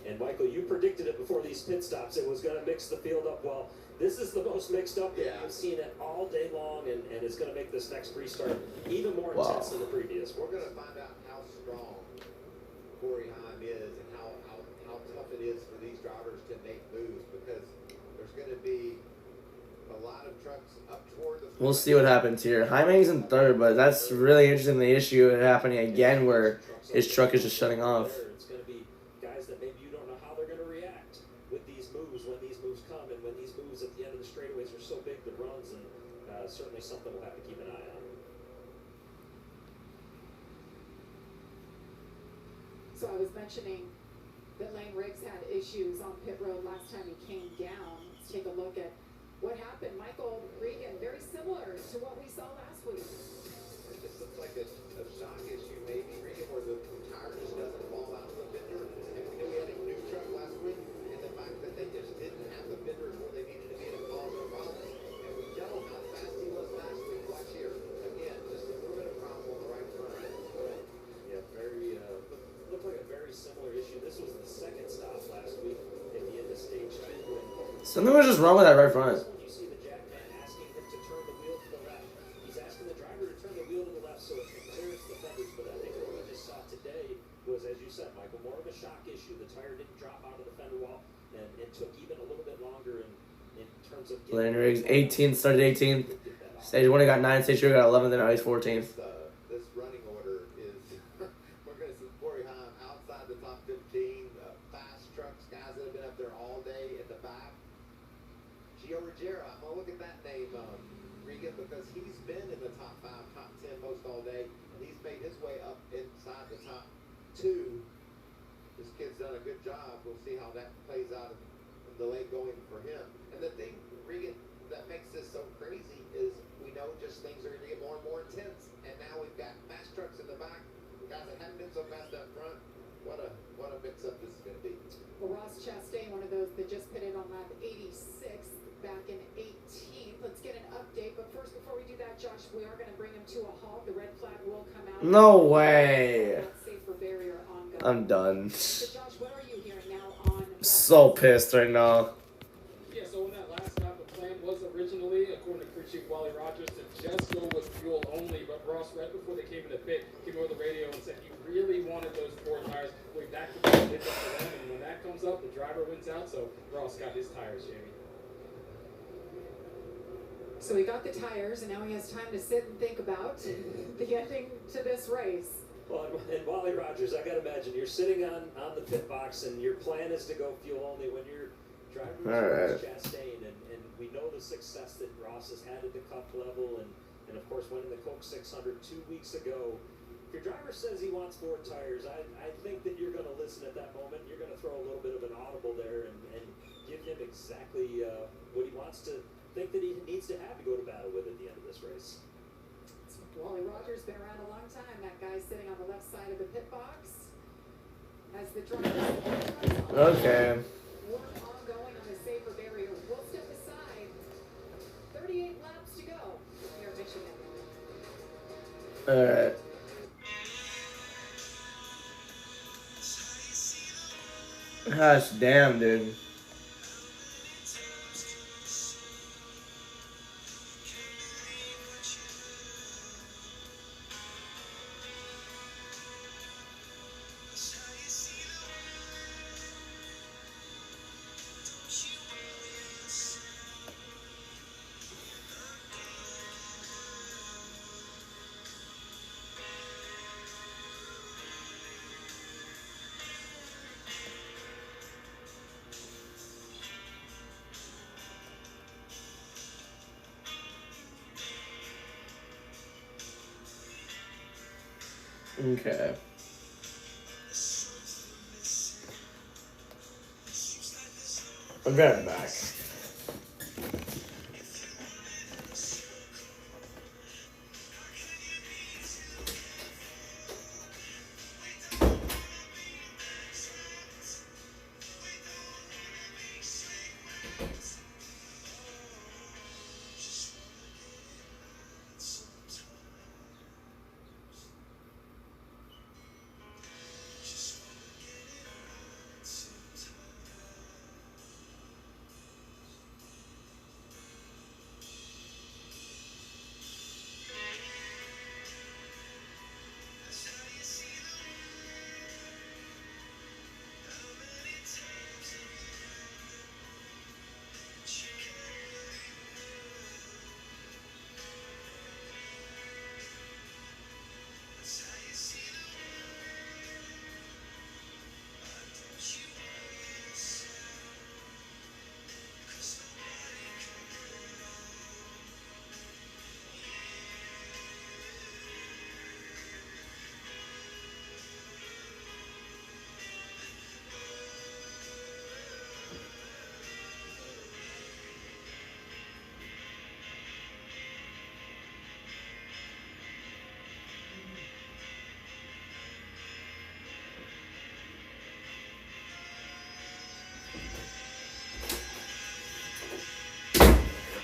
And Michael, you predicted it before these pit stops. It was going to mix the field up well. This is the most mixed up that I've seen it all day long, and it's going to make this next restart even more intense than the previous. We're going to find out how strong Corey Heim is and how tough it is for these drivers to make moves, because there's going to be a lot of trucks up toward the. We'll see what happens here. Jaiming's in third, but that's really interesting. The issue happening again where his truck is just shutting off. It's going to be guys that maybe you don't know how they're going to react with these moves when these moves come, and when these moves at the end of the straightaways are so big, the runs, and certainly something we'll have to keep an eye on. So I was mentioning that Lane Riggs had issues on pit road last time he came down. Let's take a look at what happened. Michael Regan, very similar to what we saw last week. It just looks like a shock issue, maybe, Regan, where the tire just doesn't fall out of the fender. And we knew we had a new truck last week, and the fact that they just didn't have the fenders where they needed to be to cause no problems. And we know how fast he was last week. Watch here. Again, just a little bit of problem on the right front. Yeah, very looked like a very similar issue. This was the second stop last week at the end of stage 2. Something was just wrong with that right front. You see the jack man asking him to turn the wheel to the left. He's asking the driver to turn the wheel to the left so it clears the fenders. But I think what we just saw today was, as you said, Michael, more of a shock issue. The tire didn't drop out of the fender wall, and it took even a little bit longer in terms of. Lane Riggs, 18th, started 18th. Stage 1 he got 9, stage 2 he got 11, then now he's 14th. This running order is, we're going to see Corey Heim outside the top 15, fast trucks, guys that have been up there all day at the back. Gio Ruggiero, I'm going to look at that name, Regan, because he's been in the top 5, top 10 most all day, and he's made his way up inside the top 2. This kid's done a good job. We'll see how that plays out in the late going for him. And the thing, Regan, that makes this so crazy is we know just things are going to get more and more intense. And now we've got fast trucks in the back, guys that haven't been so fast up front. What a mix-up this is going to be. Well, Ross Chastain, one of those that just pitted on lap 86th back in 18th. Let's get an update. But first, before we do that, Josh, we are going to bring him to a halt. The red flag will come out. No way. Safer barrier ongoing. I'm done. So, Josh, what are you hearing now on? So pissed right now. Yeah, so when that last lap, the plan was originally, according to crew chief Wally Rogers, to just go with fuel only. But Ross, right before they came in the pit, came over the radio and said he really wanted those 4 tires. Way back to the pit for them, and when that comes up, the driver wins out. So Ross got his tires, Jamie. So he got the tires, and now he has time to sit and think about the ending to this race. Well, and Wally Rogers, I got to imagine, you're sitting on the pit box, and your plan is to go fuel only when you're driving with Chastain, and we know the success that Ross has had at the cup level, and of course winning the Coke 600 2 weeks ago. If your driver says he wants 4 tires, I think that you're going to listen at that moment. You're going to throw a little bit of an audible there and give him exactly what he wants to think that he needs to have to go to battle with at the end of this race. Wally Rogers been around a long time. That guy sitting on the left side of the pit box. As the driver. Okay. Work ongoing on the safer barrier. We'll step aside. 38 laps to go here at Michigan. Alright. Gosh damn, dude. Okay. I'm right back.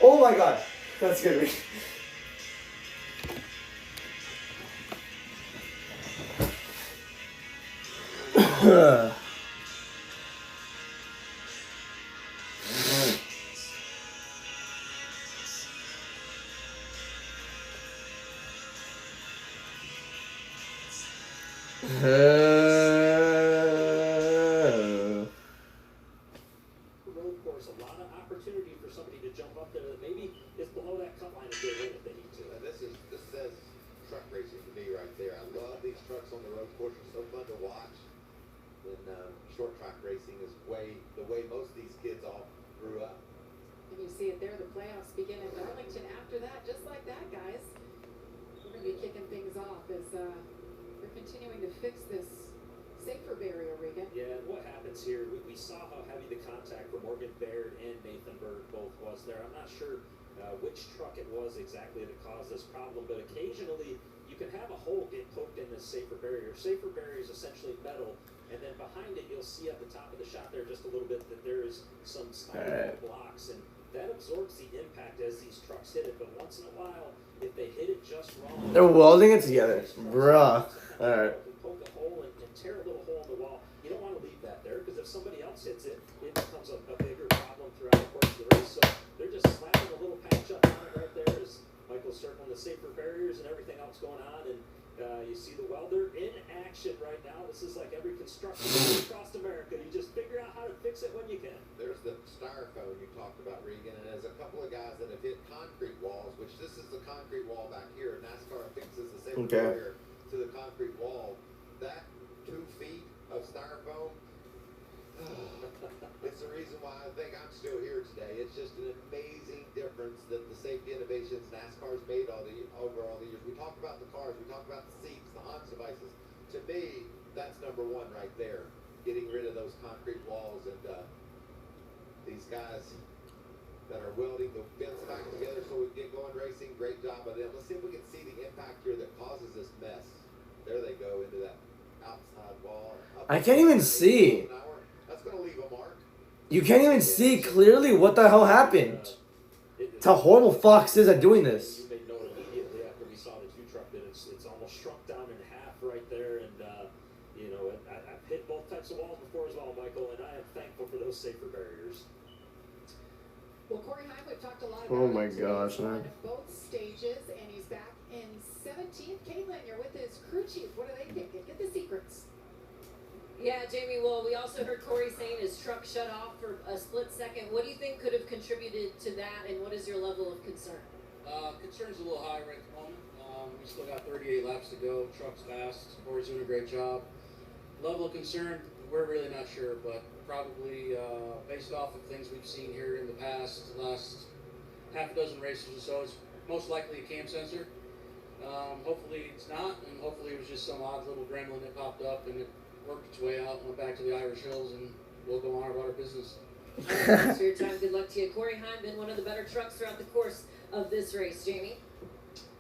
Oh my god. That's good. Road course, a lot of opportunity for somebody to jump up there that maybe is below that cut line and get in if they need to. This says truck racing to me right there. I love these trucks on the road course. They're so fun to watch. And short track racing is the way most of these kids all grew up. And you see it there, the playoffs begin in Darlington after that, just like that, guys. We're going to be kicking things off as we're continuing to fix this safer barrier, Regan. Yeah, and what happens here, we saw how heavy the contact for Morgan Baird and Nathan Bird both was there. I'm not sure which truck it was exactly that caused this problem, but occasionally you can have a hole get poked in this safer barrier. Safer barrier is essentially metal, and then behind it you'll see at the top of the shot there just a little bit that there is some spiral blocks, and that absorbs the impact as these trucks hit it. But once in a while, if they hit it just wrong, They're welding it together. Bruh. Alright. poke a hole and tear a little hole in the wall. You don't want to leave that there, because if somebody else hits it, it becomes a bigger problem throughout the course of the race. So they're just slapping a little patch up on it right there as Michael's circling the safer barriers and everything else going on. And you see the welder in action right now. This is like every construction across America. You just figure out how to fix it when you can. There's the styrofoam you talked about, Regan, and there's a couple of guys that have hit concrete walls, which this is the concrete wall back here. NASCAR fixes the same barrier to the concrete wall. That 2 feet of styrofoam, it's the reason why I think I'm still here today. It's just an amazing difference that the safety innovations NASCAR's made over all the years. We talk about the cars, we talk about the seats, the HONS devices. To me, that's number one right there. Getting rid of those concrete walls, and these guys that are welding the fence back together so we can get going racing. Great job of them. Let's see if we can see the impact here that causes this mess. There they go into that outside wall. I can't even see. That's going to leave a mark. You can't even see clearly what the hell happened. It's how horrible Fox is at doing this. You made note immediately after we saw the 2 truck that it's almost shrunk down in half right there. And, you know, I've hit both types of walls before as well, Michael, and I am thankful for those safer barriers. Well, Corey Heim, we've talked a lot about Oh my him gosh, today man. on both stages, and he's back in 17th. Caitlin, you're with his crew chief. What are they thinking? Get the secrets. Yeah, Jamie, well, we also heard Corey saying his truck shut off for a split second. What do you think could have contributed to that, and what is your level of concern? Concern's a little high right at the moment. We still got 38 laps to go. Truck's fast. Corey's doing a great job. Level of concern, we're really not sure, but probably based off of things we've seen here in the past, last half a dozen races or so, it's most likely a cam sensor. Hopefully it's not, and hopefully it was just some odd little gremlin that popped up and it worked its way out and went back to the Irish Hills, and we'll go on about our business. Thanks for your time. Good luck to you. Corey Heim been one of the better trucks throughout the course of this race. Jamie?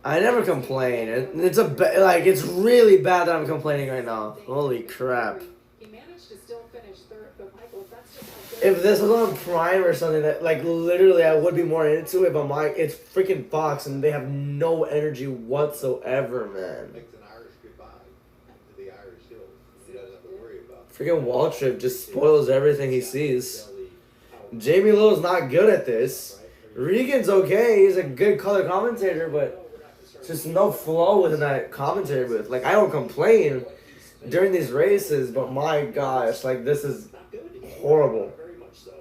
I never complain. It's really bad that I'm complaining right now. Holy crap. He managed to still finish third, but Michael, that's just how good If this was on Prime or something, that like literally I would be more into it, but it's freaking Fox and they have no energy whatsoever, man. Makes an Irish goodbye to the Irish Hills. He doesn't have to worry about it. Freaking Waltrip just spoils everything he sees. Jamie Lowe's not good at this. Regan's okay, he's a good color commentator, but just no flow within that commentary booth. Like, I don't complain during these races, but my gosh, like, this is horrible. Very much so.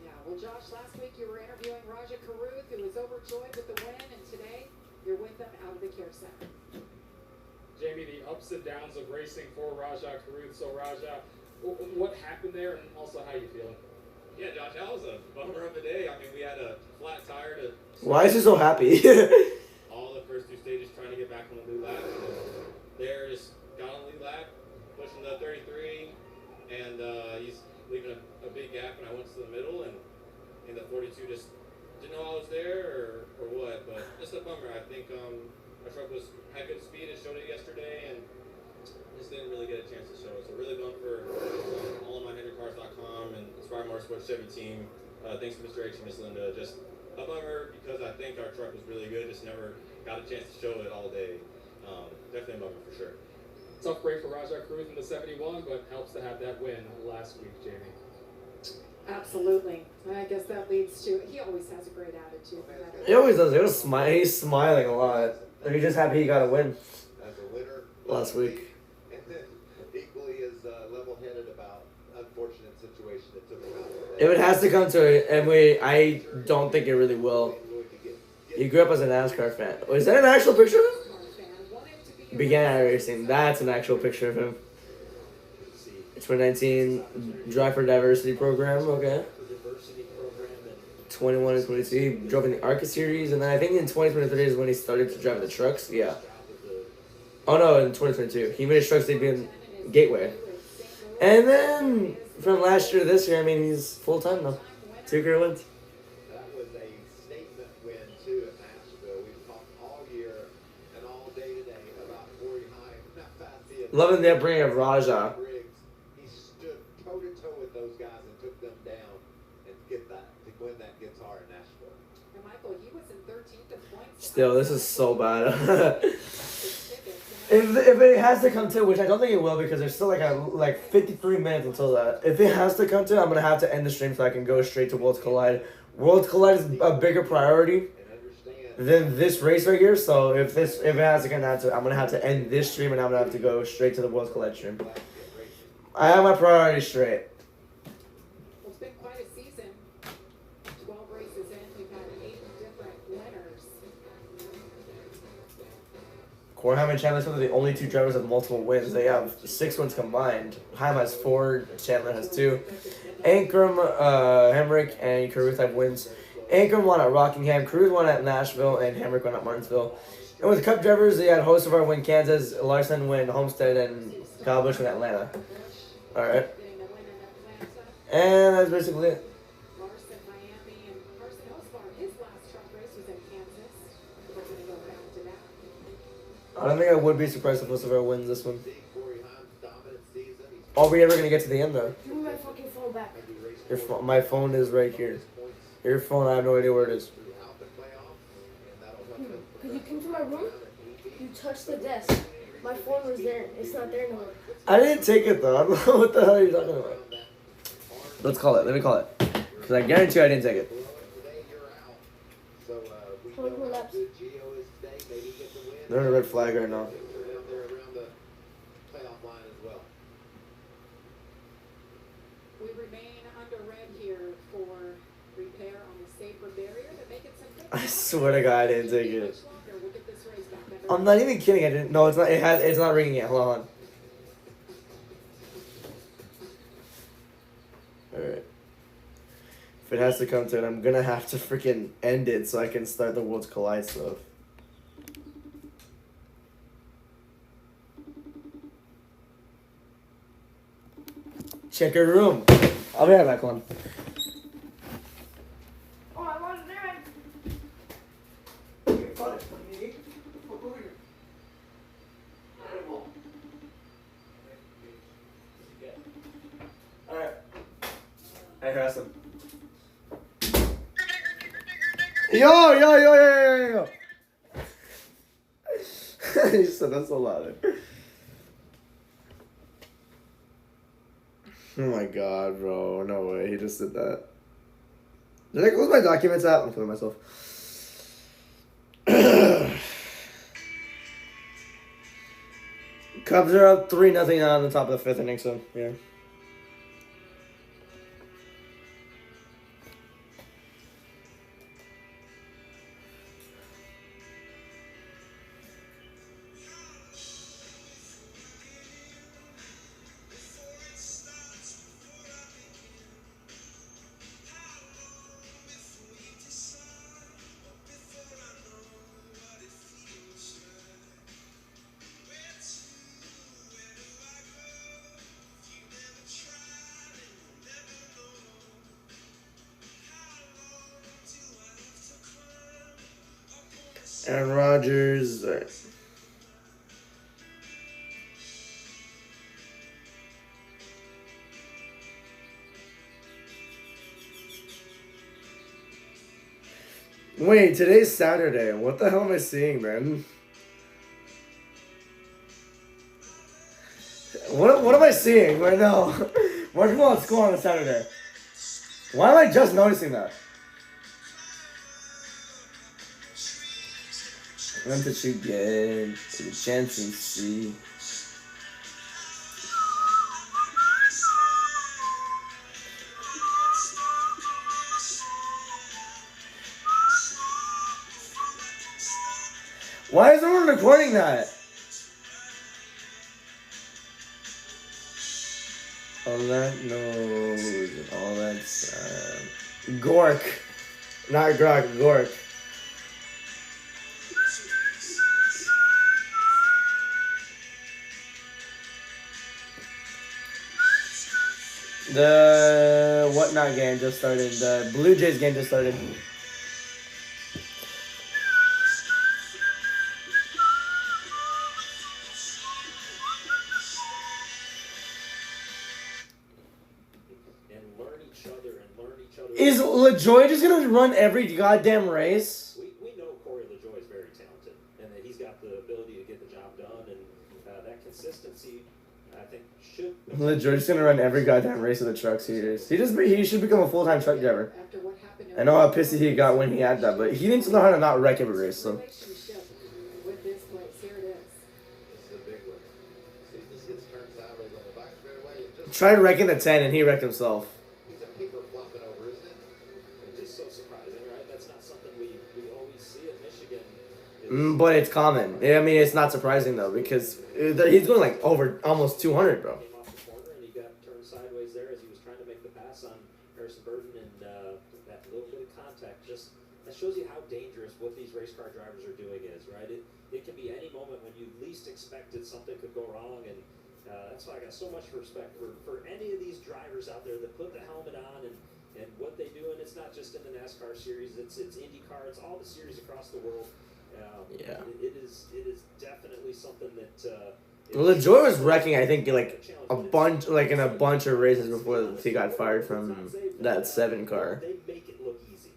Yeah, well, Josh, last week you were interviewing Raja Karuth, who was overjoyed with the win, and today you're with them out of the care center. Jamie, the ups and downs of racing for Raja Karuth. So, Raja, what happened there, and also how you feeling? Yeah, Josh, that was a bummer of a day. I mean, we had a flat tire to Why is he so happy? all the first 2 stages trying to get back on the lead lap. There, just got on the lead lap, pushing the 33, and he's leaving a big gap, and I went to the middle, and in the 42 just didn't know I was there or what, but just a bummer. I think our truck had good speed. It showed it yesterday, and just didn't really get a chance to show it. So really bummed for allinmyhenrycars.com and Inspire Motorsports Chevy team. Thanks to Mr. H and Miss Linda. Just a bummer because I think our truck was really good. Just never got a chance to show it all day. Definitely a moment for sure. Tough break for Rajah Cruz in the 71, but helps to have that win last week, Jamie. Absolutely. I guess that leads to, he always has a great attitude. He always does. He's smiling a lot. He's just happy he got a win As a winner last week. and then equally as level-headed about unfortunate situation that took him out. If it has to come to it, and I don't think it really will. He grew up as a NASCAR fan. Is that an actual picture of him? Began racing. That's an actual picture of him. 2019 Drive for Diversity program. Okay. 21 and 22. He drove in the ARCA series, and then I think in 2023 is when he started to drive the trucks. Yeah. Oh no, in 2022 he made his trucks debut in Gateway, and then from last year to this year, I mean, he's full time now. 2 career wins. That was a statement win too at Nashville. We've talked all year and all day today about Corey Heim, how fast he is. Loving the upbringing of Rajah. He stood toe to toe with those guys and took them down and to win that guitar in Nashville. And Michael, he was in 13th in points. Still, this is so bad. If it has to come to, which I don't think it will, because there's still like 53 minutes until that. If it has to come to, I'm gonna have to end the stream so I can go straight to Worlds Collide. Worlds Collide is a bigger priority than this race right here. So if it has to come down to it, I'm gonna have to end this stream and I'm gonna have to go straight to the Worlds Collide stream. I have my priorities straight. Well, it's been quite a season. 12 races in, we've had 8 different winners. Corey Heim and Chandler Smith are the only 2 drivers with multiple wins. They have 6 wins combined. Heim has 4, Chandler has 2. Ankrum, Hemrick, and Caruth have wins. Ankrum won at Rockingham, Caruth won at Nashville, and Hemrick won at Martinsville. And with the Cup drivers, they had Hocevar win Kansas, Larson win Homestead, and Kyle Busch win Atlanta. Alright. And that's basically it. Larson, Miami, and Carson Hocevar, his last truck race was in Kansas. We're going to go back to that. I don't think I would be surprised if Hocevar wins this one. Corey Heim's dominant season. Are we ever going to get to the end, though? Give me my fucking phone back. My phone is right here. Your phone, I have no idea where it is. Throughout the playoffs, and that'll help him. Because you came to my room, you touched the desk. My phone was there. It's not there no more. I didn't take it, though. I don't know what the hell you're talking about. Let's call it. Let me call it. Because I guarantee you I didn't take it. Today you're out. So we How many more know how laps? good Gio is today. Maybe he gets a win. They're on a red flag right now. They're down there around the playoff line as well. We remain under red here for repair on the safer barrier to make it simple. I swear to God, I didn't take it. Much longer. We'll get this race back under I'm not even kidding. I didn't. No, it's not. It's not ringing yet. Hold on. Alright. If it has to come to it, I'm gonna have to freaking end it so I can start the Worlds Collide stuff. Check your room. I'll be right back on. Oh, I wanted there. Alright. I harass him. Yo. He said that's so loud. Oh my god, bro. No way. He just did that. Did I close my documents out? I'm killing myself. Cubs are up 3-0 on the top of the 5th inning, so yeah. Aaron Rodgers. Wait, today's Saturday. What the hell am I seeing, man? What am I seeing right now? Why people at school on a Saturday? Why am I just noticing that? When did you get to the chance and see? Why is everyone recording that? All that knows and all that's Gork. Not Grok, Gork. The whatnot game just started. The Blue Jays game just started. Is LaJoy just gonna run every goddamn race? We know Corey LaJoy is very talented, and that he's got the ability to get the job done, and that consistency, I think, should. LaJoy just gonna run every goddamn race of the truck series. He should become a full-time truck driver. I know how pissy he got when he had that, but he needs to know how to not wreck every race. So. With this place, here it is. This is a big one. See, this gets turned sideways on the back straightaway. Tried wrecking the 10 and he wrecked himself. He's a paper flopping over, isn't it? It's just so surprising, right? That's not something we always see at Michigan. But it's common. I mean, it's not surprising though because he's going like over almost 200, bro. Came off the corner and he got turned sideways there as he was trying to make the pass on Harrison Burton, and that little bit of contact just that shows you how dangerous what these race car drivers are doing is, right? It can be any moment when you least expected something could go wrong, and that's why I got so much respect for any of these drivers out there that put the helmet on and what they do. And it's not just in the NASCAR series; it's IndyCar, it's all the series across the world. Yeah. It is definitely something that. Well, LaJoy was wrecking, I think, like a bunch of races before he got fired from that 7 car. They make it look easy.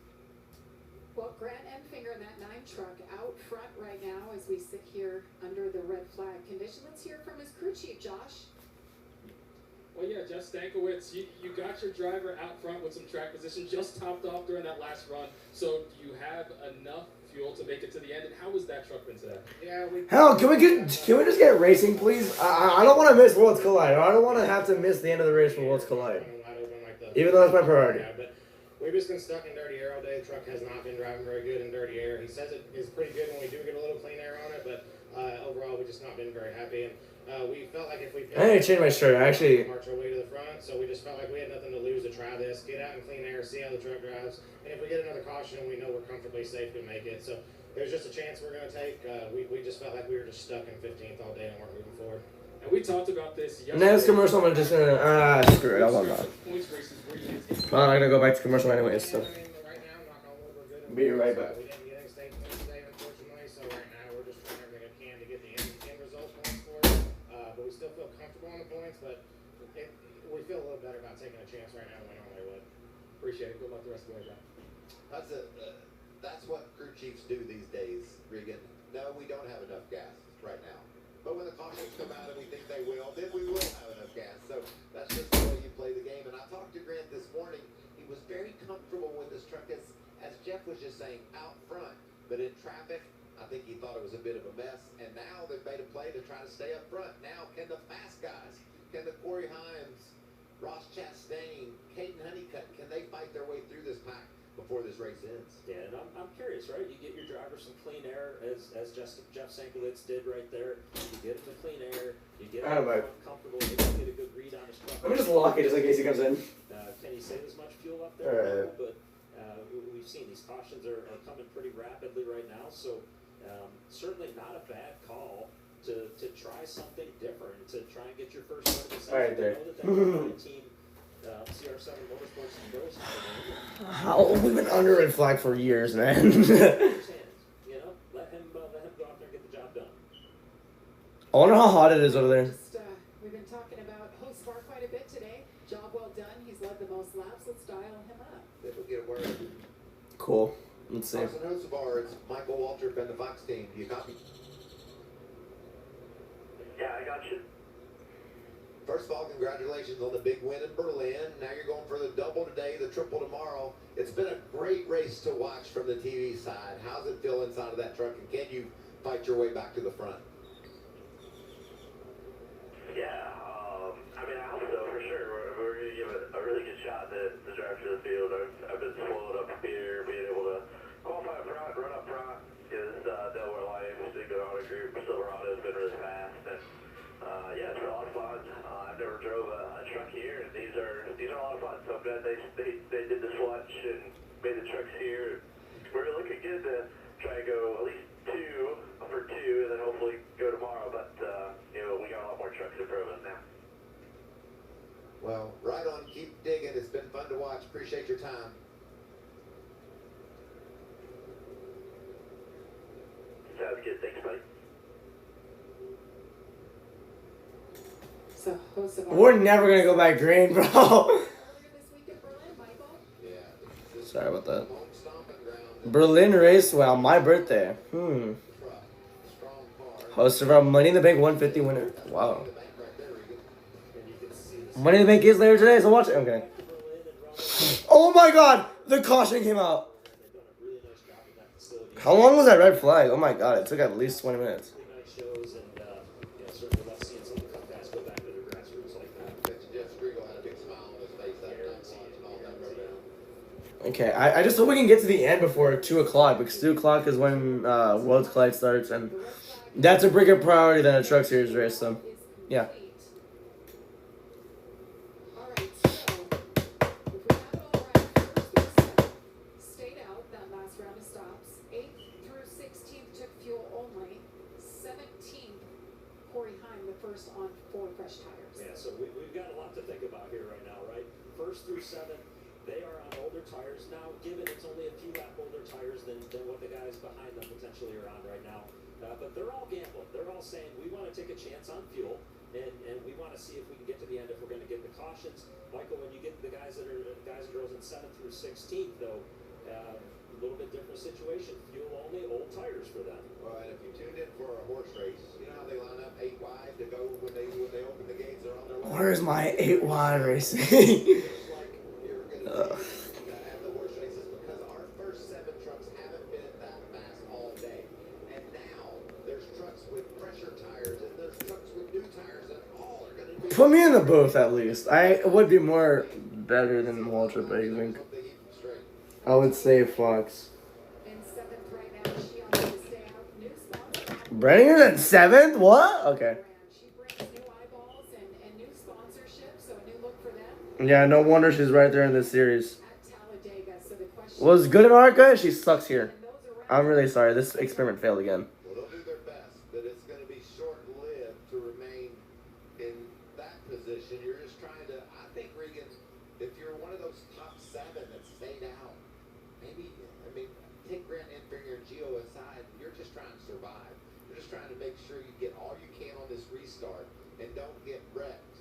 Well, Grant Enfinger in that 9 truck out front right now as we sit here under the red flag condition. Let's hear from his crew chief, Josh. Well, yeah, Jeff Stankiewicz, you got your driver out front with some track position, just topped off during that last run. So do you have enough fuel to make it to the end? And how was that truck been today? Yeah, Hell, can we just get racing, please? I don't want to miss Worlds Collide. I don't want to have to miss the end of the race for Worlds Collide. Even though that's my priority. Yeah, but we've just been stuck in dirty air all day. The truck has not been driving very good in dirty air. He says it is pretty good when we do get a little clean air on it, but overall we've just not been very happy. And we felt like if we I need to change my shirt. I actually march our way to the front, so we just felt like we had nothing to lose to try this, get out in clean air, see how the truck drives, and if we get another caution, we know we're comfortably safe to make it. So there's just a chance we're going to take. We just felt like we were just stuck in 15th all day and weren't moving forward. And we talked about this yesterday. Next commercial, I'm just gonna screw it. I love that. Well, I'm gonna go back to commercial anyways. So Right now, knock on wood, we're good. be right back. We didn't get any state points today, unfortunately, so right now we're just trying everything we can to get the end result points for it. But we still feel comfortable on the points, but we feel a little better about taking a chance right now than we normally would. Appreciate it. Good luck the rest of the way, Jeff. That's what crew chiefs do these days, Regan. No, we don't have enough gas right now. But when the cautions come out and we think they will, then we will have enough gas. So that's just the way you play the game. And I talked to Grant this morning. He was very comfortable with his truck, as Jeff was just saying, out front. But in traffic, I think he thought it was a bit of a mess. And now they've made a play to try to stay up front. Now, can the fast guys, can the Corey Himes, Ross Chastain, Caden Honeycutt, can they fight their way through this pack before this race ends? Yeah, and I'm curious, right? You get your driver some clean air, as Jeff Stankiewicz did right there. You get him the clean air. You get him comfortable. You get a good read on his truck. Let me just lock it just in case he comes in. Can he save as much fuel up there? Alright. But we've seen these cautions are coming pretty rapidly right now, so certainly not a bad call to try something different, to try and get your first win of the season. Alright, there. I know that team, CR7 Motorsports knows how to win. We've been under red flag for years, man. You know, let him go out there and get the job done. I wonder how hot it is over there. We've been talking about Hosvar quite a bit today. Job well done. He's led the most laps. Let's dial him up. Then we'll get a word. Cool. Let's see. Carson Hocevar, it's Michael Waltrip and the Fox team. Do you copy? Yeah, I got you. First of all, congratulations on the big win in Berlin. Now you're going for the double today, the triple tomorrow. It's been a great race to watch from the TV side. How's it feel inside of that truck, and can you fight your way back to the front? Yeah, I mean, I hope so, for sure. We're going to give it a really good shot to drive to the field. I've been spoiled up here, being able to qualify up front, run up front, because Delaware Life, it's a good auto group. Silverado has been really fast, and yeah, it's been a lot of fun. I've never drove a truck here, and these are a lot of fun. So I'm glad they did the swatch and made the trucks here. We're looking good to try and go at least 2 for 2, and then hopefully go tomorrow. But you know, we got a lot more trucks in front of us now. Well, right on. Keep digging. It's been fun to watch. Appreciate your time. Sounds good. Thanks, buddy. So, Hocevar. We're never gonna go back green, bro. Earlier this week in Berlin, Michael. Yeah. Sorry about that. Home stomping ground. Berlin Raceway on my birthday. Strong car. Host of our Money in the Bank 150 winner. Wow. The bank right there, Regan. And you can see this Money in the Bank is later today, so watch it. Okay. Oh my god! The caution came out. they've done a really nice job in that facility. How long was that red flag? Oh my god, it took at least 20 minutes. Really nice shows, and you know, certainly love seeing some of the guys go back to their grassroots like that. Bet you Jeff Striegel had a big smile on his face that night watching all that go down. Okay, I just hope we can get to the end before 2 o'clock, because 2 o'clock is when World's Collide starts, and that's a bigger priority than a Truck Series race, so yeah. All right, so if we have it all right, first through 7th stayed out that last round of stops. 8th through 16th took fuel only. 17th, Corey Heim, the first on 4 fresh tires. Yeah, so we've got a lot to think about here right now, right? 1st through 7th, they are on older tires now, given it's only a few lap older tires than what the guys behind them potentially are on right now. But they're all gambling. They're all saying, we want to take a chance on fuel, and we want to see if we can get to the end if we're going to get the cautions. Michael, when you get the guys and girls in 7th through 16th, though, a little bit different situation. Fuel only, old tires for them. Well, and if you tuned in for a horse race, you know how they line up 8 wide to go when they open the gates? They're on their way. Where's my 8 wide racing? Looks like you're gonna have the horse races because our first 7 trucks haven't been that fast all day, and now there's trucks with pressure tires and there's trucks with new tires, and all are gonna be. Put me in the booth at least. I would be more better than Walter, but I think Hope they keep them straight. I would say Fox. In 7th right now, she on to stay out. New sponsor. Brenninger's at 7th? What? Okay. She brings new eyeballs and new sponsorship, so a new look for them Yeah, no wonder she's right there in this series. at Talladega. So the question Was good in ARCA? She sucks here. and those around I'm really sorry. This experiment failed again. Well, they'll do their best, but it's going to be short-lived to remain in that position. You're just trying to, I think, Regan, if you're one of those top 7 that stayed out, maybe, I mean, take Grant Enfinger and Gio aside, you're just trying to survive. You're just trying to make sure you get all you can on this restart and don't get wrecked.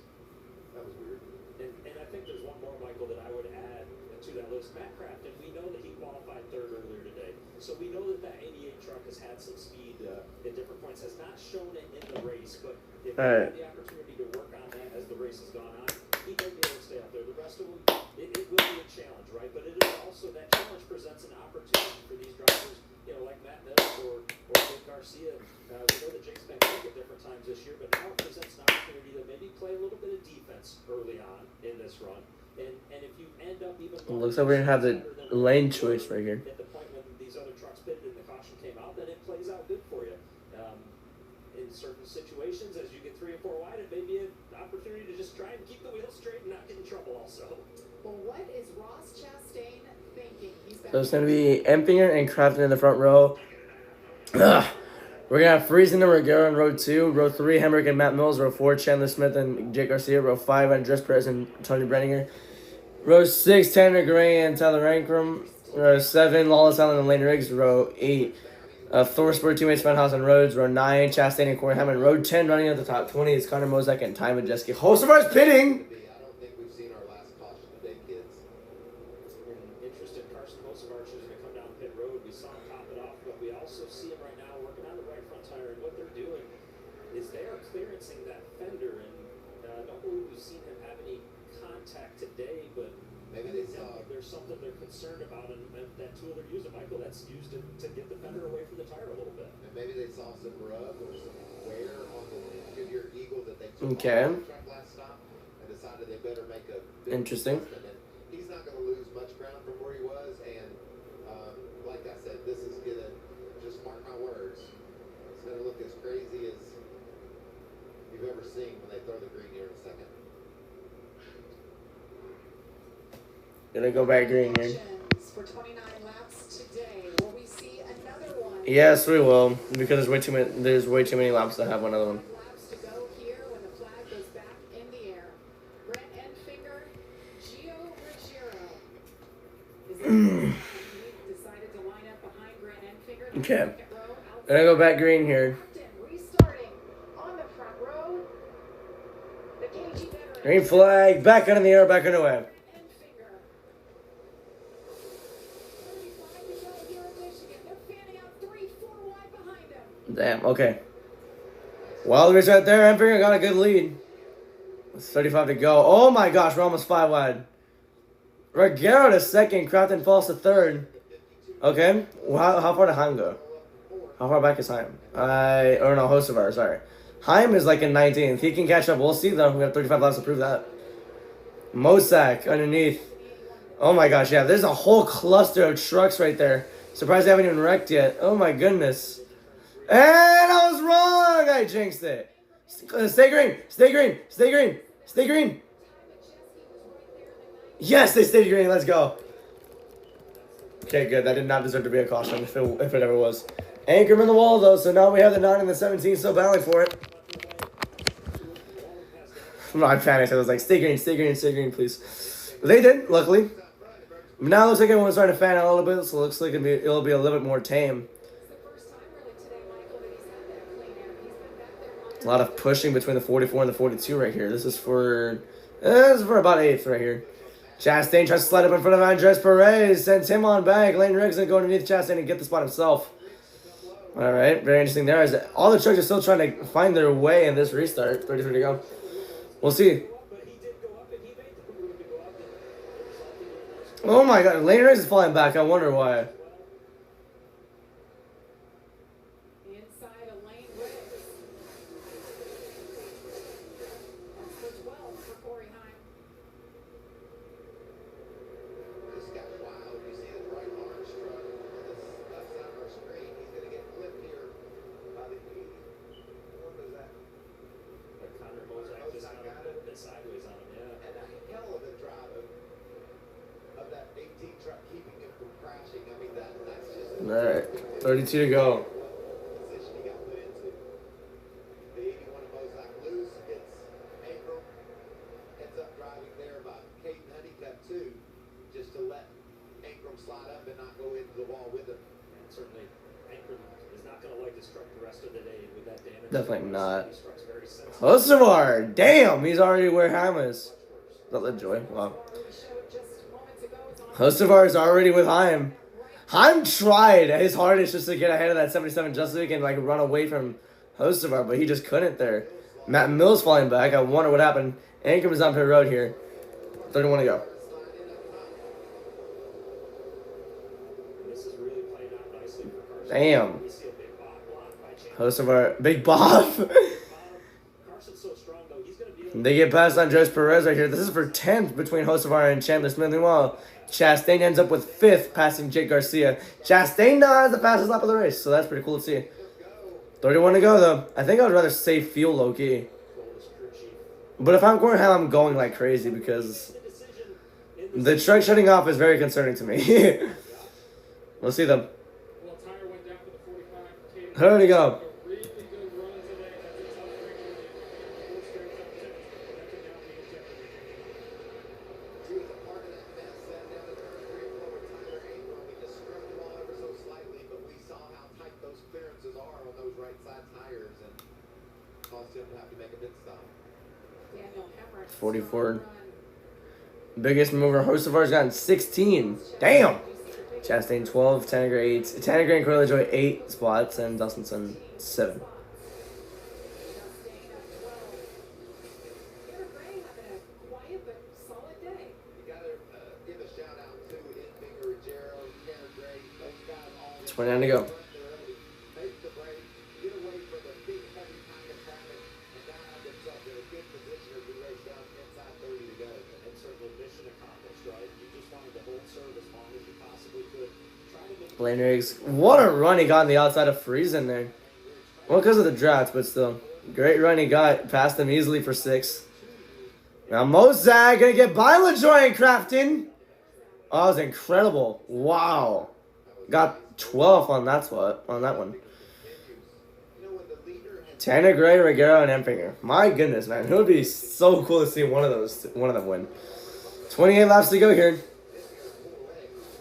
That was weird. And I think there's one more, Michael, that I would add to that list. Matt Crafton, we know that he qualified 3rd earlier today. So we know that 88 truck has had some speed at different points, has not shown it in the race, but if he Alright. had the opportunity to work on that as the race has gone on, he may be able to stay out there. The rest of them, it will be a challenge, right? But it is also, that challenge presents an opportunity for these drivers, you know, like Matt Mills or Jake Garcia. We know that Jake's been quick at different times this year, but now it presents an opportunity to maybe play a little bit of defense early on in this run. And if you end up even Looks like we're gonna have the lane choice right here. at the point when these other trucks pitted and the caution came out, then it plays out good for you. In certain situations, as you get 3 or 4 wide, it may be an opportunity to just try and keep the wheels straight and not get in trouble also. Well, what is Ross Chastain thinking? He's back. So it's gonna be Empinger and Crafton in the front row. Ugh. We're gonna have Friesen and Regera in row 2. Row 3, Hemrick and Matt Mills. Row 4, Chandler Smith and Jake Garcia. Row 5, Andres Perez and Tony Brenninger. Row 6, Tanner Gray and Tyler Rankrum. Row 7, Lawless Allen and Lane Riggs. Row 8, Thorsport teammates Funhouse and Rhodes. Row 9, Chastain and Corey Hammond. Row 10, running at the top 20 is Connor Mozak and Ty Majeski. Hocevar's pitting! I don't think we've seen our last caution today, kids. And interested, Carson Hocevar choosing to come down pit road also see them right now working on the right front tire, and what they're doing is they are clearancing that fender, and I don't believe we've seen him have any contact today, but Maybe they saw. there's something they're concerned about, and that tool they're using, Michael, that's used to get the fender away from the tire a little bit. And maybe they saw some rub or some wear on the Goodyear Eagle that they took Okay. off the track last stop and decided they better make a big Interesting. adjustment. And he's not going to lose much ground from where he was, and like I said, this is going to, just mark my words, it's going to look as crazy as you've ever seen when they throw the green here in a second. Gonna go back green here. For 29 laps today. Will we see another one? Yes, we will, because there's way too many. There's way too many laps to have another one. Laps to go here when the flag goes back in the air. Brent Enfinger, Gio Ruggiero. Is it decided to line up behind Brent Enfinger? Okay. Gonna go back green here. Restarting on the front row. The KG veteran. Green flag, back in the air, back underway. Damn, okay. Wild race right there. Enfinger got a good lead. With 35 to go. Oh my gosh, we're almost 5 wide. Ruggiero to second. Crafton falls to third. Okay. Well, how far did Heim go? How far back is Heim? Or no, Hocevar, sorry. Heim is like in 19th. He can catch up. We'll see though. We have 35 laps to prove that. Mosak underneath. Oh my gosh, yeah. There's a whole cluster of trucks right there. Surprised they haven't even wrecked yet. Oh my goodness. And I was wrong. I jinxed it. Stay green. Stay green. Stay green. Stay green. Yes, they stayed green. Let's go. Okay, good. That did not deserve to be a caution if it ever was. Anchor in the wall, though, so now we have the 9 and the 17 still battling for it. No, I panicked. I was like, stay green, please. But they did, luckily. Now it looks like everyone's starting to fan out a little bit, so it looks like it'll be a little bit more tame. A lot of pushing between the 44 and the 42 right here. This is for about 8th right here. Chastain tries to slide up in front of Andres Perez. Sends him on back. Lane Riggs going underneath Chastain and get the spot himself. All right, very interesting there. Is all the trucks are still trying to find their way in this restart. 33 to go. We'll see. Oh my god, Lane Riggs is falling back. I wonder why. All right, 32 to go. Definitely not. Hocevar, damn, he's already where Ham is. Not the joy. Wow. Hocevar is already with Heim. Heim tried his hardest just to get ahead of that 77 just so he can like run away from Hocevar, but he just couldn't there. Matt Mills falling back. I wonder what happened. Ankrum is on pit road here. 31 to go. Damn. Hocevar, Big Bob. They get past Andres Perez right here. This is for 10th between Hocevar and Chandler Smith. Meanwhile, Chastain ends up with 5th, passing Jake Garcia. Chastain now has the fastest lap of the race, so that's pretty cool to see. 31 to go, though. I think I would rather save fuel low-key. But if I'm going hell, I'm going like crazy because the truck shutting off is very concerning to me. We'll see them. There we go. Yeah, 44. Biggest mover. Hocevar's gotten 16. Damn. Chastain 12, Tanner 8. Tanner and Corey LaJoy 8 spots, and Dustinson 7. Give a shout out to Infinger, Ruggiero, Tanner Gray, those guys all 29 to go. make the break, get away from the big heavy kind of traffic, and now have themselves in a good position as we race down inside 30 to go. And certainly mission accomplished, right? You just wanted to hold serve as long as you possibly could. Try to make Blaine Riggs. What a run he got on the outside of Friesen there. Well, because of the draft, but still. Great run he got. Passed him easily for 6. Now Mozart gonna get by LaJoy and Crafton. Oh, that was incredible. Wow. Got 12 on that spot, on that one. Tanner Gray, Ruggiero, and Empinger. My goodness, man. It would be so cool to see one of them win. 28 laps to go here.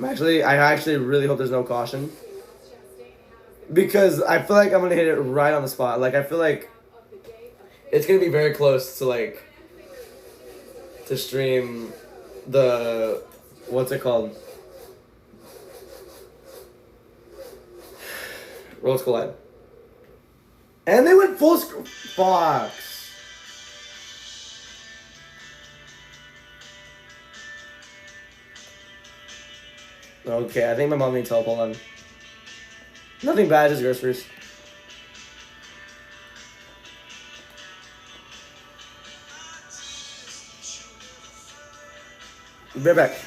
I actually really hope there's no caution. Because I feel like I'm gonna hit it right on the spot. Like, I feel like it's gonna be very close to, like, to stream the, what's it called? Worlds Collide. And they went full screen. Fox. Okay, I think my mom needs help. Hold on. Nothing bad, just groceries. Be right back.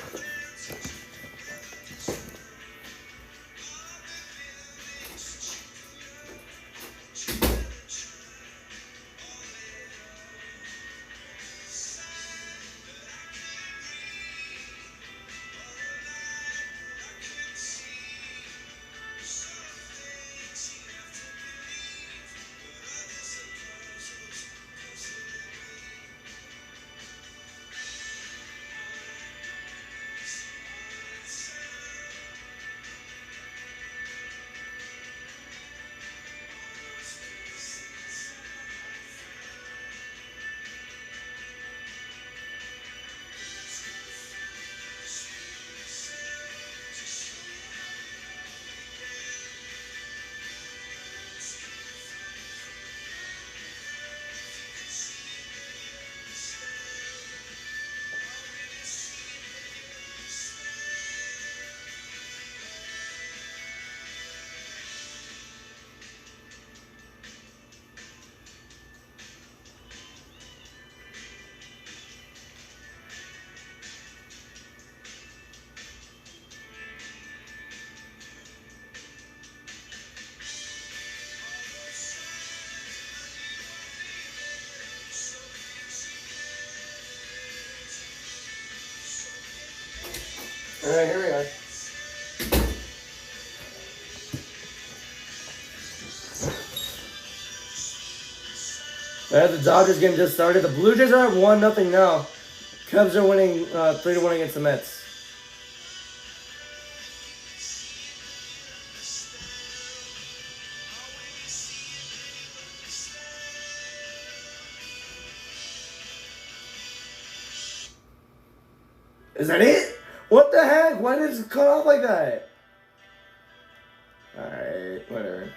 Alright, here we are. The Dodgers game just started. The Blue Jays are up 1-0 now. Cubs are winning 3-1 against the Mets. Is that it? What the heck? Why did it cut off like that? Alright, whatever.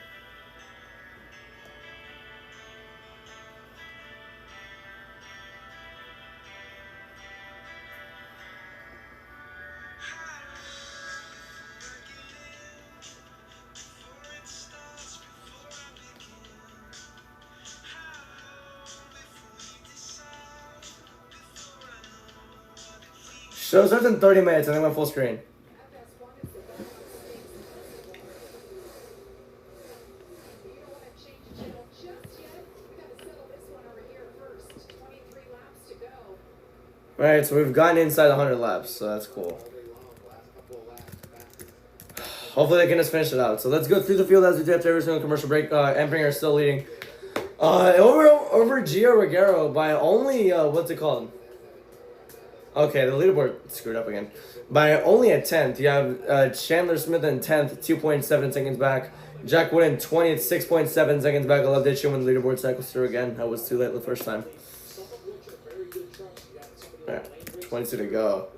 Show starts in 30 minutes and then went full screen. Alright, so we've gotten inside 100 laps, so that's cool. Hopefully they can just finish it out. So let's go through the field as we do after every single commercial break. Empinger is still leading. Over Gio Ruggiero by only, what's it called? Okay, the leaderboard screwed up again. By only a 10th, you have Chandler Smith in 10th, 2.7 seconds back. Jack Wood in 20th, 6.7 seconds back. I love that shit when the leaderboard cycles through again. That was too late the first time. Alright, 22 to go.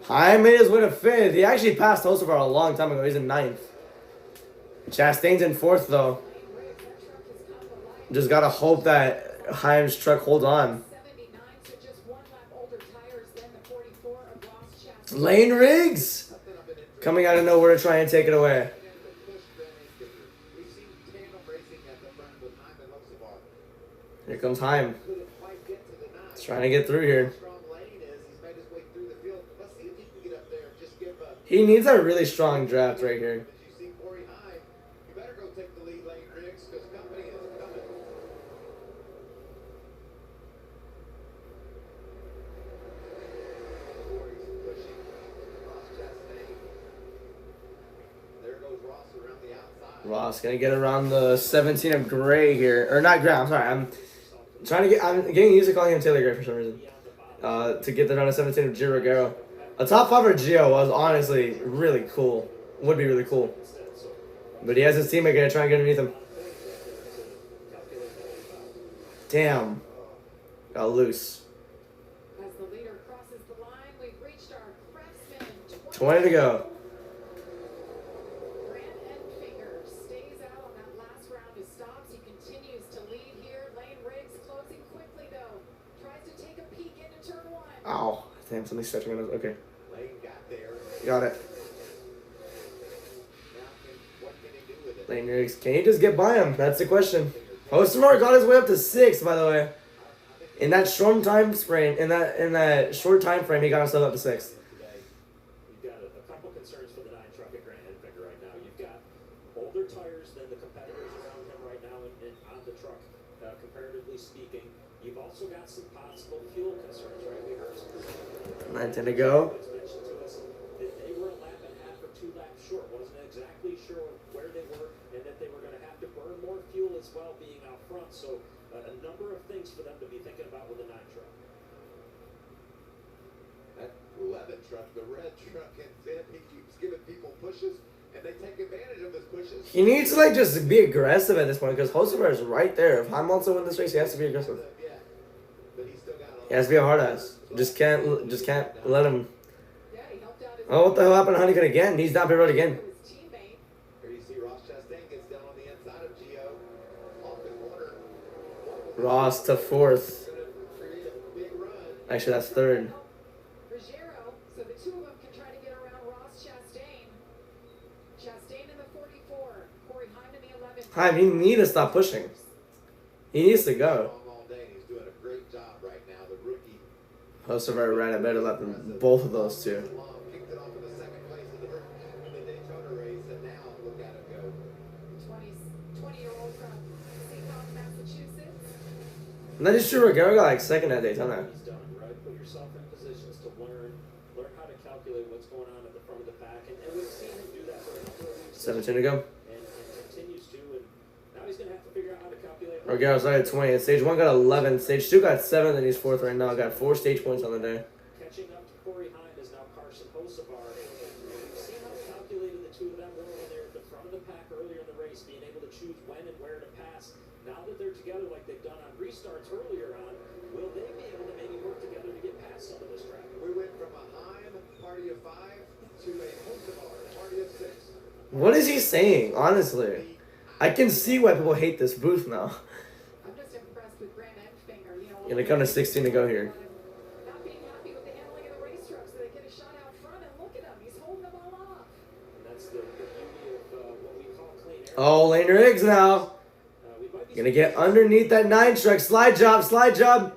Heim made his way to 5th. He actually passed Hocevar a long time ago. He's in 9th. Chastain's in 4th, though. Just gotta hope that Heim's truck holds on. Lane Riggs coming out of nowhere to try and take it away. Here comes Heim. He's trying to get through here. He needs a really strong draft right here. Ross gonna get around the 17 of Gray here, or not Gray. I'm sorry. I'm getting used to calling him Taylor Gray for some reason. To get around the 17 of Gio Ruggiero. A top 5 for Gio was honestly really cool. Would be really cool. But he has his teammate gonna try and get underneath him. Damn. Got loose. As the leader crosses the line, we've reached our CRAFTSMAN 20 to go. Ow. Damn, something's stretching my nose. Okay. Got it. Lane Riggs. Can he just get by him? That's the question. Hocevar got his way up to 6th, by the way. In that short time frame, in that short time frame, he got himself up to 6th. You've got a couple concerns for the 9 truck at Grant Enfinger right now. You've got older tires than the competitors around him right now and on the truck, comparatively speaking. You've also got some possible fuel concerns, right? We heard some 19 to go. mentioned to us that they were a lap and a half or 2 laps short. Wasn't exactly sure where they were and that they were going to have to burn more fuel as well being out front. So a number of things for them to be thinking about with the 9 truck. That 11 truck, the red truck, and then he keeps giving people pushes, and they take advantage of his pushes. He needs to just be aggressive at this point because Hocevar is right there. If Heim wants to win this race, he has to be aggressive. He has to be a hard ass. Just can't let him. Oh, what the hell happened to Honeycutt again? He's not been right again. Here you see Ross Chastain gets down on the inside of Gio. Off the corner. Ross to 4th. Actually, that's 3rd. So the two of them can try to get around Ross Chastain. Chastain in the 44. Corey Heim in the 11. Heim, you need to stop pushing. He needs to go. Hocevar ran a better lap than both of those two. And then just Ruggiero got 2nd at Daytona. He's done, right? Put yourself in positions to learn how to calculate what's going on at the front of the pack. And we've seen him do that for a couple of weeks. 17 to go. And continues to. And now he's going to have to figure out how to calculate. Ruggiero started 20. Stage 1 got 11. Stage 2 got 7, and he's 4th right now. Got 4 stage points on the day. Catching up to Corey Heim is now Carson Hocevar. We've seen how calculated the two of them were when they were at the front of the pack earlier in the race, being able to choose when and where to pass. Now that they're together like they've done on restarts earlier on, will they be able to maybe work together to get past some of this track? We went from a Heim party of 5 to a Hocevar party of 6. What is he saying, honestly? I can see why people hate this booth now. I'm just impressed with Grant Enfinger. Gonna come to 16 to go here. Not being happy with the handling of the race truck, so they get a shot out front, and look at him. He's holding them all off. And that's the beauty of what we call clean air. Oh, Lane Riggs now. Gonna get underneath that 9 truck. Slide job, slide job.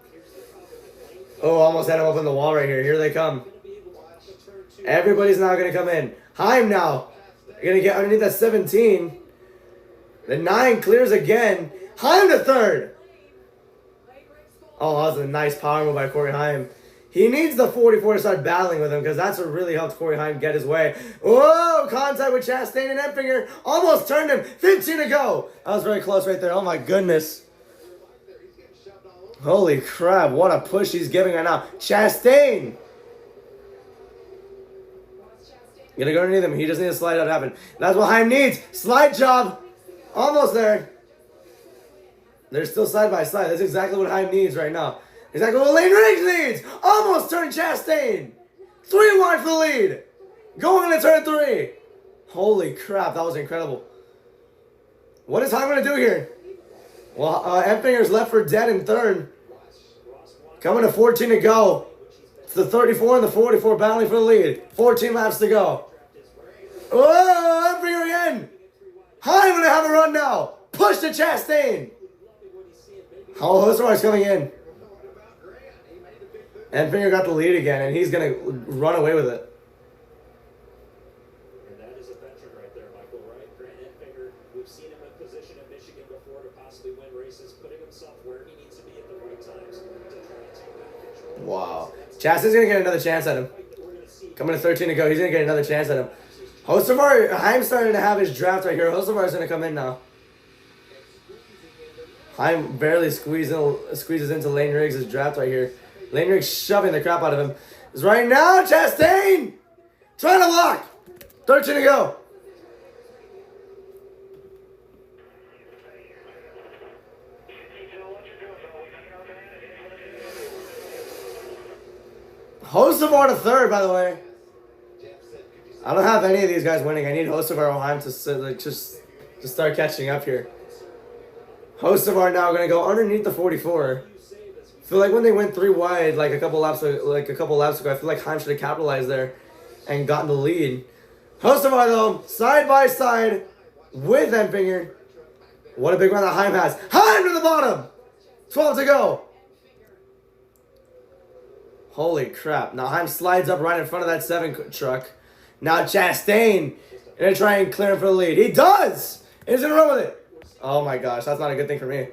Oh, almost had him up on the wall right here. Here they come. Everybody's now gonna come in. Heim now. Gonna get underneath that 17. The 9 clears again. Heim to 3rd. Oh, that was a nice power move by Corey Heim. He needs the 44 to start battling with him because that's what really helped Corey Heim get his way. Whoa! Contact with Chastain and Enfinger. Almost turned him. 15 to go. That was very close right there. Oh, my goodness. Holy crap. What a push he's giving right now. Chastain. Gonna go underneath him. He just needs to slide out to happen. That's what Heim needs. Slide job. Almost there. They're still side by side. That's exactly what Heim needs right now. Exactly what Lane Riggs needs. Almost turned Chastain. 3 wide for the lead. Going into turn 3. Holy crap, that was incredible. What is Heim going to do here? Well, Empinger's left for dead in third. Coming to 14 to go. It's the 34 and the 44 battling for the lead. 14 laps to go. Oh, Empinger again. Heim going to have a run now. Push to Chastain. Oh, Hosmer's coming in. Empinger got the lead again, and he's going to run away with it. And that is a veteran right there, Michael, right? Grant Empinger, we've seen him in position at Michigan before to possibly win races, putting himself where he needs to be at the right times to try to take back control. Wow. Chastain's going to get another chance at him. Coming to 13 to go. He's going to get another chance at him. Hocevar, Heim's starting to have his draft right here. Hocevar's going to come in now. Heim barely squeezes into Lane Riggs' draft right here. Lane Riggs shoving the crap out of him. Is right now, Chastain! Trying to lock! 13 to go. Hocevar to third, by the way. I don't have any of these guys winning. I need Hocevar or Heim to just start catching up here. Hocevar now going to go underneath the 44. I feel like when they went 3 wide, like a couple laps ago, I feel like Heim should have capitalized there and gotten the lead. Hocevar though, side by side with Empinger. What a big run that Heim has. Heim to the bottom. 12 to go. Holy crap! Now Heim slides up right in front of that 7 truck. Now Chastain gonna try and clear him for the lead. He does. He's gonna run with it. Oh my gosh, that's not a good thing for me.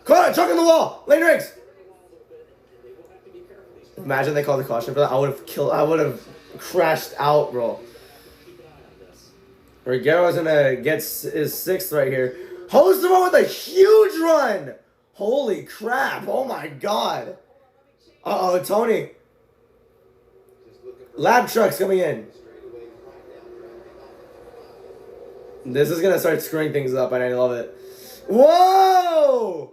Caught it, truck in the wall. Lane Riggs. Imagine they called the caution for that. I would have crashed out, bro. Reguero's gonna get his 6th right here. Hocevar with a huge run. Holy crap! Oh my god. Uh-oh, Tony. Lab truck's coming in. This is gonna start screwing things up, and I love it. Whoa!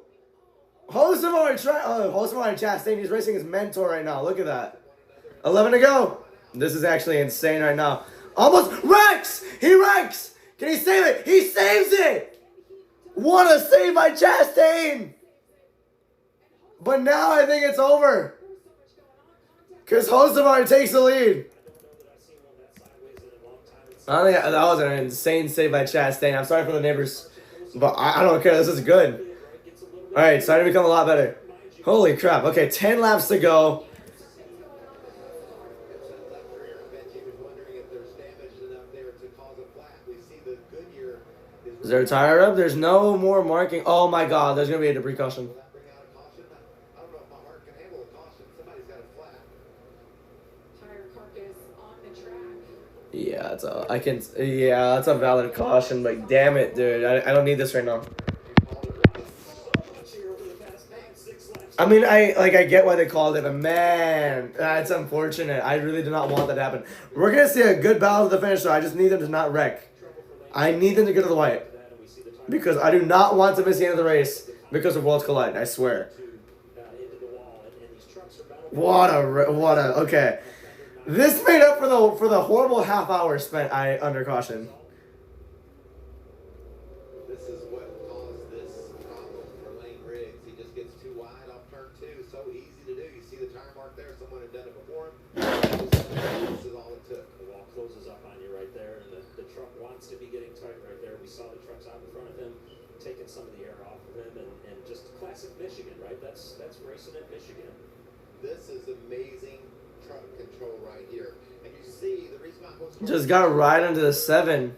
Hocevar and Chastain, he's racing his mentor right now. Look at that. 11 to go. This is actually insane right now. Almost wrecks! He wrecks! Can he save it? He saves it! What a save by Chastain! But now I think it's over. Because Hocevar takes the lead. I think that was an insane save by Chastain. I'm sorry for the neighbors, but I don't care. This is good. All right, starting to become a lot better. Holy crap. Okay, 10 laps to go. Is there a tire up? There's no more marking. Oh my god, there's going to be a debris caution. Yeah, that's a valid caution, but damn it, dude. I don't need this right now. I mean, I get why they called it, but man, that's unfortunate. I really do not want that to happen. We're going to see a good battle to the finish, so I just need them to not wreck. I need them to get to the white. Because I do not want to miss the end of the race because of Worlds Collide, I swear. Okay. This made up for the horrible half hour spent under caution. This is what caused this problem for Lane Riggs. He just gets too wide off turn 2. So easy to do. You see the tire mark there. Someone had done it before him. This is all it took. The wall closes up on you right there, and the truck wants to be getting tight right there. We saw the trucks out in front of him, taking some of the air off of him, and just classic Michigan, right? That's racing at Michigan. This is amazing truck control right here. And you see the reason why Just got right into the 7.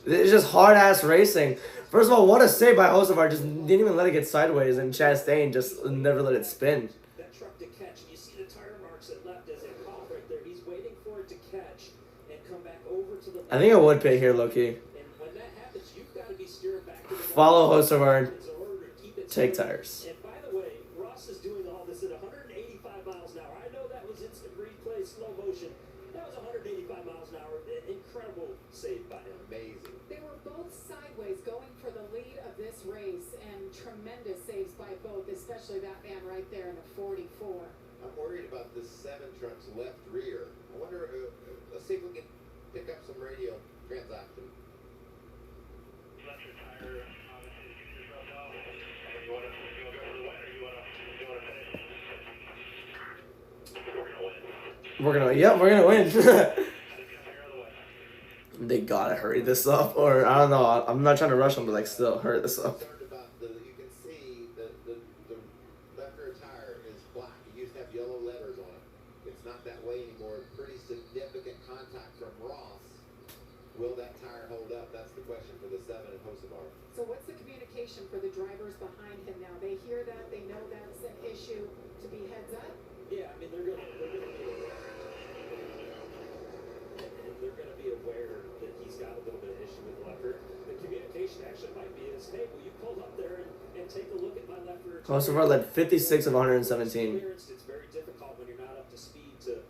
It's just hard-ass racing. First of all, what a save by Hocevar. Just didn't even let it get sideways, and Chastain just never let it spin. That truck to catch, you see the tire marks at left as it caught right there. He's waiting for it to catch and come back over to the I think I would pit here, low-key. And when that happens, you've got to be steering back to the Follow Hocevar. Take tires. And by the way, Ross is doing all this at 185 miles an hour. I know that was instant replay, slow motion. That was 185 miles an hour. Incredible save by him. amazing. They were both sideways going for the lead of this race, and tremendous saves by both, especially that man right there in the 44. I'm worried about this 7 truck's left rear. I wonder, let's see if we can pick up some radio transaction. You left your tire, obviously, to get yourself out. You want to go for the win, or you want to finish? We're going to win. We're gonna win. They gotta hurry this up, or I don't know. I'm not trying to rush them, but like still hurry this up. You can see the left rear tire is black. It used to have yellow letters on it. It's not that way anymore. Pretty significant contact from Ross. Will that tire hold up? That's the question for the 7 at Hocevar. So what's the communication for the drivers behind him now? They hear that, they know that's an issue to be heads up? Yeah, I mean, they're gonna be aware. And they're gonna be aware that he's got a little bit of issue with the left rear. The communication actually might be is, hey, will you pull up there and take a look at my left rear? Hocevar led 56 of 117. It's very difficult when you're not up to speed to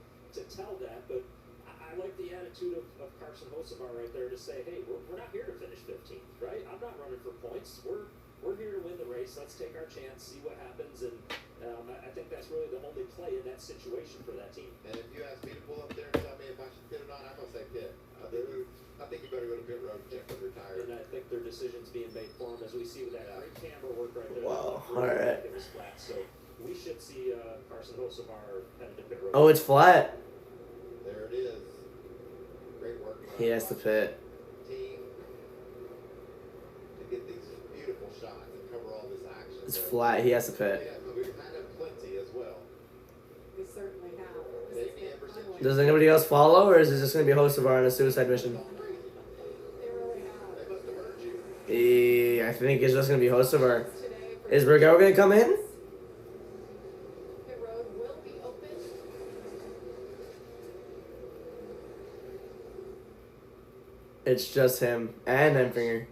tell that, but I like the attitude of Carson Hocevar right there to say, hey, we're not here to finish 15th, right? I'm not running for points. We're here to win the race. Let's take our chance, see what happens, and I think that's really the only play in that situation for that team. And if you ask me to pull up there and tell me if I should pit or not, I'm going to say pit. I think you better go to pit road and check with your tire. And I think their decision's being made for them, as we see with that great camera work right there. Wow, all right. It was flat, so we should see Carson Hocevar headed to pit road. Oh, it's flat. There it is. Great work. He has to pit. Team to get these beautiful shots and cover all this action. It's flat. He has to pit. Yeah, but we've had plenty as well. They certainly have. Maybe ever since Does anybody else follow, or is it just going to be Hocevar on a suicide mission? They really have. They must have heard you. I think it's just going to be Hocevar. Is Bergero going to come in? Pit road will be open. It's just him and Enfinger.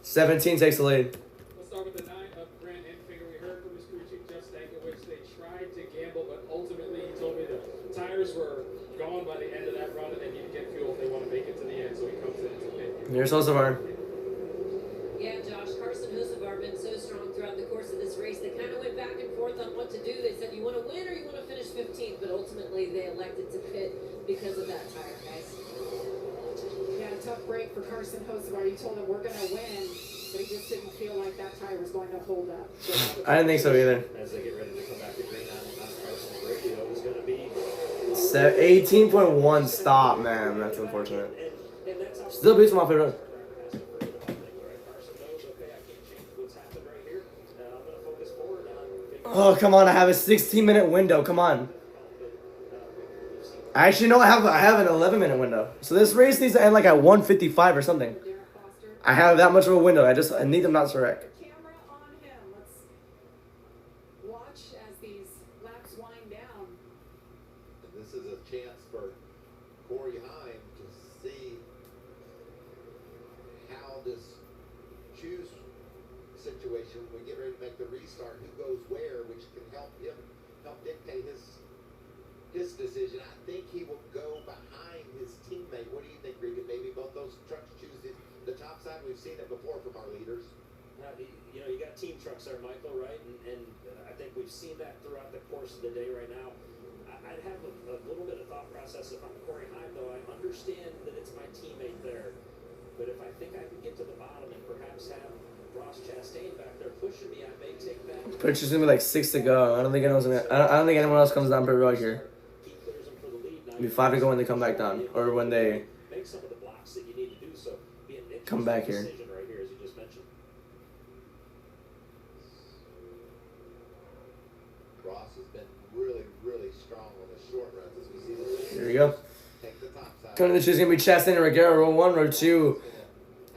17 takes the lead. Let's start with the 9 of Grant Enfinger. We heard from his crew chief Jeff Stankiewicz. They tried to gamble, but ultimately he told me the tires were gone by the end of that run and they need to get fuel if they want to make it to the end. So he comes in to pit. Here's Hocevar. Yeah, Josh, Carson Hocevar been so strong throughout the course of this race. They kind of went back and forth on what to do. They said, you want to win or you want to finish 15th? But ultimately they elected to pit because of that tire, guys. Yeah, tough break for Carson Hocevar. You told him we're going to win, but he just didn't feel like that tire was going to hold up. I didn't think so either. As they get ready to come back to green on Carson's radio, it was going to be 18.1 stop, man. That's unfortunate. Still beats him off the road. Oh, come on. I have a 16-minute window. Come on. Actually, no, I have an 11-minute window. So this race needs to end like at 1:55 or something. I have that much of a window. I need them not to wreck. Camera on him. Let's watch as these laps wind down. And this is a chance for Corey Heim to see how this choose situation, when we get ready to make the restart, who goes where, which can help dictate his decision. I think he will go behind his teammate. What do you think, Regan? Maybe both those trucks choose the top side. We've seen it before from our leaders. You know, you got team trucks there, Michael, right? And I think we've seen that throughout the course of the day right now. I'd have a little bit of thought process if I'm Corey Heim, though. I understand that it's my teammate there. But if I think I can get to the bottom and perhaps have Ross Chastain back there pushing me, I may take that. It's just gonna be like 6 to go. I don't think anyone else comes down pit road here. It'll be 5 to go when they come back down, or when they make some of the blocks that you need to do. So be an come back here. decision right here, as you just mentioned. Ross has been really, really strong on the short runs as we see this. Here we go. Take the top side. Coming to the choose gonna be Chastain and Regera, row 1, row 2.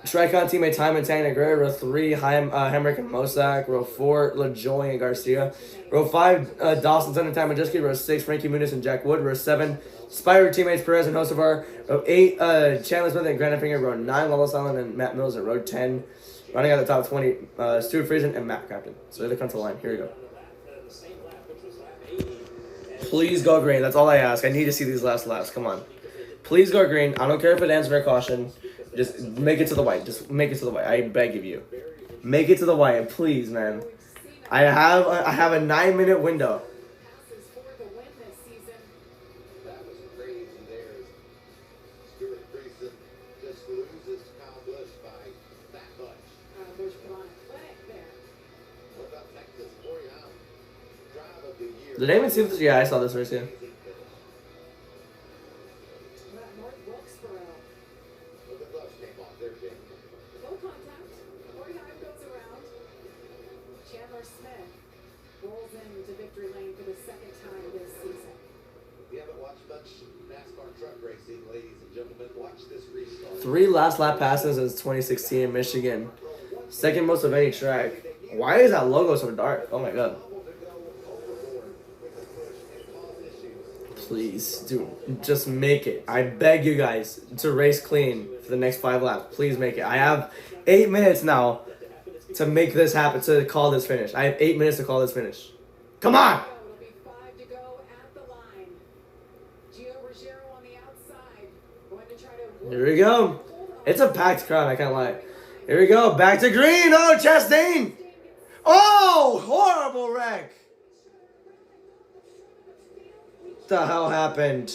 Tricon teammate Time and Tang Negrera. Row 3, Hemrick and Mosak. Row 4, LaJoy and Garcia. Row 5, Dawson, Son and Time and Jiski. Row 6, Frankie Muniz and Jack Wood. Row 7, Spire teammates Perez and Hocevar. Row 8, Chandler Smith and Grant Finger. Row 9, Wallace Allen and Matt Mills. And row 10, running out the top 20, Stuart Friesen and Matt Captain. So they're the front line. Here we go. Please go green. That's all I ask. I need to see these last laps. Come on. Please go green. I don't care if it ends for a caution. Just make it to the white. Just make it to the white. I beg of you. Make it to the white, please, man. I have a 9-minute window. Did I even see this? Yeah, I saw this race. Yeah. North Wilkesboro. Well, the gloves came off there, Jake. No contact. Corey Heim goes around. Chandler Smith rolls into victory lane for the second time this season. If you haven't watched much NASCAR truck racing, ladies and gentlemen, watch this restart. 3 last lap passes since 2016 in Michigan. Second most of any track. Why is that logo so dark? Oh my god. Please, dude, just make it. I beg you guys to race clean for the next 5 laps. Please make it. I have 8 minutes now to make this happen, to call this finish. I have 8 minutes to call this finish. Come on! It'll be 5 to go at the line. Gio Ruggiero on the outside. Going to try to... Here we go. It's a packed crowd, I can't lie. Here we go. Back to green. Oh, Chastain. Oh, horrible wreck. What the hell happened?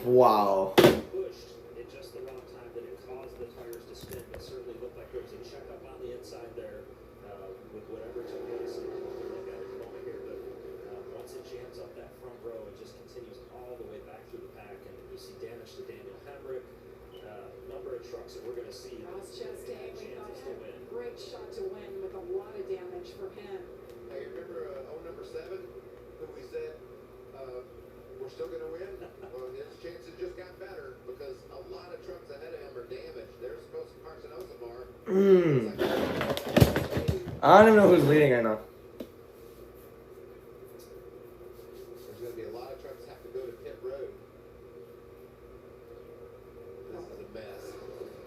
Wow. Pushed at just the wrong time that it caused the tires to spin. It certainly looked like there was a checkup on the inside there with whatever took place. Look at it moment here, but once it jams up that front row, it just continues all the way back through the pack, and we see damage to Daniel Hemrick. Number of trucks that we're going to see. Ross Chastain, we thought chances to had win. a great shot to win with a lot of damage for him. Hey, remember number 7, who we said we're still going to win? Well, his chances just got better because a lot of trucks ahead of him are damaged. There's supposed to Carson Osamar. I don't even know who's leading right now. There's going to be a lot of trucks have to go to pit road. This is a mess.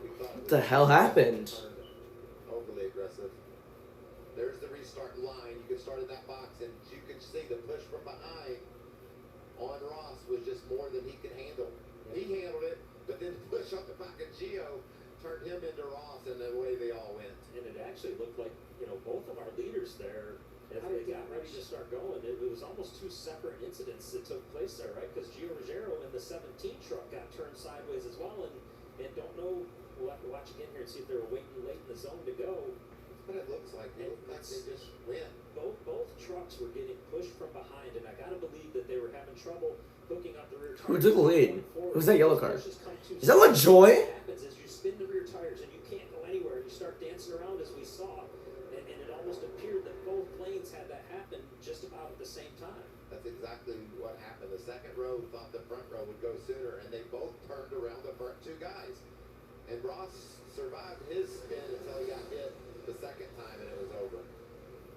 We thought What the hell happened? overly aggressive. There's the restart line. You can start at that box, and you can see the push from behind on Ross was just more than he could handle. He handled it, but then the push on the back of Gio turned him into Ross, and the way they all went. And it actually looked like, both of our leaders there, as they got ready to start going, it was almost 2 separate incidents that took place there, right? Because Gio Ruggiero in the 17 truck got turned sideways as well, and don't know, we'll have to watch again here and see if they were waiting late in the zone to go. But it looks like they just went. Both trucks were getting pushed from behind, and I gotta believe that they were having trouble hooking up the rear tires. Who took the lead? Who's that yellow car? Is Is that LaJoy? What happens is you spin the rear tires and you can't go anywhere. You start dancing around as we saw, and it almost appeared that both lanes had that happen just about at the same time. That's exactly what happened. The second row thought the front row would go sooner, and they both turned around the front 2 guys. And Ross survived his spin until he got hit the second time, and it was over.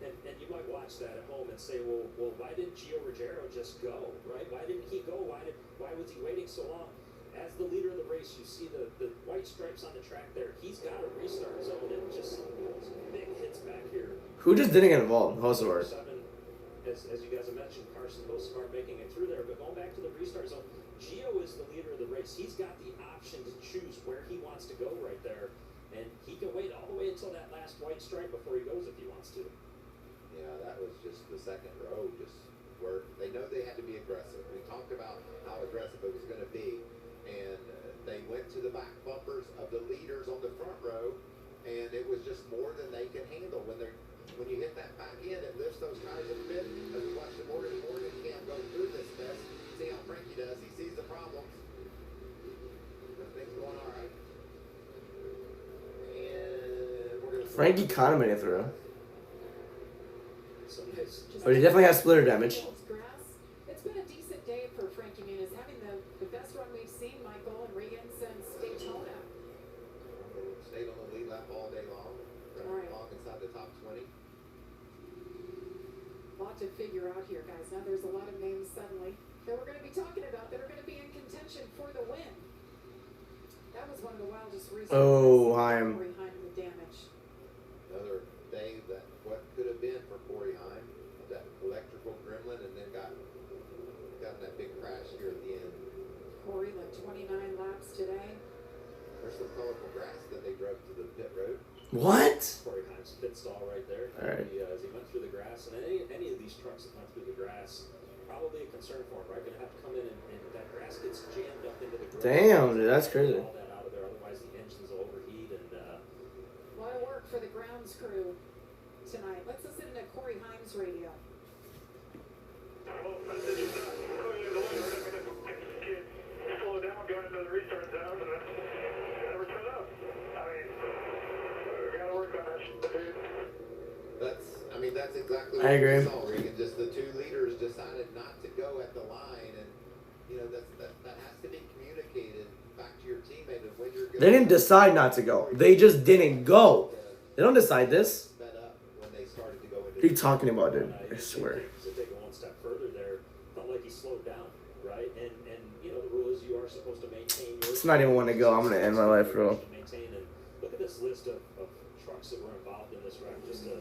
And you might watch that at home and say, well, why didn't Gio Ruggiero just go, right? Why didn't he go? Why was he waiting so long? As the leader of the race, you see the white stripes on the track there. He's got a restart zone and just big hits back here. Who just didn't get involved? Hosmer. As you guys have mentioned, Carson Hosmer making it through there. But going back to the restart zone, Gio is the leader of the race. He's got the option to choose where he wants to go right there. And he can wait all the way until that last white stripe before he goes if he wants to. Yeah, that was just the second row, just where they know they had to be aggressive. We talked about how aggressive it was going to be, and they went to the back bumpers of the leaders on the front row, and it was just more than they could handle. When you hit that back end, it lifts those tires a bit. As we watch the Morgan camp go through this mess, see how Frankie does. He sees the problems. Everything's going all right. And we're going to Frankie kind of made it through. But he definitely has splitter damage. It's been a decent day for Frankie Muniz, having the best run we've seen, Michael and Regan, since Daytona. Stayed on the lead lap all day long. Right. Long inside the top 20. A lot to figure out here, guys. Now there's a lot of names suddenly that we're going to be talking about that are going to be in contention for the win. That was one of the wildest reasons. Oh, Heim. Corey Heim with damage. Another day that what could have been for Corey Heim, that electrical gremlin, and then got in that big crash here at the end. Corey led 29 laps today. There's some colorful grass that they drove to the pit road. What? Corey Himes, pit stall right there. All right. As he went through the grass, and any of these trucks that went through the grass, probably a concern for him, right? Going to have to come in and that grass gets jammed up into the grass. Damn, dude, that's crazy. All that out of there, otherwise the engines will overheat. And A lot of work for the grounds crew tonight. Let's listen to Corey Himes' radio. Well, this is clearly the way we're going to get slow down going into the restart zone and never turn up. I mean, we got to work on that shit, dude. That's exactly I what agree. we saw, Regan. Just the two leaders decided not to go at the line, and that has to be communicated back to your teammate of when you're going. They didn't decide not to go. They just didn't go. They don't decide this. Sped up when they started to go into What are you talking about, dude? I swear. to take it one step further there, felt like he slowed down, right? And the rule is you are supposed to maintain your. It's not even want to go. I'm gonna end my life, bro. Maintain and look at this list of trucks that were involved in this wreck. Just a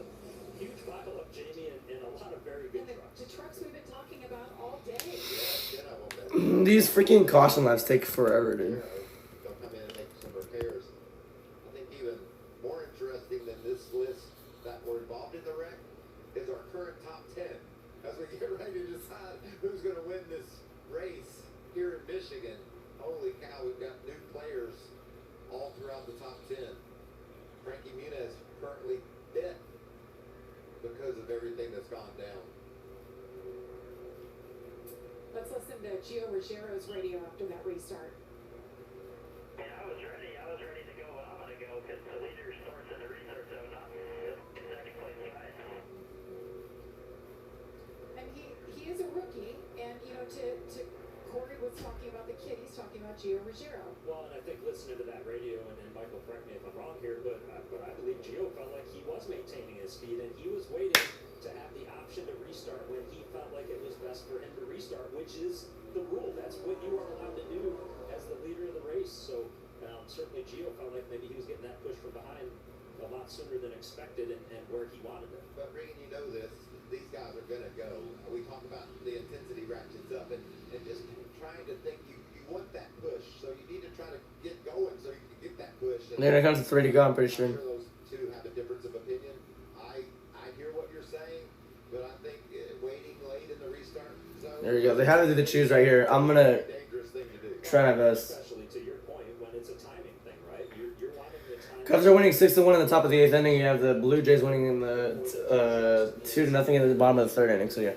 huge pile up, Jamie, and a lot of very good trucks. The trucks we've been talking about all day. These freaking caution laps take forever, dude. They'll come in and make some repairs. I think even more interesting than this list that were involved in the wreck is our current top 10. As we get ready to decide who's going to win this race here in Michigan. Holy cow, we've got new players all throughout the top 10. Frankie Muniz currently 5th because of everything that's gone down. Let's listen to Gio Ruggiero's radio after that restart. Yeah, I was ready to go when I'm going to go because the leader starts in the restart zone, not in second place guys. And he is a rookie, and to Corey was talking about the kid, he's talking about Gio Ruggiero. Well, and I think listening to that radio, and Michael, correct me if I'm wrong here, but I believe Gio felt like he was maintaining his speed, and he was waiting to have the option to restart when he felt like it was best for him to restart, which is the rule. That's what you are allowed to do as the leader of the race. So certainly Gio felt like maybe he was getting that push from behind a lot sooner than expected and where he wanted it. But Regan, you know this. These guys are going to go. We talk about the intensity ratchets up and just trying to think you want that push. So you need to try to get going so you can get that push. And There it comes to 3 to go, I'm pretty sure. those two have a difference of opinion. I hear what you're saying, but I think waiting late in the restart zone. There you go. They had to do the choose right here. I'm gonna Dangerous thing to do. try my best. Especially to your point, when it's a timing thing, right? You're wanting the time. Cubs are winning 6-1 in the top of the 8th inning. You have the Blue Jays winning in the 2-0 in the bottom of the 3rd inning. So yeah,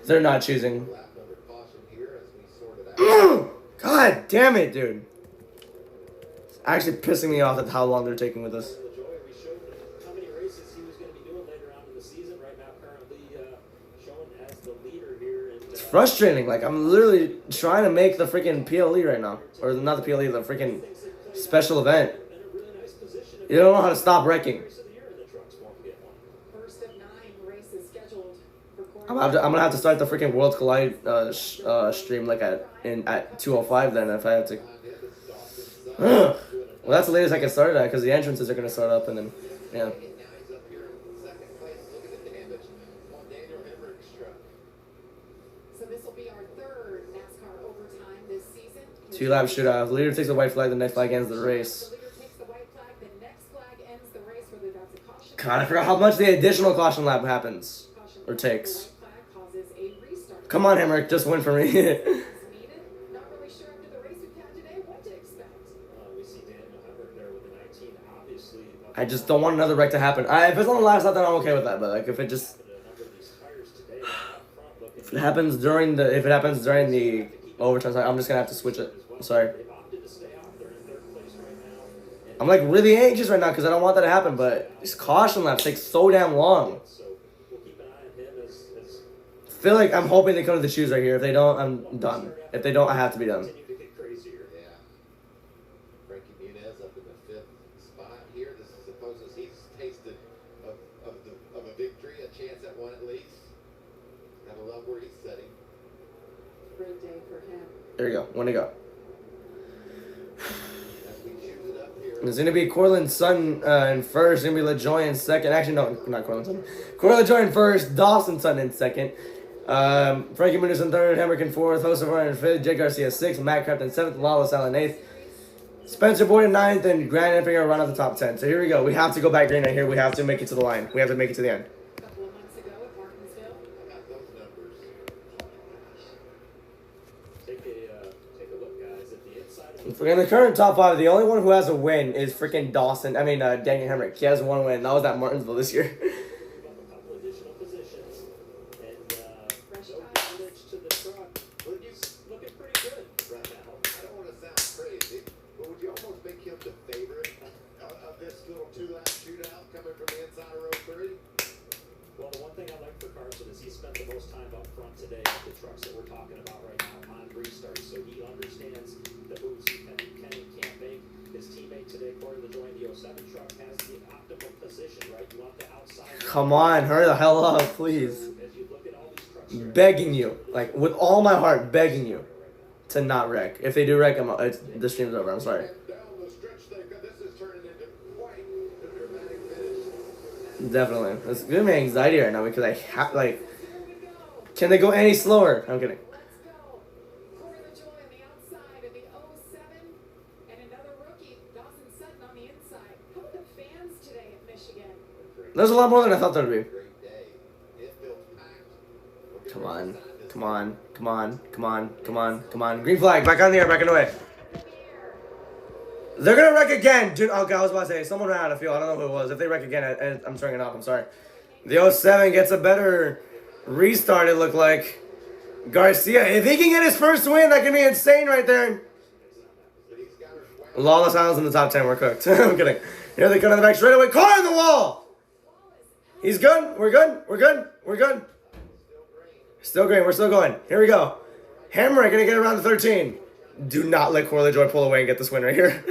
they're not choosing. Lap under caution here as we sort it out. God damn it, dude! It's actually pissing me off at how long they're taking with this. The joy we showed how many races he was going to be doing later on in the season. Right now, currently showing as the leader here. And, It's frustrating. Like I'm literally trying to make the freaking PLE right now, or not the PLE, the freaking special event. in a really nice position. You don't know how to stop wrecking. Race of the year, and the trucks won't get one. First of 9 races scheduled for Corey. I'm gonna have to start the freaking Worlds Collide stream like at 2:05 then if I have to. Well, that's the latest I can start it at because the entrances are gonna start up and then yeah. Now he's up here in second place. Look at the damage on Daniel Hemrick's truck. So this will be our 3rd NASCAR overtime this season. 2-lap shootout. The leader takes the white flag. The next flag ends the race. The leader takes the white flag. The next flag ends the race, whether that's a caution. God, I forgot how much the additional caution lap happens Caution or flag. takes. The white flag causes a restart. Come on, Hemrick, just win for me. Is needed. Not really sure after the race we've had today what to expect. We see Daniel Hemrick there with the 19, obviously. I just don't want another wreck to happen. If it's on the last lap, then I'm okay with that. But like, if it just A number of these tires today up front looking if it happens during the overtime, I'm just gonna have to switch it. I'm sorry. they've opted to stay out. They're in 3rd place right now. And I'm like really anxious right now because I don't want that to happen. But these caution laps take so damn long. so we'll keep an eye on him as I feel like I'm hoping they come to the choose right here. If they don't, I'm done. If they don't, I have to be done. continue to get crazier. Yeah. Frankie Muniz up in the 5th spot here. This is the closest he's tasted of a victory, a chance at one at least. Gotta love where he's sitting. Great day for him. There you go. One to go. As we choose it up here. It's gonna be Cortland's son in first. It's gonna be LaJoy in second. Actually, no, not Cortland's son. Cortland LaJoy in first. Dawson's son in second. Frankie Muniz in third. Hemrick in fourth. Hosevar in fifth. Jake Garcia sixth. Matt Craft in seventh. Lawless Allen in eighth. Spencer Boyd in 9th, and Grant Enfinger run at the top 10. So here we go. We have to go back green right here. We have to make it to the line. We have to make it to the end. A couple of months ago at Martinsville. I got those numbers. Take a look, guys, at the inside of In the current top 5, the only one who has a win is freaking Daniel Hemrick. He has 1 win. That was at Martinsville this year. a couple additional positions, and no damage to the truck. He's looking pretty good right now. I don't want to sound crazy, but would you almost make him the favorite of this little 2-lap shootout coming from the inside of row 3? Well, the one thing I like for Carson is he spent the most time up front today with the trucks that we're talking about right now on restarts, so he understands the moves he can and can't make. His teammate today, Corey LaJoy, in the 07 truck, has the optimal position, right? You want the outside. Come on, hurry the hell up, please. As you look at all these trucks here, Begging you, like with all my heart, begging you to not wreck. If they do wreck, the stream's over. I'm sorry. Down the stretch, this is turning into quite a dramatic finish. Definitely, it's giving me anxiety right now because I have like. Can they go any slower? I'm kidding. Let's go. Corey LaJoy on the outside of the 07, and another rookie, Dawson Sutton on the inside. How about the fans today at Michigan? There's a lot more than I thought there would be. Great day. It feels packed. Come on, come on, come on, come on, come on, come on. Green flag, back on the air, back on the way. They're gonna wreck again, dude. Okay, I was about to say someone ran out of fuel. I don't know who it was. If they wreck again, I'm turning it off. I'm sorry. The 07 gets a better restart. It looked like Garcia. If he can get his first win, that can be insane right there. Lawless Islands in the top 10. We're cooked. I'm kidding. Here they come on the back straight away. Car in the wall. He's good. We're good. We're good. We're good. Still green. We're still going. Here we go. Hammer gonna get around to 13. Do not let Corey LaJoy pull away and get this win right here.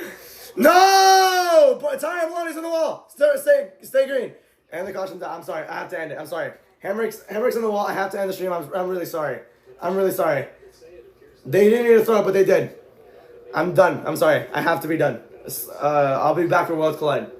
No! But Ty Blondie's on the wall. Stay green. And the caution. I'm sorry. I have to end it. I'm sorry. Hamrick's on the wall. I have to end the stream. I'm really sorry. I'm really sorry. They didn't need to throw it, but they did. I'm done. I'm sorry. I have to be done. I'll be back for Worlds Collide.